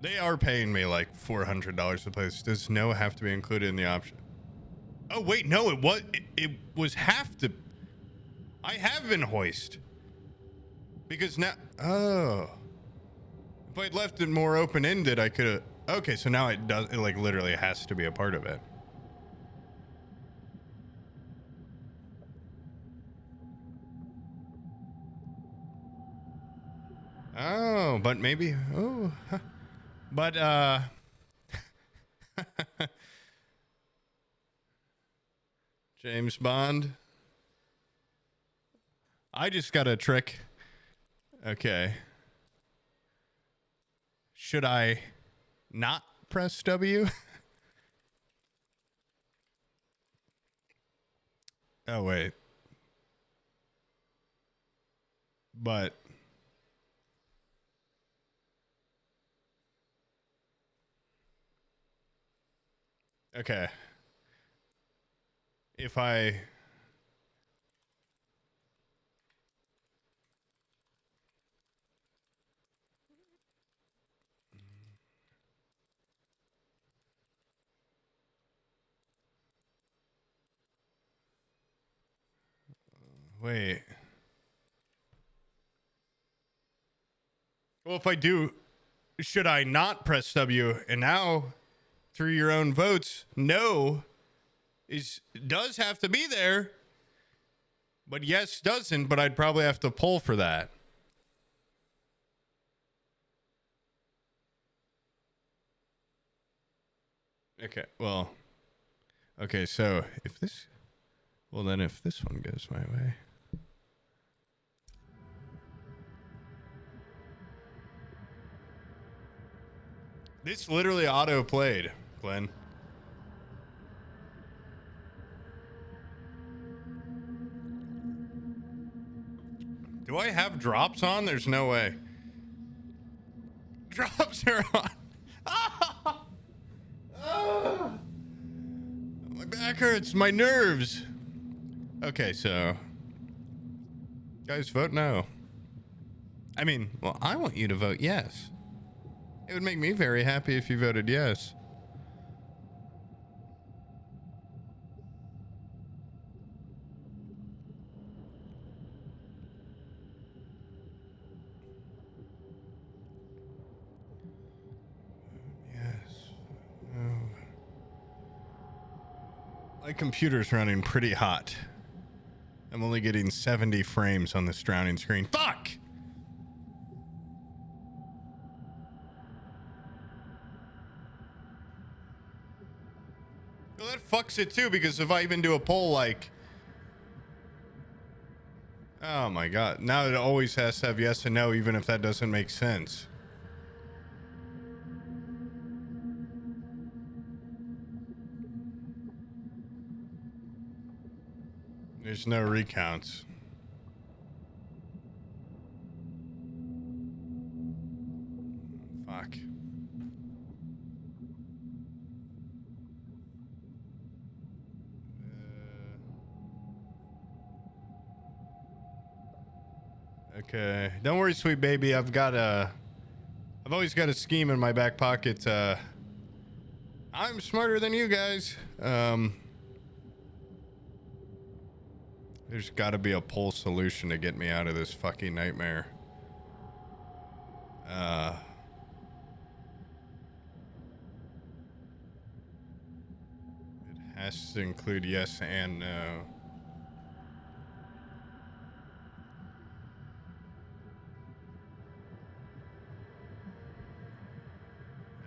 They are paying me like $400 to play this. Does no have to be included in the option? Oh, wait, no, it was have to. I have been hoist. Because now, if I'd left it more open-ended, I could have. Okay, so now it like literally has to be a part of it. Oh, but maybe. Oh, huh. But James Bond. I just got a trick. Okay. Should I not press W? Oh, wait. But okay. If I wait. Well, if I do, should I not press W? And now, through your own votes, no does have to be there, but yes doesn't. But I'd probably have to pull for that. Okay. Well. Okay. So if this, well, then if this one goes my way. This literally auto played, Glenn. Do I have drops on? There's no way. Drops are on. Ah! Ah! My back hurts. My nerves. Okay, so guys, vote no. I mean, well, I want you to vote yes. It would make me very happy if you voted yes. Yes. No. My computer's running pretty hot. I'm only getting 70 frames on this drowning screen. Fuck! Well, that fucks it too, because if I even do a poll like... Oh my god. Now it always has to have yes and no, even if that doesn't make sense. There's no recounts. Fuck. Okay. Don't worry, sweet baby. I've always got a scheme in my back pocket. I'm smarter than you guys. There's got to be a poll solution to get me out of this fucking nightmare. It has to include yes and no.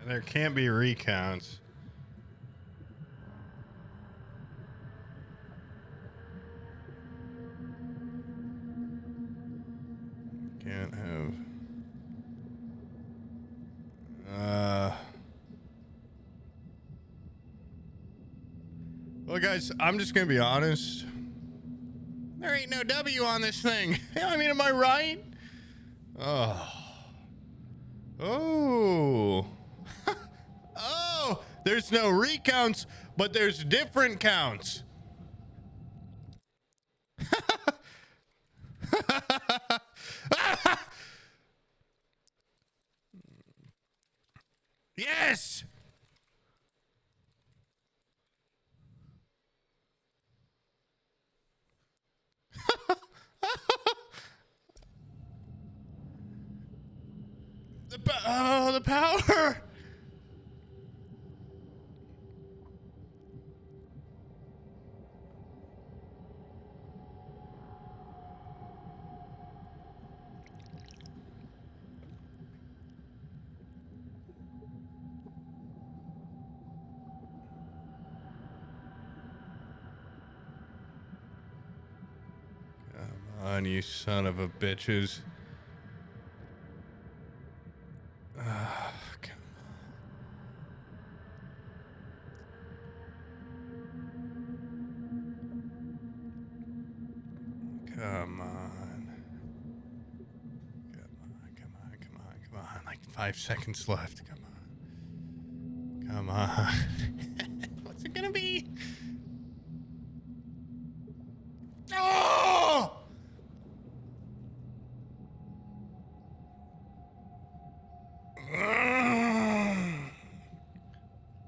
There can't be recounts. Can't have. Well, guys, I'm just gonna be honest. There ain't no W on this thing. I mean, am I right? Oh. Oh. Oh. There's no recounts, but there's different counts. Yes. The power. on, you son of a bitches. Come on. Come on. Like 5 seconds left. Come on. What's it gonna be? Oh!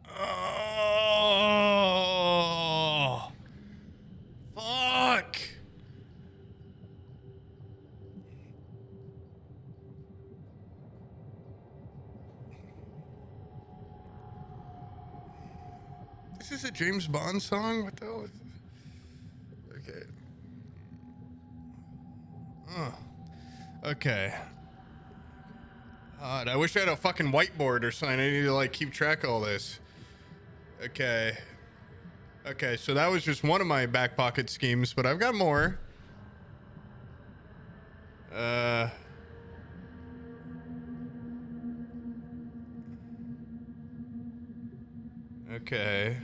Oh! Fuck! This is a James Bond song? What the hell is this? Okay. Okay. God, I wish I had a fucking whiteboard or something. I need to like keep track of all this. Okay. Okay, so that was just one of my back pocket schemes, but I've got more. Okay.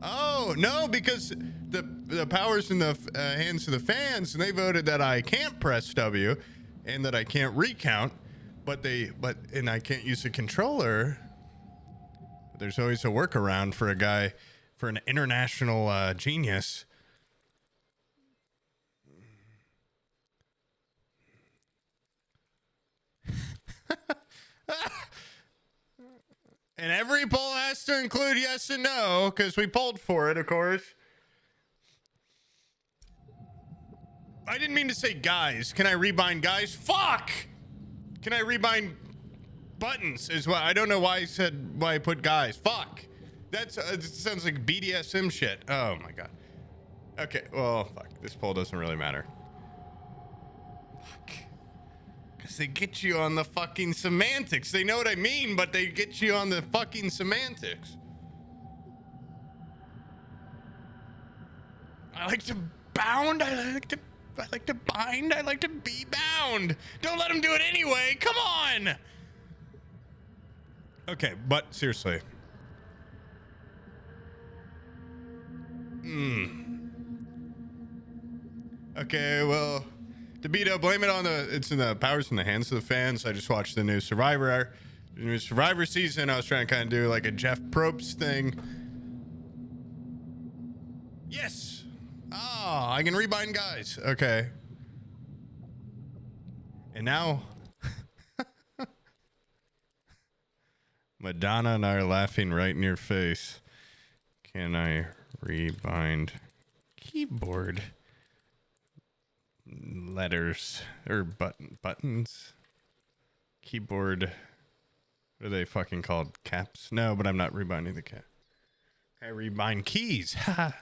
Oh, no, because the power's in the hands of the fans, and they voted that I can't press W and that I can't recount, and I can't use a controller. But there's always a workaround for an international genius. And every poll has to include yes and no, because we polled for it, of course. I didn't mean to say guys. Can I rebind guys? Fuck! Can I rebind buttons as well? I don't know why I put guys. Fuck! It sounds like BDSM shit. Oh my god. Okay, well, fuck. This poll doesn't really matter. Fuck. Because they get you on the fucking semantics. They know what I mean, but they get you on the fucking semantics. I like to bound. I like to bind. I like to be bound. Don't let them do it anyway. Come on. Okay, but seriously. Okay, well, DeVito, blame it on it's in the powers in the hands of the fans. I just watched the new Survivor season. I was trying to kind of do like a Jeff Probst thing. Yes. Oh, I can rebind guys. Okay. And now Madonna and I are laughing right in your face. Can I rebind keyboard letters or buttons? Keyboard. What are they fucking called? Caps? No, but I'm not rebinding the cap. I rebind keys. Ha.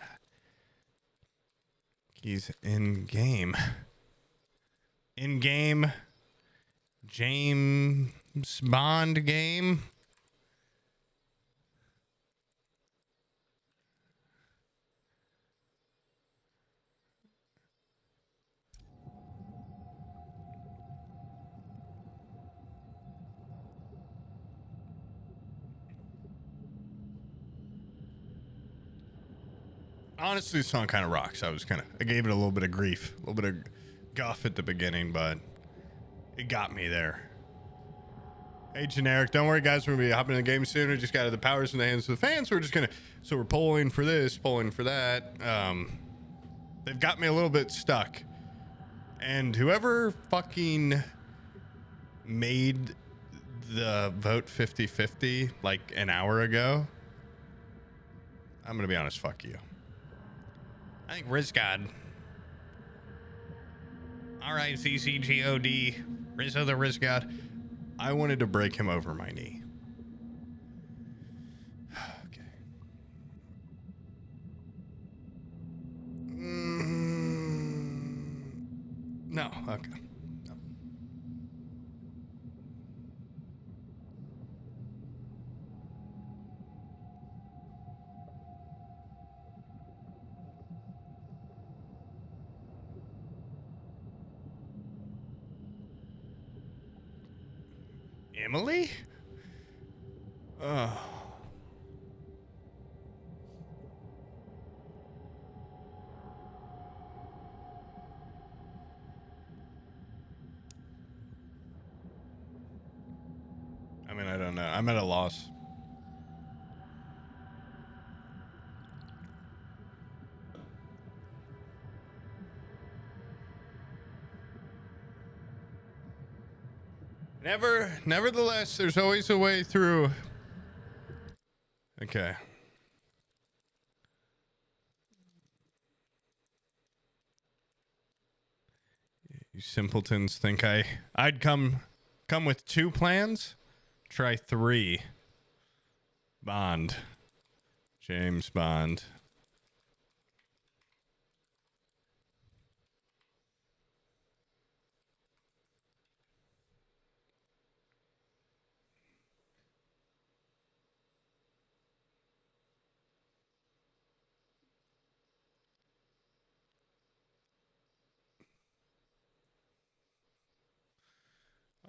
Keys in game. In game. James Bond game. Honestly, the song kind of rocks. I gave it a little bit of grief, a little bit of guff at the beginning, but it got me there. Hey, generic, don't worry, guys. We're gonna be hopping in the game soon. We just got the powers in the hands of the fans. So we're polling for this, polling for that. They've got me a little bit stuck. And whoever fucking made the vote 50-50 like an hour ago, I'm gonna be honest, fuck you. I think RizGod. All right, CCGOD, Rizzo the RizGod. I wanted to break him over my knee. Okay. No, okay. No. Emily? Oh. I mean, I don't know. I'm at a loss. Nevertheless, there's always a way through. Okay. You simpletons think I'd come with 2 plans? Try 3. Bond. James Bond.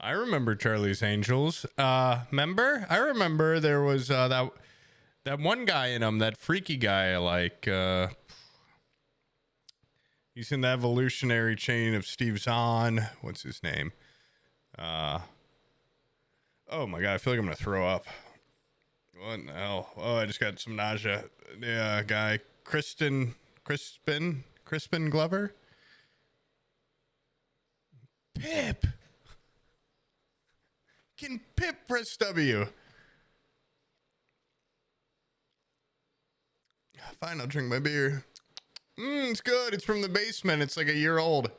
I remember Charlie's Angels. Remember? I remember there was that one guy in them, that freaky guy, like he's in the evolutionary chain of Steve Zahn. What's his name? Oh my god, I feel like I'm gonna throw up. What in the hell? Oh, I just got some nausea. Yeah, guy. Crispin Glover? Pip! Can Pip press W? Fine, I'll drink my beer. It's good. It's from the basement. It's like a year old.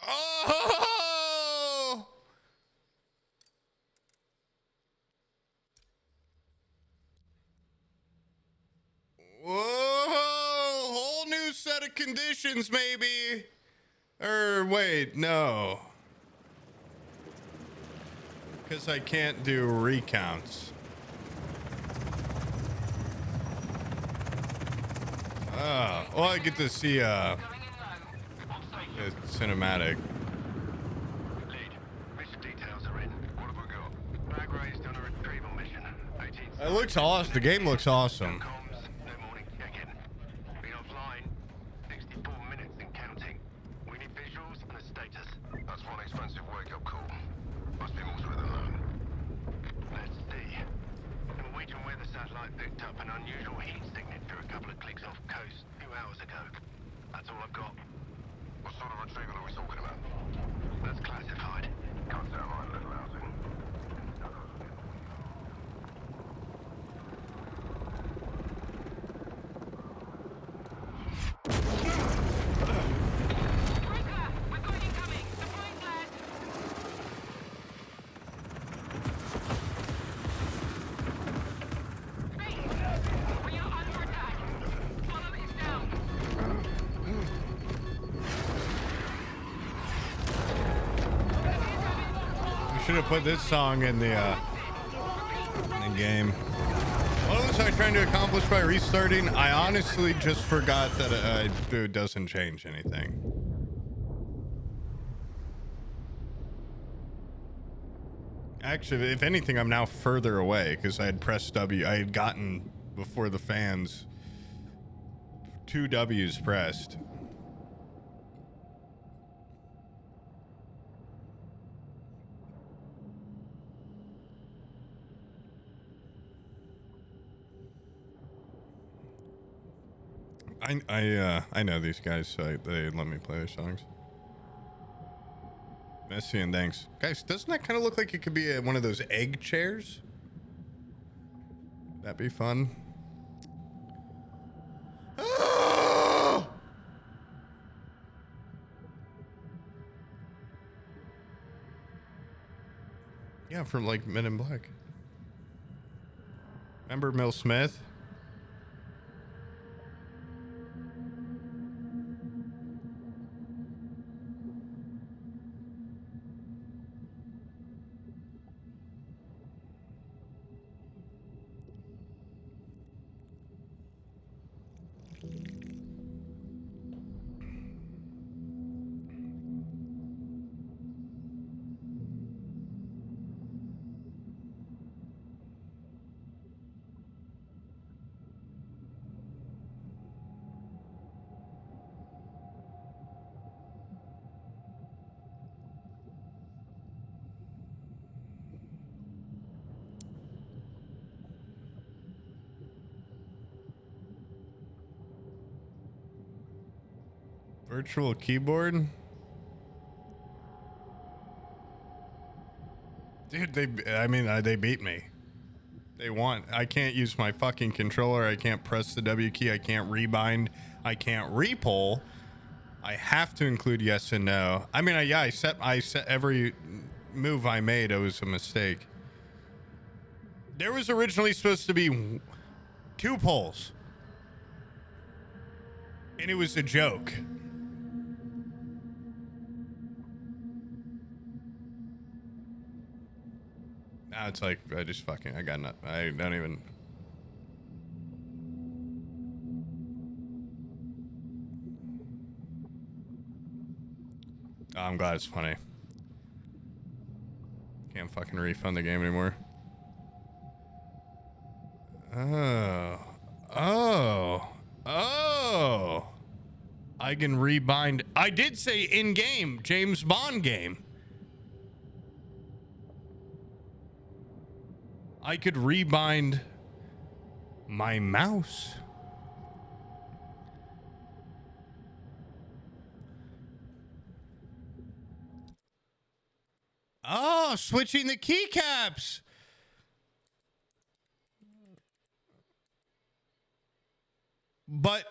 Oh! Whoa! Whole new set of conditions, maybe. Or wait, no. Because I can't do recounts. Oh, well, I get to see the cinematic. Lead. Mission details are in. What have we got? Bag raised on a retrieval mission. 18 It looks awesome. The game looks awesome. comms, no morning check-in. Been offline 64 minutes and counting. We need visuals and a status. That's one expensive wake-up call. Must be more to it than that. Let's see. Norwegian weather satellite picked up an unusual heat signature a couple of clicks off coast 2 hours ago. That's all I've got. What sort of retrieval are we talking about? That's classified. Can't say I'm right, little housing. We've got incoming. Deploying flag. We are under attack. Follow this down. We should have put this song in the game. What was I trying to accomplish by restarting? I honestly just forgot that it doesn't change anything. Actually, if anything, I'm now further away because I had pressed W. I had gotten before the fans 2 W's pressed. I know these guys, so they let me play their songs. Messi and thanks. Guys, doesn't that kind of look like it could be one of those egg chairs? That'd be fun. Oh! Yeah, from like Men in Black. Remember Mel Smith? Virtual keyboard? Dude, they beat me. They want. I can't use my fucking controller. I can't press the W key. I can't rebind. I can't repull. I have to include yes and no. I mean, I set every move I made. It was a mistake. There was originally supposed to be 2 polls, and it was a joke. Now it's like I got nothing. I don't even. Oh, I'm glad it's funny. Can't fucking refund the game anymore. Oh. I can rebind. I did say in-game, James Bond game. I could rebind my mouse. Oh, switching the keycaps. But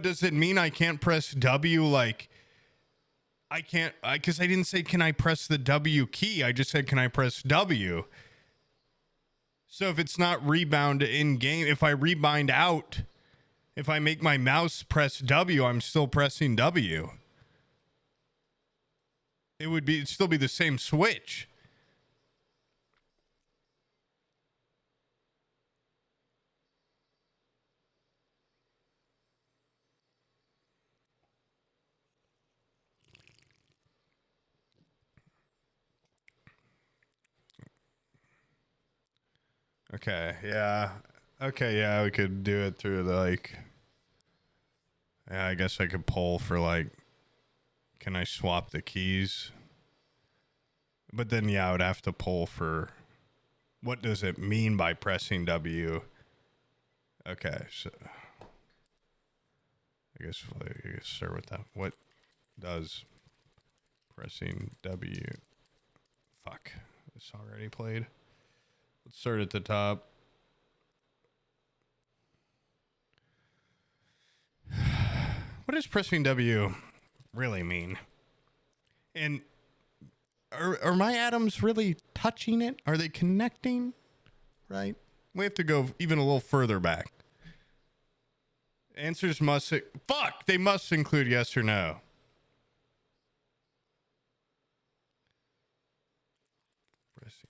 does it mean I can't press W? Like, I can't, because I didn't say, can I press the W key? I just said, can I press W? So if it's not rebound in game, if I rebind out, if I make my mouse press W, I'm still pressing W. It'd still be the same switch. Okay, yeah. Okay, yeah, we could do it through the, like... Yeah, I guess I could poll for, like... Can I swap the keys? But then, yeah, I would have to poll for... What does it mean by pressing W? Okay, so... I guess start with that. What does pressing W... Fuck. This already played. Let's start at the top. What does pressing W really mean? And are my atoms really touching it? Are they connecting? Right? We have to go even a little further back. Answers must... Fuck! They must include yes or no. Pressing.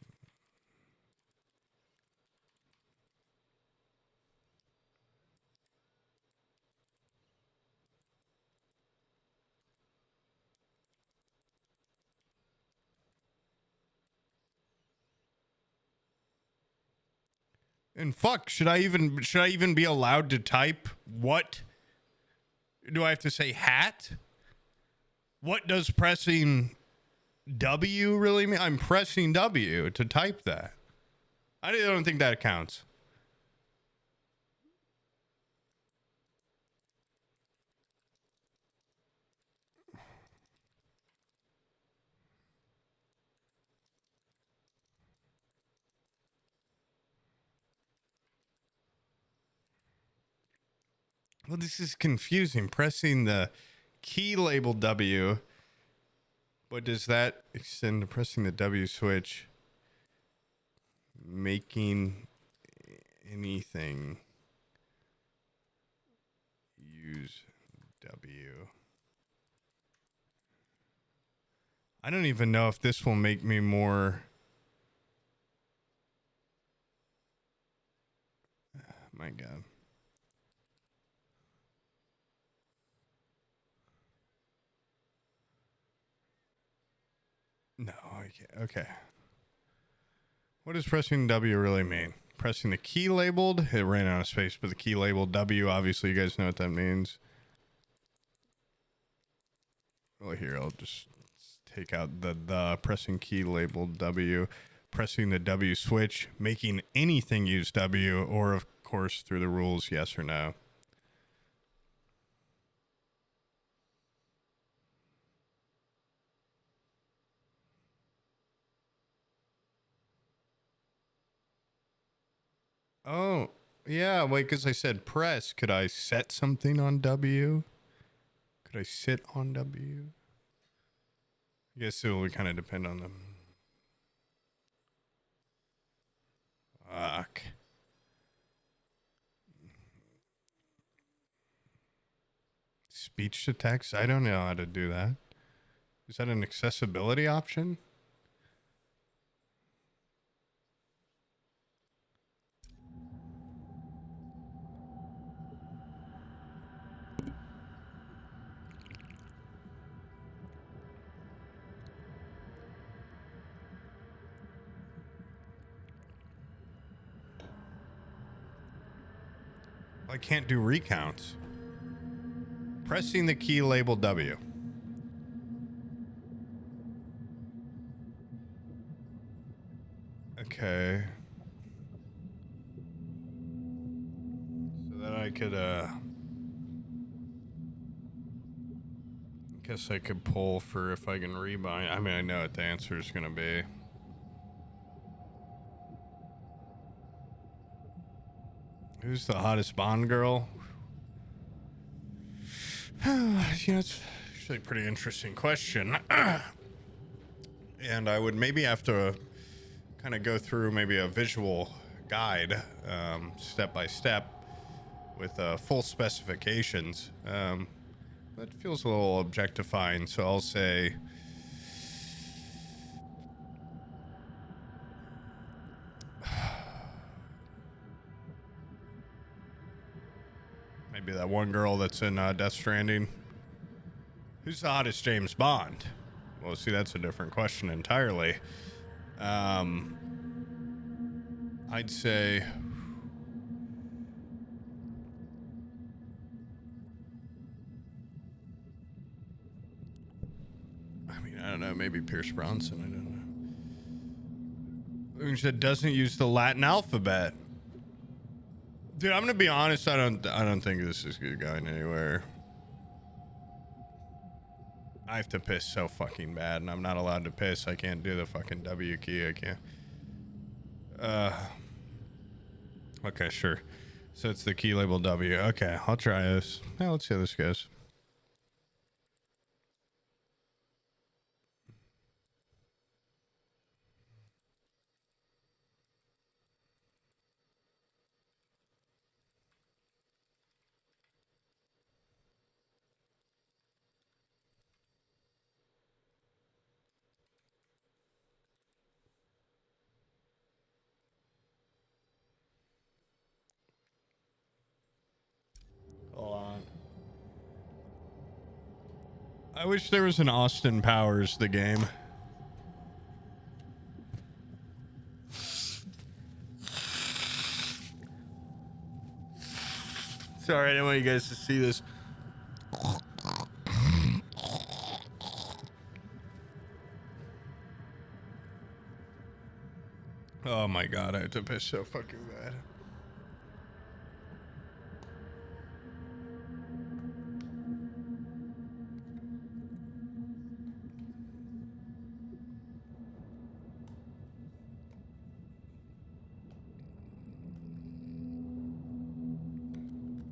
And fuck, should I even be allowed to type what? Do I have to say hat? What does pressing W really mean? I'm pressing W to type that. I don't think that counts. Well, this is confusing. Pressing the key label W. But does that extend to pressing the W switch? Making anything use W. I don't even know if this will make me more... My God. No, I can't. Okay. What does pressing W really mean? Pressing the key labeled? It ran out of space, but the key labeled W, obviously you guys know what that means. Well, here, I'll just take out the pressing key labeled W. pressing the W switch, making anything use W, or of course through the rules, yes or no. Oh, yeah, wait, because I said press. Could I set something on W? Could I sit on W? I guess it will kind of depend on them. Fuck. Speech to text? I don't know how to do that. Is that an accessibility option? I can't do recounts. Pressing the key labeled W. Okay. So that I could, guess I could pull for if I can rebind. I mean, I know what the answer is going to be. Who's the hottest Bond girl? It's actually a pretty interesting question. And I would maybe have to kind of go through maybe a visual guide, step by step, with full specifications. That feels a little objectifying, so I'll say maybe that one girl that's in Death Stranding. Who's the hottest James Bond? Well, see, that's a different question entirely. I'd say I don't know, maybe Pierce Bronson, I don't know. Who said doesn't use the Latin alphabet? Dude, I'm gonna be honest, I don't think this is going anywhere. I have to piss so fucking bad, and I'm not allowed to piss. I can't do the fucking W key. I can't. Okay, sure. So it's the key label W. Okay, I'll try this. Now let's see how this goes. Hold on. I wish there was an Austin Powers the game. Sorry, I didn't want you guys to see this. Oh my god, I have to piss so fucking bad.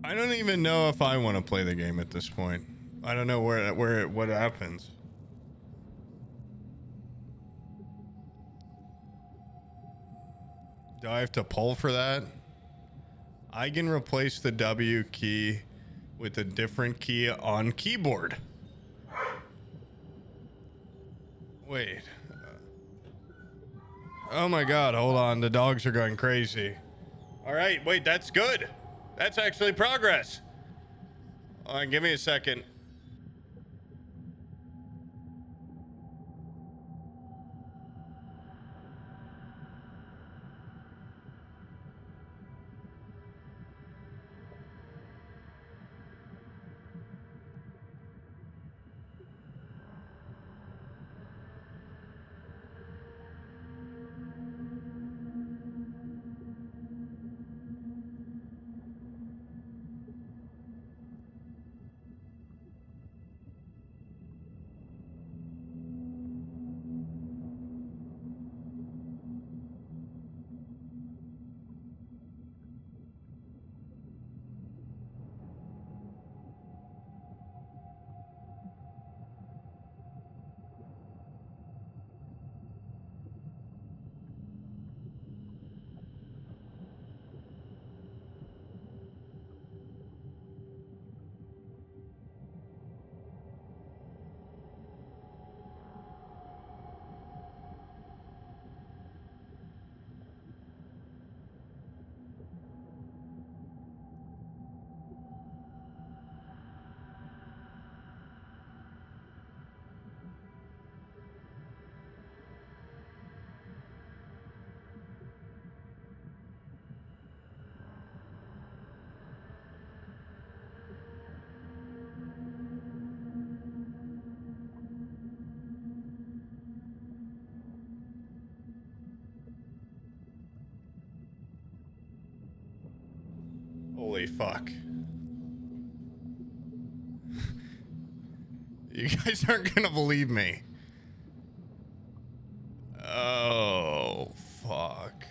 I don't even know if I want to play the game at this point. I don't know what happens. Do I have to pull for that? I can replace the W key with a different key on keyboard. Wait. Oh my god, hold on. The dogs are going crazy. All right, wait, that's good. That's actually progress. Hold on, give me a second. Holy fuck. You guys aren't gonna believe me. Oh, fuck.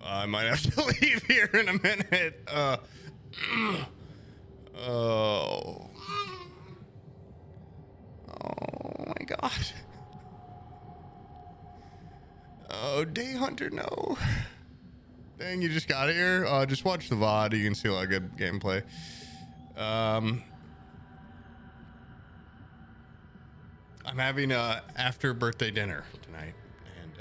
I might have to leave here in a minute. Oh. Oh my god. Oh, Day Hunter, no. Dang, you just got here? Just watch the VOD. You can see a lot of good gameplay. I'm having a after birthday dinner tonight, and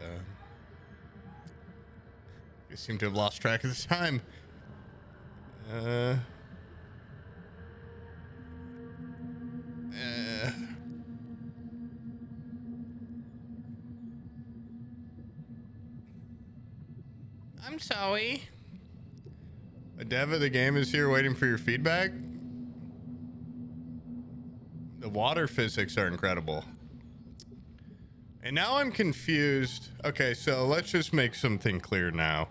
I seem to have lost track of the time. I'm sorry. A dev of the game is here waiting for your feedback. The water physics are incredible. And now I'm confused. Okay, so let's just make something clear now.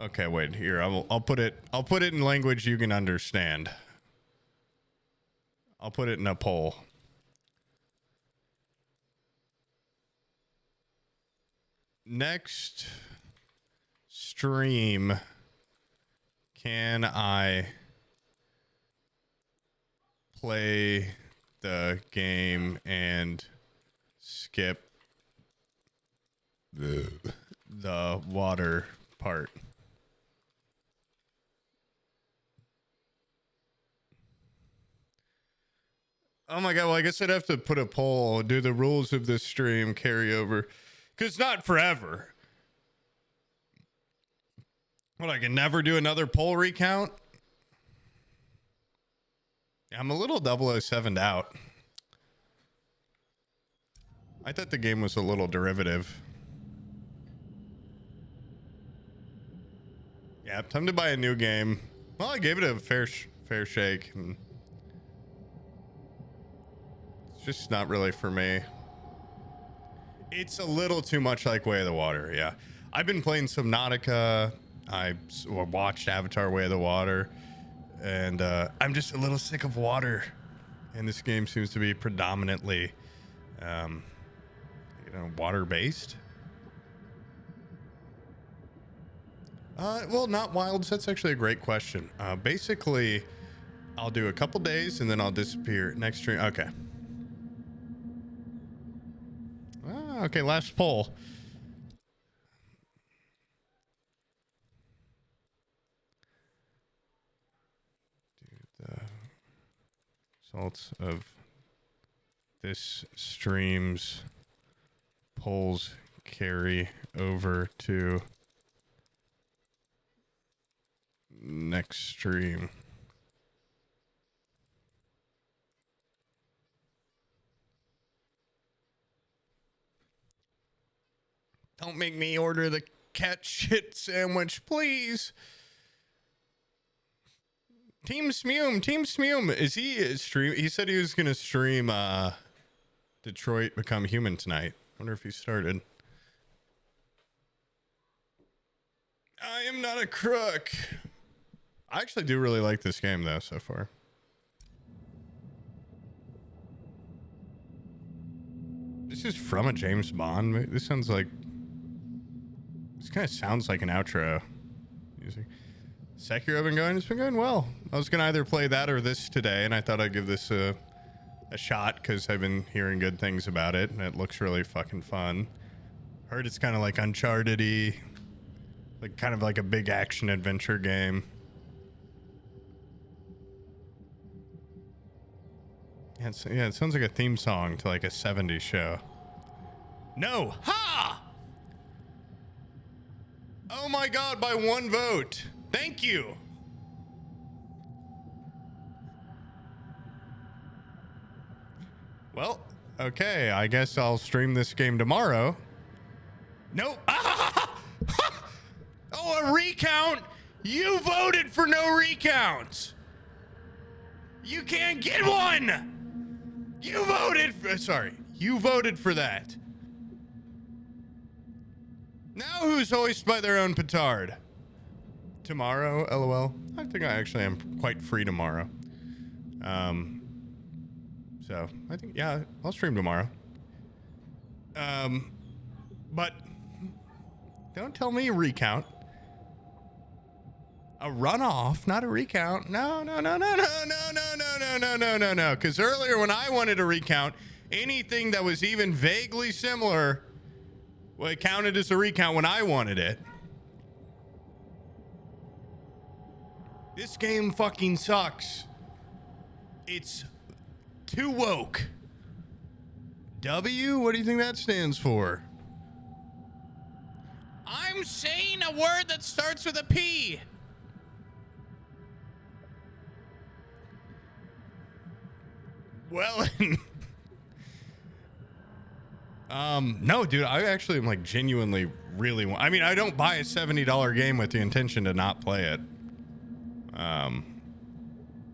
Okay, wait, here. I'll put it in language you can understand. I'll put it in a poll. Next stream, can I play the game and skip the water part? Oh my god, well I guess I'd have to put a poll. Do the rules of this stream carry over? Because not forever. What, I can never do another poll recount? I'm a little 007'd out. I thought the game was a little derivative. Yeah, time to buy a new game. Well, I gave it a fair shake. And it's just not really for me. It's a little too much like Way of the Water, yeah. I've been playing Subnautica. I watched Avatar Way of the Water. And I'm just a little sick of water. And this game seems to be predominantly, water-based. Well, not wilds. That's actually a great question. Basically, I'll do a couple days and then I'll disappear. Next stream. Okay. Okay, last poll. The results of this stream's polls carry over to next stream. Don't make me order the cat shit sandwich, please. Team Smeum. Is he stream? He said he was gonna stream Detroit Become Human tonight. Wonder if he started. I am not a crook. I actually do really like this game though so far. This is from a James Bond movie. This kind of sounds like an outro music. Sekiro been going? It's been going well. I was gonna either play that or this today, and I thought I'd give this a shot because I've been hearing good things about it, and it looks really fucking fun. Heard it's kind of like Uncharted-y, like kind of like a big action adventure game. Yeah, it sounds like a theme song to like a 70s show. No! Ha! Oh my god, by one vote. Thank you. Well, okay, I guess I'll stream this game tomorrow. Nope. Oh, a recount? You voted for no recounts. You can't get one. You voted for, sorry. You voted for that. Now who's hoist by their own petard? Tomorrow, LOL. I think I actually am quite free tomorrow. So I think, yeah, I'll stream tomorrow. But don't tell me recount. A runoff, not a recount. No. Because earlier when I wanted a recount, anything that was even vaguely similar, well, it counted as a recount when I wanted it. This game fucking sucks. It's too woke. W? What do you think that stands for? I'm saying a word that starts with a P. Well, no, dude, I actually am like genuinely really I mean, I don't buy a $70 game with the intention to not play it.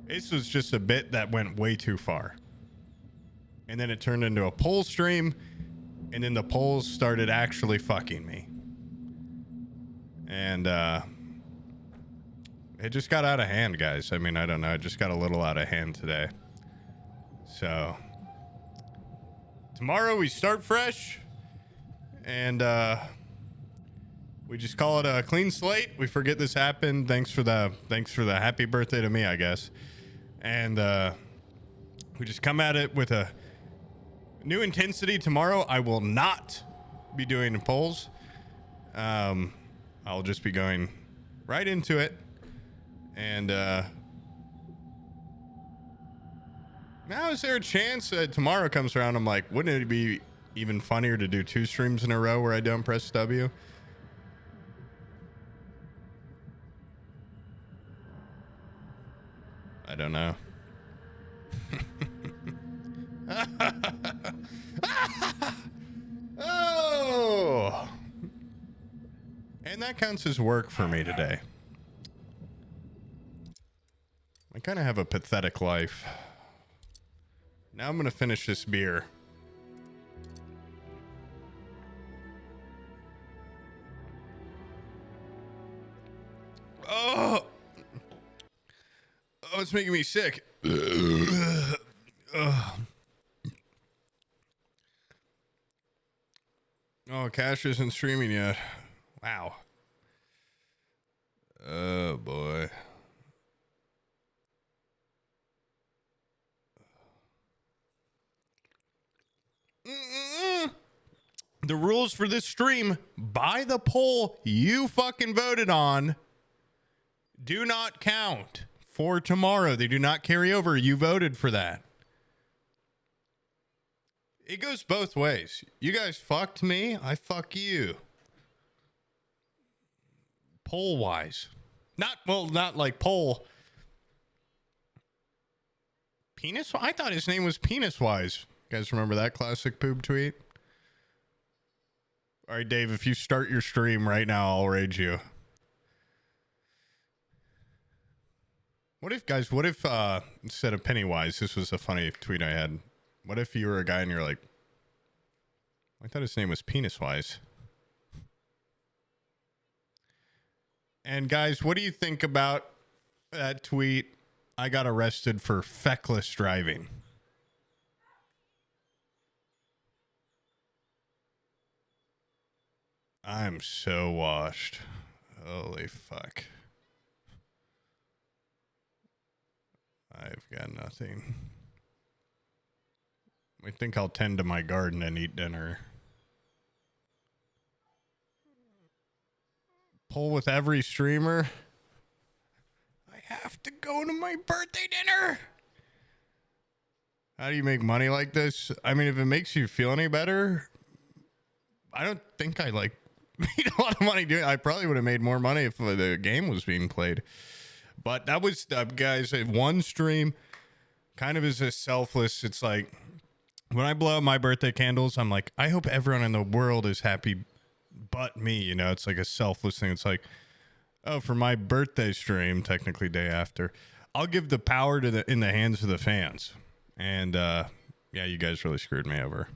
This was just a bit that went way too far. And then it turned into a poll stream, and then the polls started actually fucking me. And it just got out of hand, guys. I mean, I don't know. It just got a little out of hand today. So tomorrow we start fresh, and we just call it a clean slate. We forget this happened. Thanks for the happy birthday to me, I guess. And we just come at it with a new intensity. Tomorrow I will not be doing polls. I'll just be going right into it. And now is there a chance that tomorrow comes around, I'm like, wouldn't it be even funnier to do 2 streams in a row where I don't press W? I don't know. Oh! And that counts as work for me today. I kind of have a pathetic life. Now I'm going to finish this beer. Oh! Oh, it's making me sick. Oh, Cash isn't streaming yet. Wow. Oh, boy. The rules for this stream, by the poll you fucking voted on, do not count for tomorrow. They do not carry over. You voted for that. It goes both ways. You guys fucked me. I fuck you. Poll wise. Not like poll. Penis? I thought his name was Penis Wise. You guys remember that classic poob tweet? All right, Dave, if you start your stream right now, I'll rage you. What if instead of Pennywise, this was a funny tweet I had. What if you were a guy and you're like, I thought his name was Penis Wise. And guys, what do you think about that tweet? I got arrested for feckless driving. I'm so washed. Holy fuck. I've got nothing. I think I'll tend to my garden and eat dinner. Pull with every streamer. I have to go to my birthday dinner. How do you make money like this? I mean, if it makes you feel any better, I don't think I made a lot of money doing it. I probably would have made more money if the game was being played. But that was, guys, one stream kind of is a selfless. It's like when I blow out my birthday candles, I'm like, I hope everyone in the world is happy but me. You know, it's like a selfless thing. It's like, oh, for my birthday stream, technically day after, I'll give the power in the hands of the fans. And yeah, you guys really screwed me over.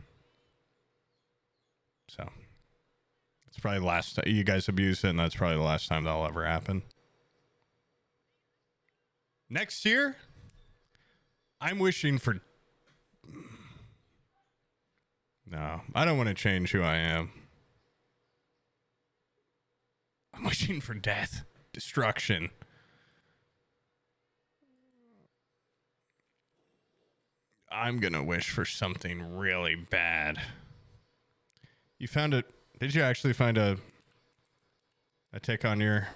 So it's probably the last time you guys abuse it, and that's probably the last time that'll ever happen. Next year, I'm wishing for... No, I don't want to change who I am. I'm wishing for death, destruction. I'm going to wish for something really bad. You found it. Did you actually find a tick on your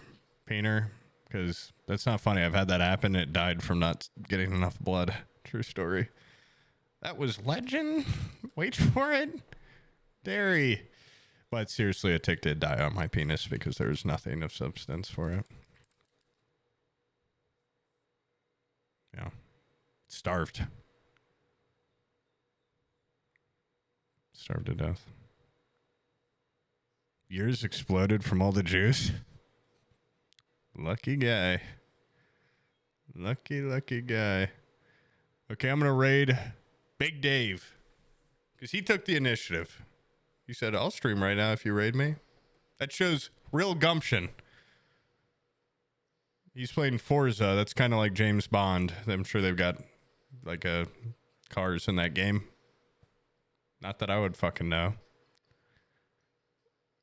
painter? Because that's not funny. I've had that happen. It died from not getting enough blood. True story. That was legend. Wait for it. Dairy. But seriously, a tick did die on my penis because there was nothing of substance for it. Yeah. Starved. Starved to death. Yours exploded from all the juice. Lucky guy. Lucky guy. Okay, I'm going to raid Big Dave. Because he took the initiative. He said, I'll stream right now if you raid me. That shows real gumption. He's playing Forza. That's kind of like James Bond. I'm sure they've got like cars in that game. Not that I would fucking know.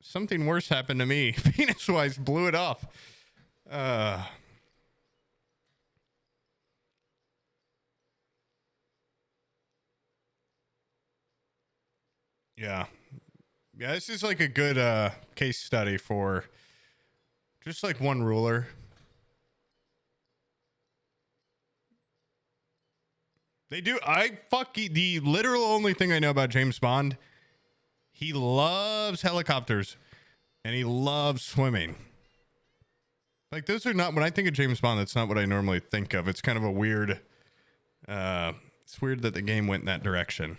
Something worse happened to me. Penis-wise, blew it off. Yeah. Yeah, this is like a good case study for just like one ruler. They do. The literal only thing I know about James Bond, he loves helicopters and he loves swimming. Like, those are not, when I think of James Bond, that's not what I normally think of. It's kind of a weird, it's weird that the game went in that direction.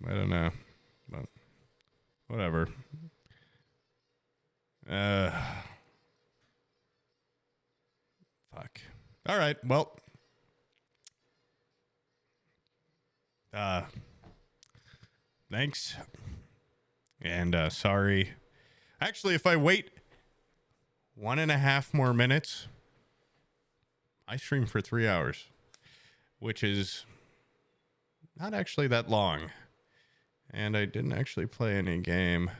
I don't know, but whatever. Fuck. All right. Well, thanks. And, sorry. Actually, if I wait 1.5 more minutes, I stream for 3 hours, which is not actually that long. And I didn't actually play any game.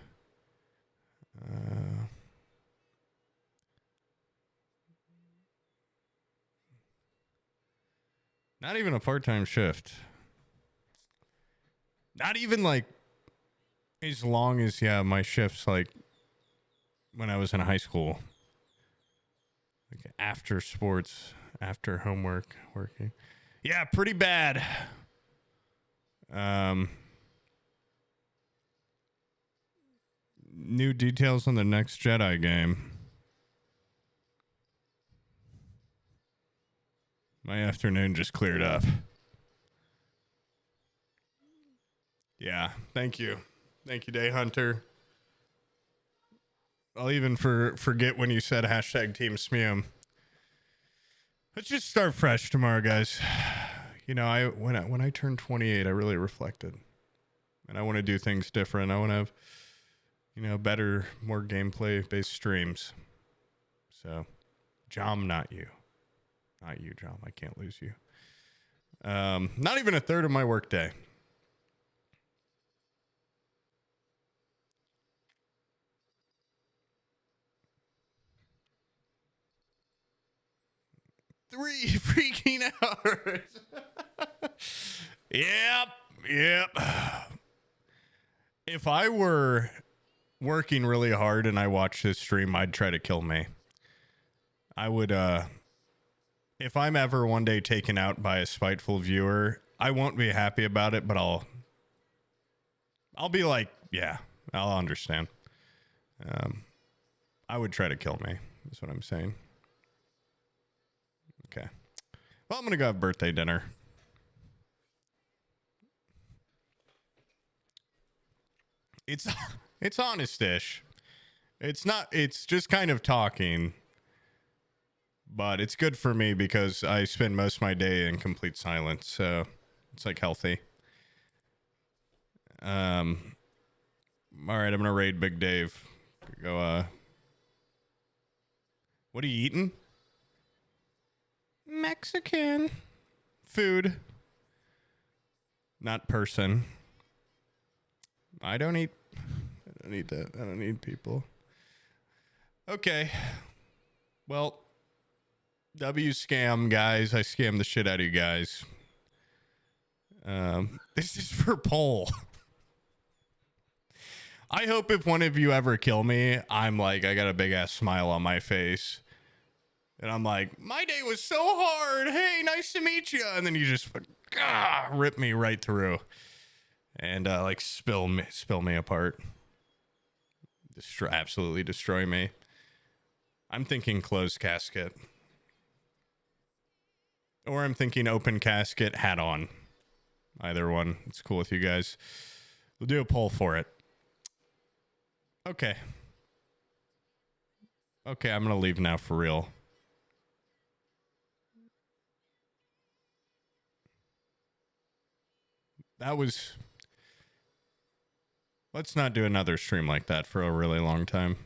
Not even a part-time shift. Not even like as long as, my shifts like when I was in high school. Like after sports, after homework, working. Yeah, pretty bad. New details on the next Jedi game. My afternoon just cleared up. Yeah, thank you. Thank you, Day Hunter. I'll even forget when you said hashtag Team Smeum. Let's just start fresh tomorrow, guys. You know, when I turned 28, I really reflected. And I want to do things different. I want to have, better, more gameplay-based streams. So, Jame, not you. Not you, Jame. I can't lose you. Not even a third of my workday. Three freaking hours. Yep. If I were working really hard and I watched this stream, I'd try to kill me. I would, if I'm ever one day taken out by a spiteful viewer, I won't be happy about it, but I'll be like, yeah, I'll understand. I would try to kill me, is what I'm saying. Okay. Well, I'm going to go have birthday dinner. It's honest-ish. It's just kind of talking. But it's good for me because I spend most of my day in complete silence. So it's like healthy. All right, I'm gonna raid Big Dave. Go. What are you eating? Mexican food, not person. I don't eat that. I don't need people. Okay. Well, W scam, guys. I scammed the shit out of you guys. This is for poll. I hope if one of you ever kill me, I'm like, I got a big ass smile on my face. And I'm like, my day was so hard. Hey, nice to meet you. And then you just rip me right through and like spill me apart. Absolutely destroy me. I'm thinking closed casket. Or I'm thinking open casket, hat on. Either one. It's cool with you guys. We'll do a poll for it. Okay. Okay, I'm going to leave now for real. That was... Let's not do another stream like that for a really long time.